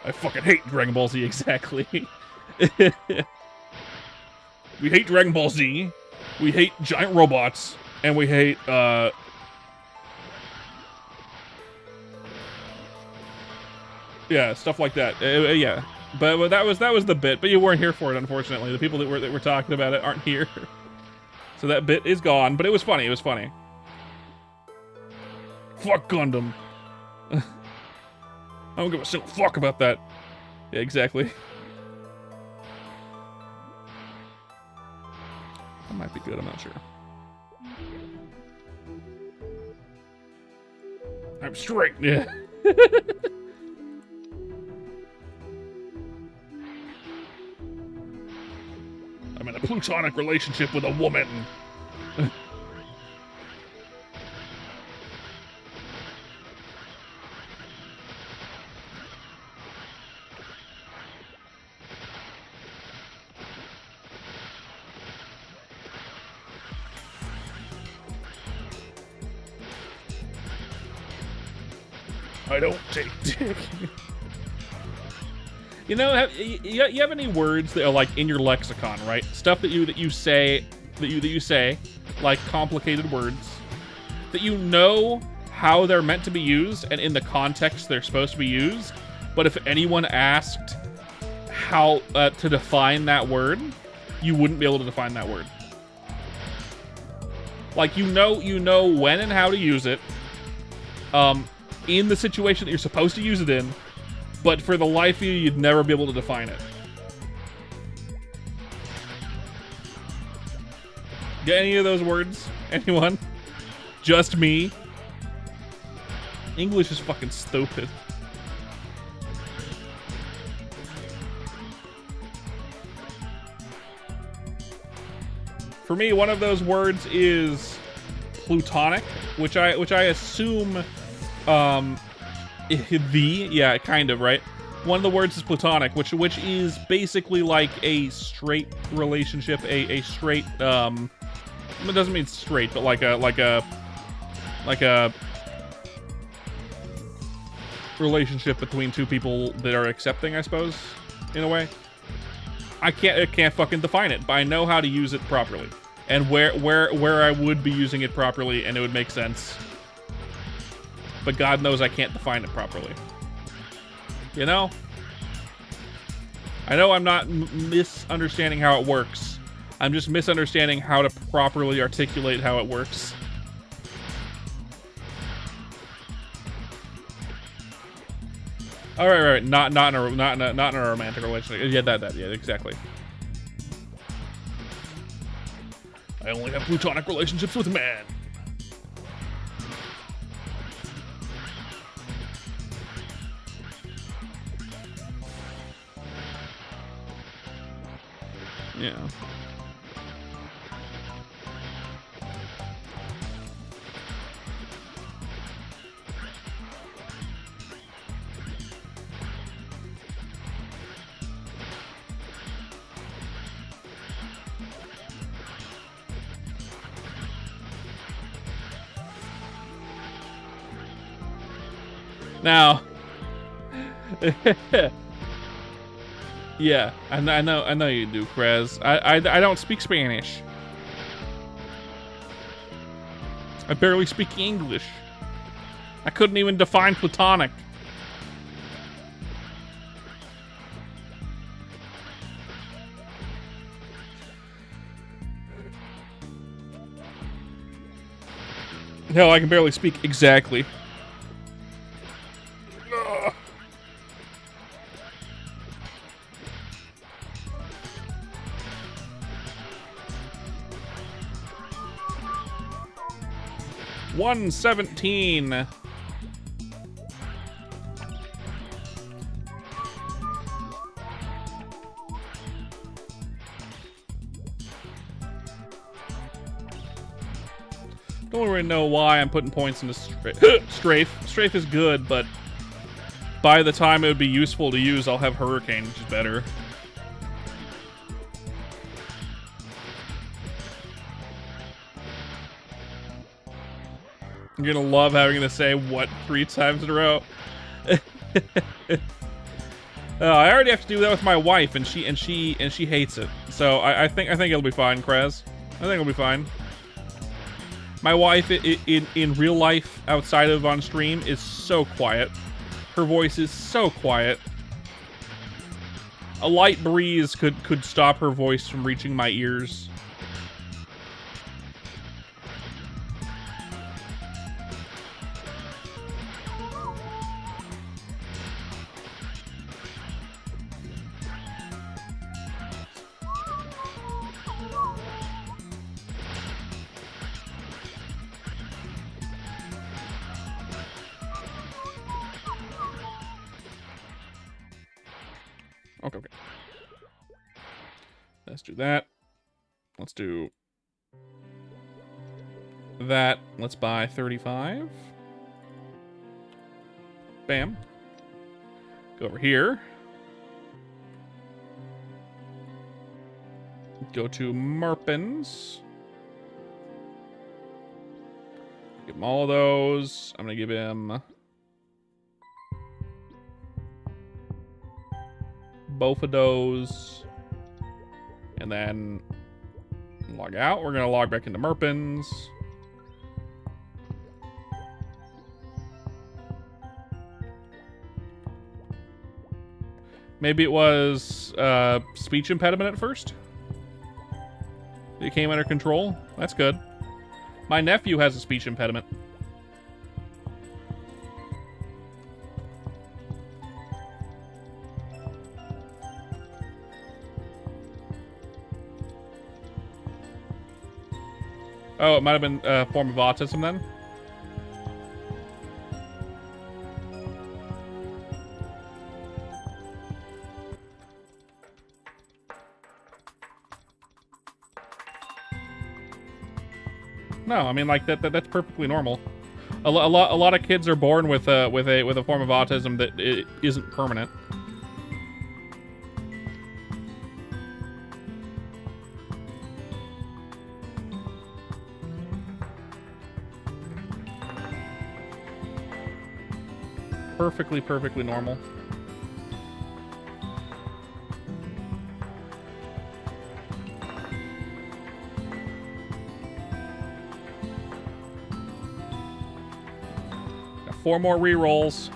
I fucking hate Dragon Ball Z, exactly. We hate Dragon Ball Z. We hate giant robots. And we hate, yeah, stuff like that. Yeah. But that was the bit. But you weren't here for it, unfortunately. The people that were talking about it aren't here. So that bit is gone. But it was funny. It was funny. Fuck Gundam. I don't give a single fuck about that. Yeah, exactly. That might be good, I'm not sure. I'm straight, yeah. I'm in a plutonic relationship with a woman. I don't take dick. You know, you have any words that are like in your lexicon, right? Stuff that you say, like complicated words, that you know how they're meant to be used and in the context they're supposed to be used. But if anyone asked how to define that word, you wouldn't be able to define that word. Like you know when and how to use it. In the situation that you're supposed to use it in, but for the life of you, you'd never be able to define it. Get any of those words? Anyone? Just me? English is fucking stupid. For me, one of those words is plutonic, which I assume yeah, kind of, right? One of the words is platonic, which is basically like a straight relationship, a straight, it doesn't mean straight, but like a relationship between two people that are accepting, I suppose, in a way. I can't fucking define it, but I know how to use it properly. And where I would be using it properly and it would make sense. But God knows I can't define it properly. You know? I know I'm not misunderstanding how it works. I'm just misunderstanding how to properly articulate how it works. All right. Not in a romantic relationship. Yeah, yeah, exactly. I only have plutonic relationships with men. Yeah. Now, yeah, I know you do, Krez. I don't speak Spanish. I barely speak English. I couldn't even define platonic. Hell, I can barely speak exactly. Ugh. 117. Don't really know why I'm putting points into Strafe. Strafe is good, but by the time it would be useful to use, I'll have Hurricane, which is better. You're gonna love having to say what 3 times in a row. I already have to do that with my wife, and she hates it. So I think it'll be fine, Krez. I think it'll be fine. My wife, in real life, outside of on stream, is so quiet. Her voice is so quiet. A light breeze could stop her voice from reaching my ears. Okay. Let's do that. Let's do that. Let's buy 35. Bam. Go over here. Go to Merpins. Give him all of those. I'm gonna give him both of those. And then log out. We're gonna log back into Merpins. Maybe it was speech impediment at first. It came under control. That's good. My nephew has a speech impediment. Oh, it might have been a form of autism then. No, I mean like that's perfectly normal. A lot of kids are born with a form of autism that it isn't permanent. Perfectly normal. Got 4 more rerolls.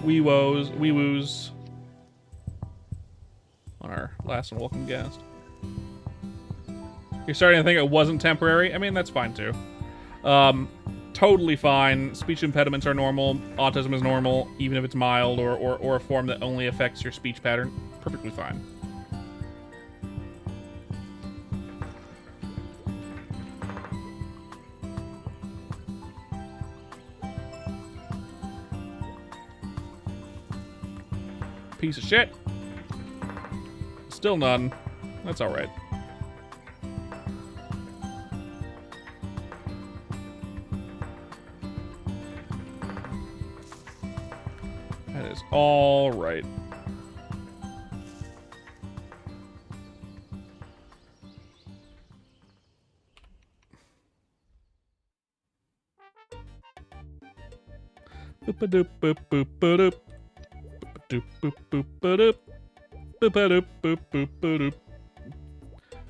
Wee woos. On our last and welcome guest. You're starting to think it wasn't temporary? I mean, that's fine too. Totally fine. Speech impediments are normal. Autism is normal, even if it's mild or a form that only affects your speech pattern. Perfectly fine. Piece of shit. Still none. That's all right. That is all right. Boop-a-doop, boop, boop-a-doop. Boop-a-doop, boop, boop-a-doop. Boop-a-doop, boop, boop-a-doop.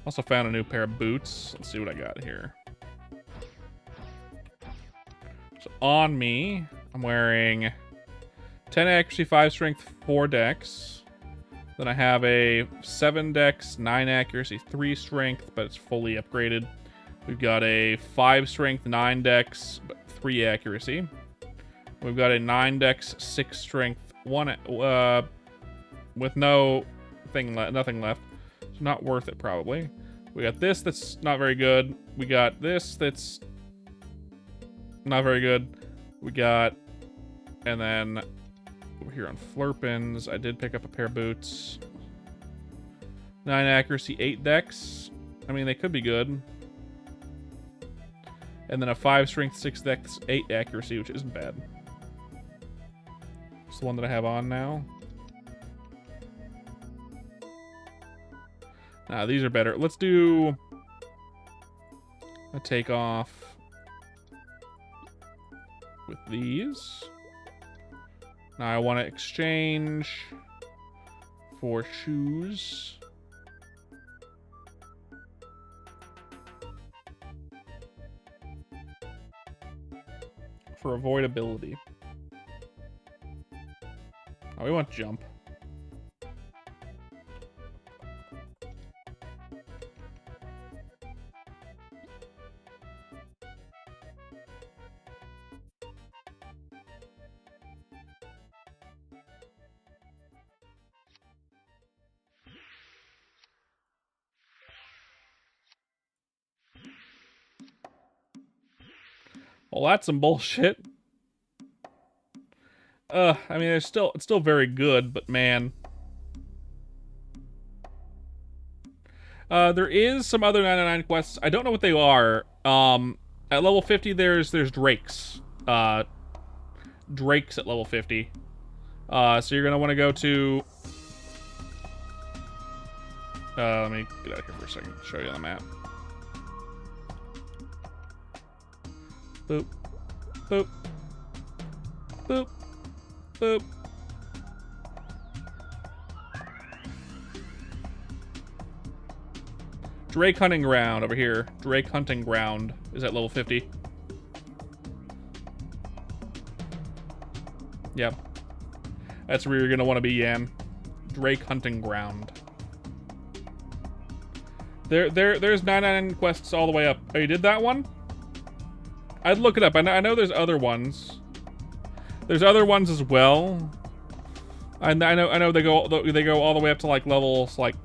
Also found a new pair of boots. Let's see what I got here. So on me, I'm wearing 10 accuracy, 5 strength, 4 dex. Then I have a 7 dex, 9 accuracy, 3 strength, but it's fully upgraded. We've got a 5 strength, 9 dex, but 3 accuracy. We've got a 9 dex, 6 strength, 1 with nothing left. It's not worth it probably. We got this that's not very good. We got this that's not very good. We got, and then over here on Flurpins, I did pick up a pair of boots. 9 accuracy, 8 dex. I mean, they could be good. And then a 5 strength, 6 dex, 8 accuracy, which isn't bad. It's the one that I have on now. Nah, these are better. Let's do a takeoff with these. Now I want to exchange for shoes. For avoidability. Oh, we want jump. Well, that's some bullshit. I mean, it's still very good, but man. There is some other 99 quests. I don't know what they are. At level 50, there's Drakes. Drakes at level 50. So you're gonna want to go to... let me get out of here for a second. Show you on the map. Boop. Boop. Boop. Boop. Drake Hunting Ground over here. Drake Hunting Ground is at level 50. Yep. That's where you're gonna want to be, Yan. Drake Hunting Ground. There's 99 quests all the way up. Oh, you did that one? I'd look it up. I know there's other ones. There's other ones as well. I know they go all the way up to like levels like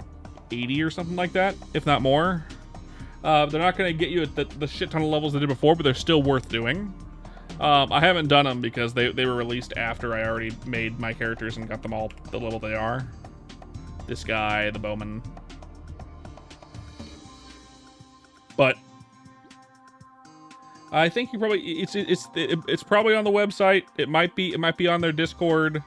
80 or something like that, if not more. They're not going to get you at the shit ton of levels they did before, but they're still worth doing. I haven't done them because they were released after I already made my characters and got them all the level they are. This guy, the bowman. But I think you probably it's probably on the website. It might be on their Discord.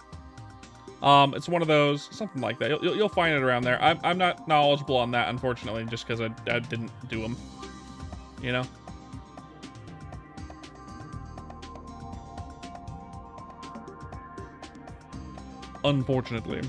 It's one of those, something like that. You'll find it around there. I'm not knowledgeable on that, unfortunately, just because I didn't do them. You know. Unfortunately.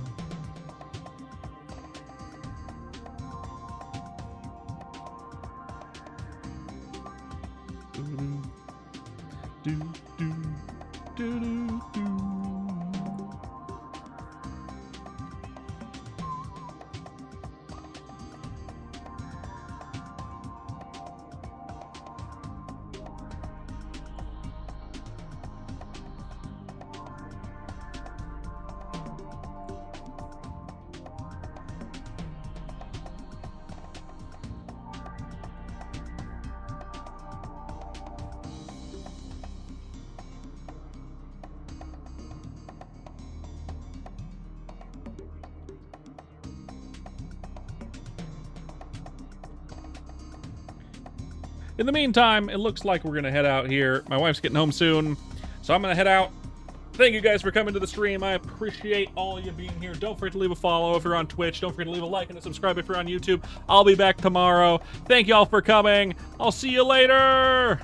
In the meantime, it looks like we're going to head out here. My wife's getting home soon, so I'm going to head out. Thank you guys for coming to the stream. I appreciate all of you being here. Don't forget to leave a follow if you're on Twitch. Don't forget to leave a like and a subscribe if you're on YouTube. I'll be back tomorrow. Thank you all for coming. I'll see you later.